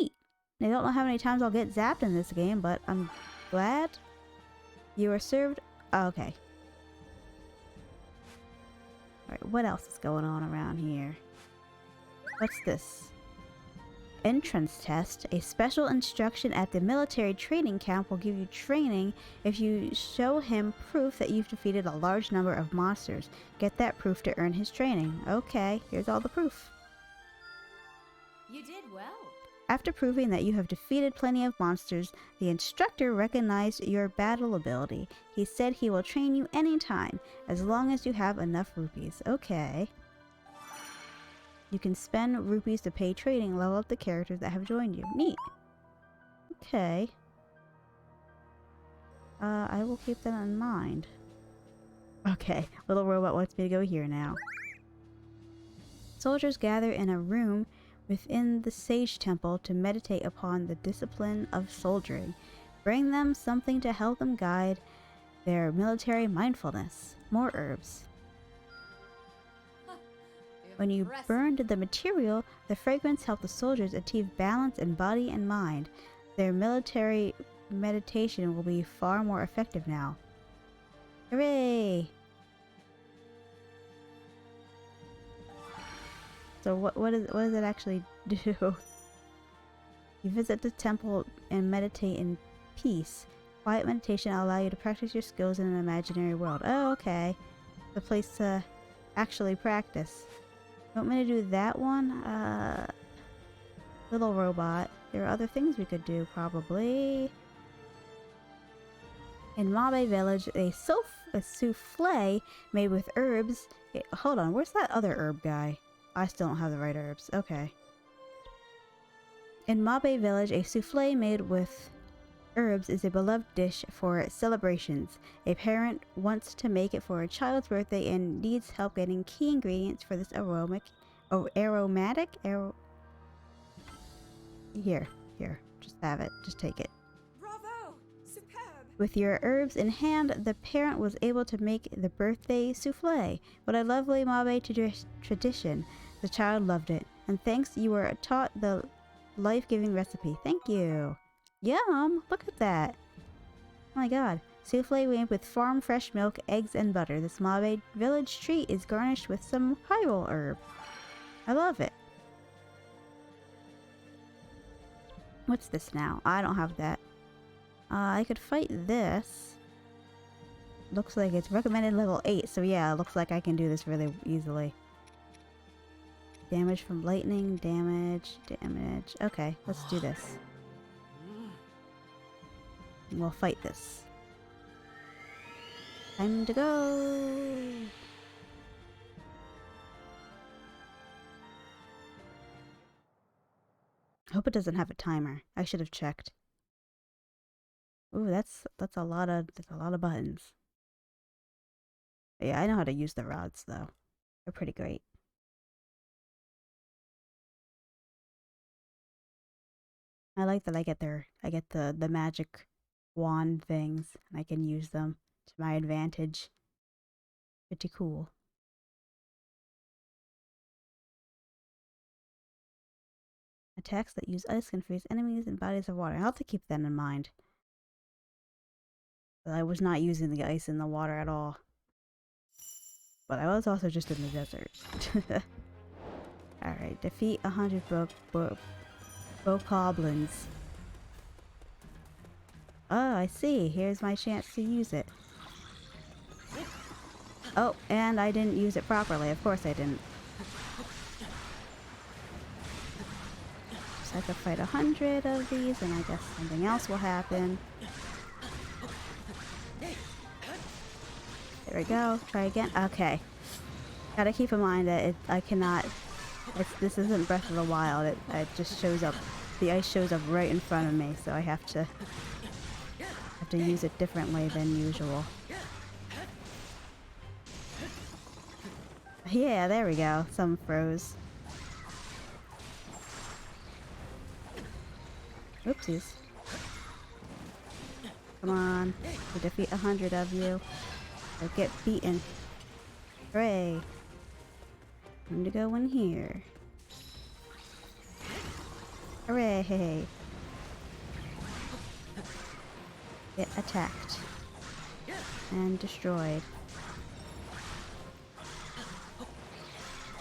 Neat. I don't know how many times I'll get zapped in this game, but I'm glad. You are served... Oh, okay. Alright, what else is going on around here? What's this? Entrance test. A special instruction at the military training camp will give you training if you show him proof that you've defeated a large number of monsters. Get that proof to earn his training. Okay, here's all the proof. You did well. After proving that you have defeated plenty of monsters, the instructor recognized your battle ability. He said he will train you anytime, as long as you have enough rupees. Okay. You can spend rupees to pay training, level up the characters that have joined you. Neat. Okay. I will keep that in mind. Okay, little robot wants me to go here now. Soldiers gather in a room within the Sage Temple to meditate upon the discipline of soldiering. Bring them something to help them guide their military mindfulness. More herbs. When you burned the material, the fragrance helped the soldiers achieve balance in body and mind. Their military meditation will be far more effective now. Hooray! So what does it actually do? You visit the temple and meditate in peace. Quiet meditation will allow you to practice your skills in an imaginary world. Oh, okay. The place to actually practice. You want me to do that one? Little robot. There are other things we could do, probably. In Mabe Village, a souffle made with herbs. Hold on, where's that other herb guy? I still don't have the right herbs. Okay. In Mabe Village, a souffle made with herbs is a beloved dish for celebrations. A parent wants to make it for a child's birthday and needs help getting key ingredients for this aromatic. Here, just have it. Just take it. Bravo! Superb! With your herbs in hand, the parent was able to make the birthday souffle. What a lovely Mabe tradition. The child loved it. And thanks, you were taught the life-giving recipe. Thank you. Yum! Look at that. Oh my god. Souffle made with farm fresh milk, eggs, and butter. This Mabe village treat is garnished with some Hyrule herb. I love it. What's this now? I don't have that. I could fight this. Looks like it's recommended level 8, so yeah, it looks like I can do this really easily. Damage from lightning, damage. Okay, let's do this. And we'll fight this. Time to go! I hope it doesn't have a timer. I should have checked. Ooh, that's a lot of buttons. Yeah, I know how to use the rods though. They're pretty great. I like that I get the magic wand things and I can use them to my advantage. Pretty cool. Attacks that use ice can freeze enemies and bodies of water. I'll have to keep that in mind. I was not using the ice in the water at all. But I was also just in the desert. Alright, defeat 100 bokoblins. Oh, I see. Here's my chance to use it. Oh, and I didn't use it properly. Of course I didn't. So I could fight 100 of these, and I guess something else will happen. There we go. Try again. Okay. Gotta keep in mind that I cannot... this isn't Breath of the Wild. It just shows up... The ice shows up right in front of me, so I have to use it differently than usual. Yeah, there we go. Some froze. Oopsies. Come on. We defeat 100 of you. Or get beaten. Hooray. Time to go in here. Hooray. Get attacked. And destroyed.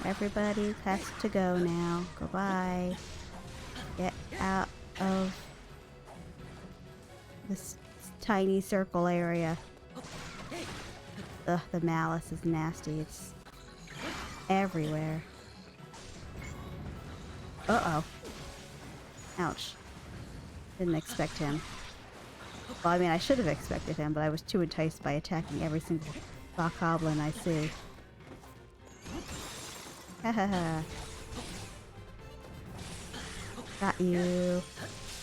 Everybody has to go now. Goodbye. Get out of this tiny circle area. Ugh, the malice is nasty. It's everywhere. Uh-oh. Ouch. Didn't expect him. Well, I mean, I should have expected him, but I was too enticed by attacking every single bokoblin I see. Hahaha. Got you.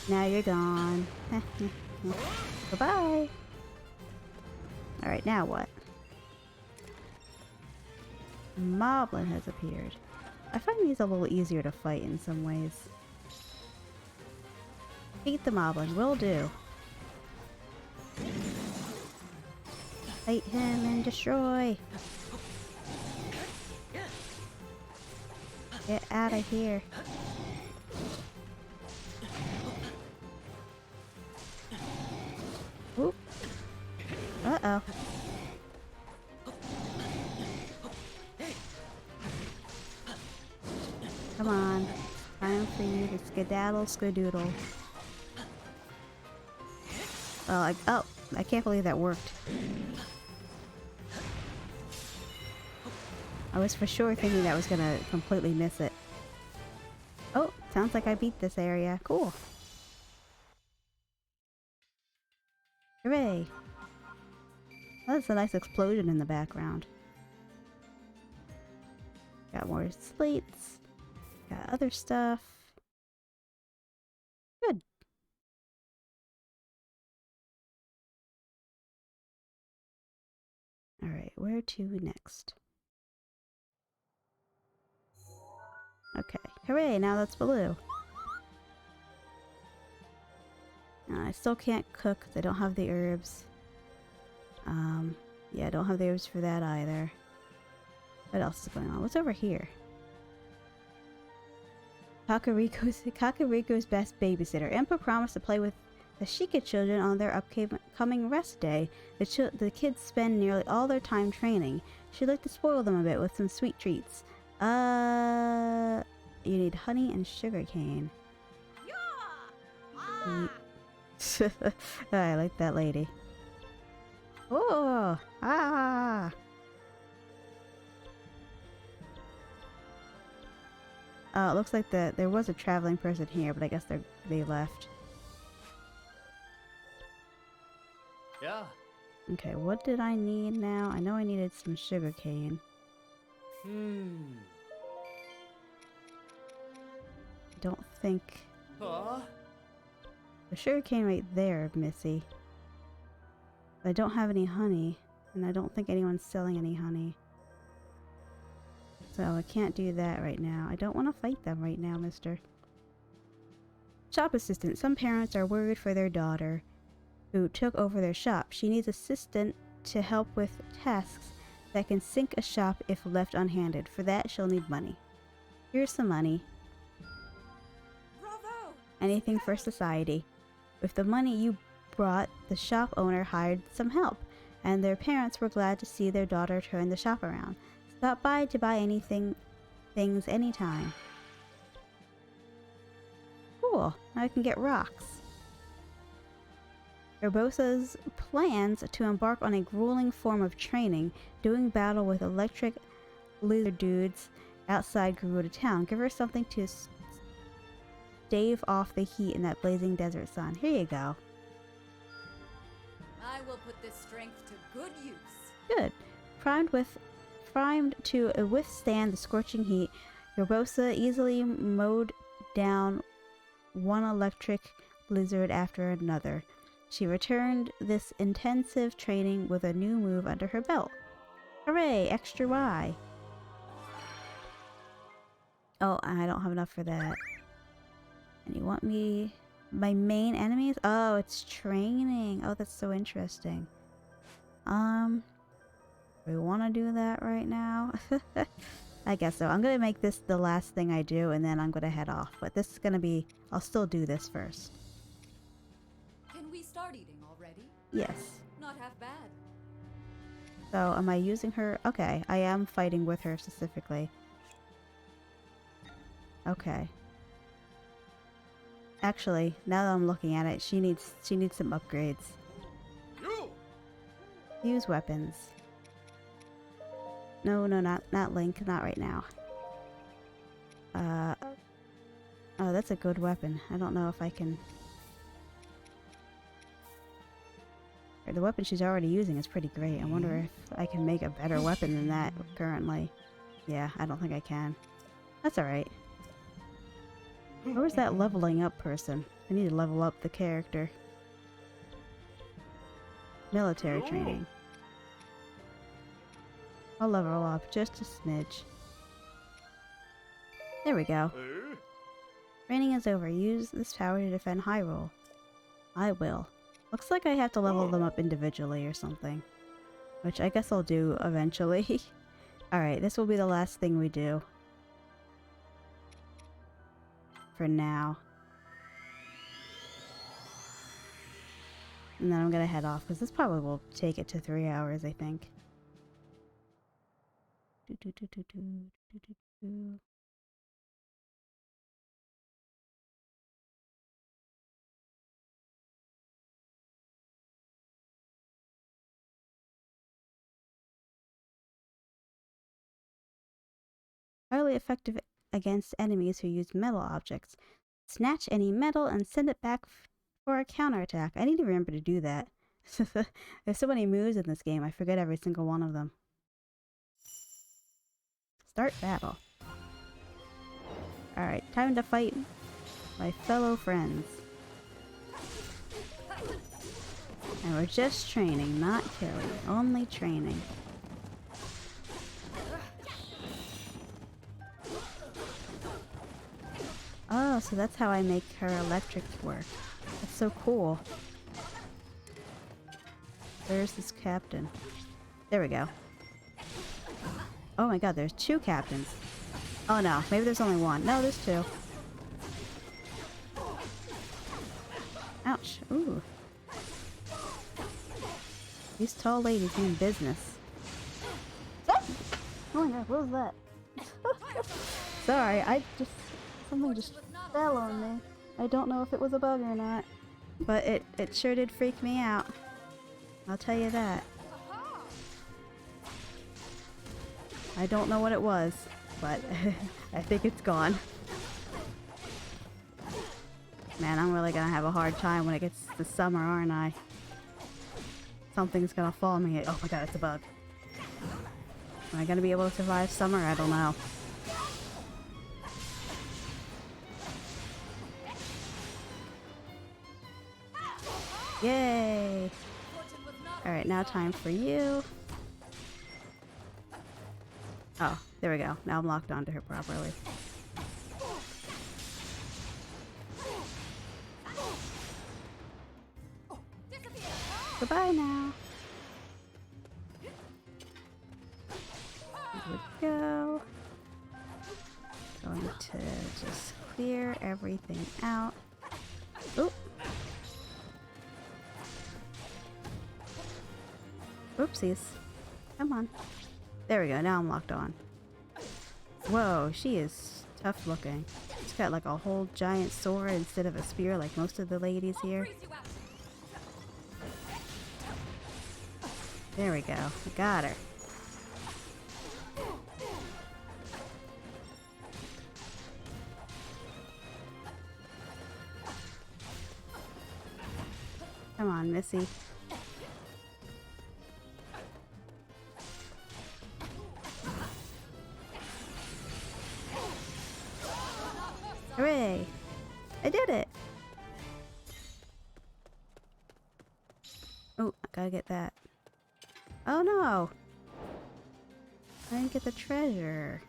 Now you're gone. Bye-bye. Alright, now what? Moblin has appeared. I find these a little easier to fight in some ways. Beat the Moblin. Will do. Fight him and destroy. Get out of here. Oop. Uh-oh. Come on. Time for you to skedaddle skadoodle. Well, I can't believe that worked. I was for sure thinking that was gonna completely miss it. Oh, sounds like I beat this area. Cool. Hooray! Oh, that's a nice explosion in the background. Got more slates. Got other stuff. Good. Alright, where to next? Okay. Hooray, now that's blue. I still can't cook because I don't have the herbs. Yeah, I don't have the herbs for that either. What else is going on? What's over here? Kakariko's best babysitter. Impa promised to play with the Sheikah children on their upcoming rest day. The kids spend nearly all their time training. She'd like to spoil them a bit with some sweet treats. You need honey and sugar cane. I like that lady. Oh! Ah! It looks like there was a traveling person here, but I guess they left. Yeah. Okay, what did I need now? I know I needed some sugar cane. I don't think... The sugar cane right there, Missy. But I don't have any honey, and I don't think anyone's selling any honey. So I can't do that right now. I don't want to fight them right now, mister. Shop assistant. Some parents are worried for their daughter who took over their shop. She needs assistant to help with tasks that can sink a shop if left unhanded. For that, she'll need money. Here's some money. Bravo! Anything for society. With the money, you brought, the shop owner hired some help, and their parents were glad to see their daughter turn the shop around. Stop by to buy things anytime. Cool, now I can get rocks. Urbosa's plans to embark on a grueling form of training, doing battle with electric lizard dudes outside Gerudo town. Give her something to stave off the heat in that blazing desert sun. Here you go. I will put this strength to good use. Good. Primed to withstand the scorching heat, Urbosa easily mowed down one electric lizard after another. She returned this intensive training with a new move under her belt. Hooray! Extra Y! Oh, I don't have enough for that. And you want me... my main enemies? Oh, it's training. Oh, that's so interesting. We want to do that right now? I guess so. I'm going to make this the last thing I do, and then I'm going to head off. But this is going to be... I'll still do this first. Can we start eating already? Yes. Not half bad. So, am I using her? Okay, I am fighting with her specifically. Okay. Actually, now that I'm looking at it, she needs some upgrades. Use weapons. No, not Link, not right now. Oh, that's a good weapon. I don't know if I can... The weapon she's already using is pretty great. I wonder if I can make a better weapon than that currently. Yeah, I don't think I can. That's alright. Where was that leveling up person? I need to level up the character. Military training. I'll level up just a smidge. There we go. Training is over. Use this power to defend Hyrule. I will. Looks like I have to level them up individually or something. Which I guess I'll do eventually. Alright, this will be the last thing we do. For now. And then I'm gonna head off, because this probably will take it to 3 hours, I think. Highly effective against enemies who use metal objects. Snatch any metal and send it back for a counterattack. I need to remember to do that. There's so many moves in this game, I forget every single one of them. Start battle. Alright, time to fight my fellow friends. And we're just training, not killing. Only training. Oh, so that's how I make her electric work. That's so cool. Where's this captain? There we go. Oh my god, there's 2 captains. Oh no, maybe there's only 1. No, there's 2. Ouch. Ooh. These tall ladies mean business. Oh my god, what was that? Sorry, something just fell on me. I don't know if it was a bug or not. But it sure did freak me out. I'll tell you that. I don't know what it was, but I think it's gone. Man, I'm really gonna have a hard time when it gets to summer, aren't I? Something's gonna fall on me. Oh my god, it's a bug. Am I gonna be able to survive summer? I don't know. Yay! Alright, now time for you. Oh, there we go. Now I'm locked onto her properly. Goodbye now. Here we go. Going to just clear everything out. Oop. Whoopsies. Come on. There we go, now I'm locked on. Whoa, she is tough looking. She's got like a whole giant sword instead of a spear like most of the ladies here. There we go. We got her. Come on, Missy. Hooray! I did it! Oh, I gotta get that. Oh no! I didn't get the treasure.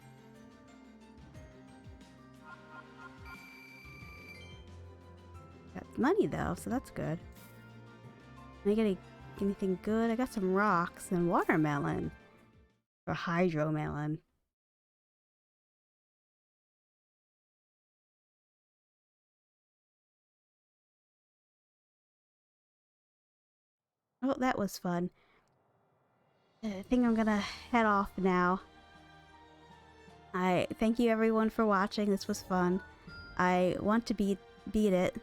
Got money though, so that's good. Can I get anything good? I got some rocks and watermelon. Or hydromelon. Oh, that was fun. I think I'm gonna head off now. I thank you everyone for watching. This was fun. I want to beat it.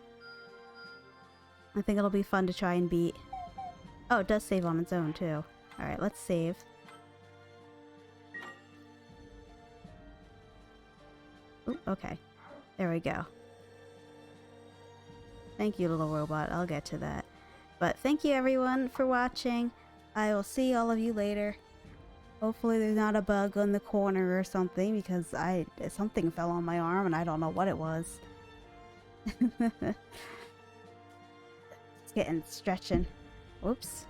I think it'll be fun to try and beat. Oh, it does save on its own too. Alright, let's save. Ooh, okay. There we go. Thank you, little robot. I'll get to that. But thank you everyone for watching. I will see all of you later. Hopefully there's not a bug on the corner or something, because something fell on my arm and I don't know what it was. It's getting stretching. Whoops.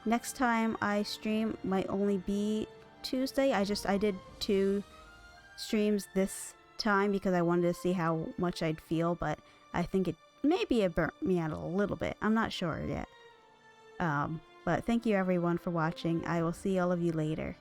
Next time I stream might only be Tuesday. I did 2 streams this time because I wanted to see how much I'd feel, but I think it maybe it burnt me out a little bit. I'm not sure yet. But thank you everyone for watching. I will see all of you later.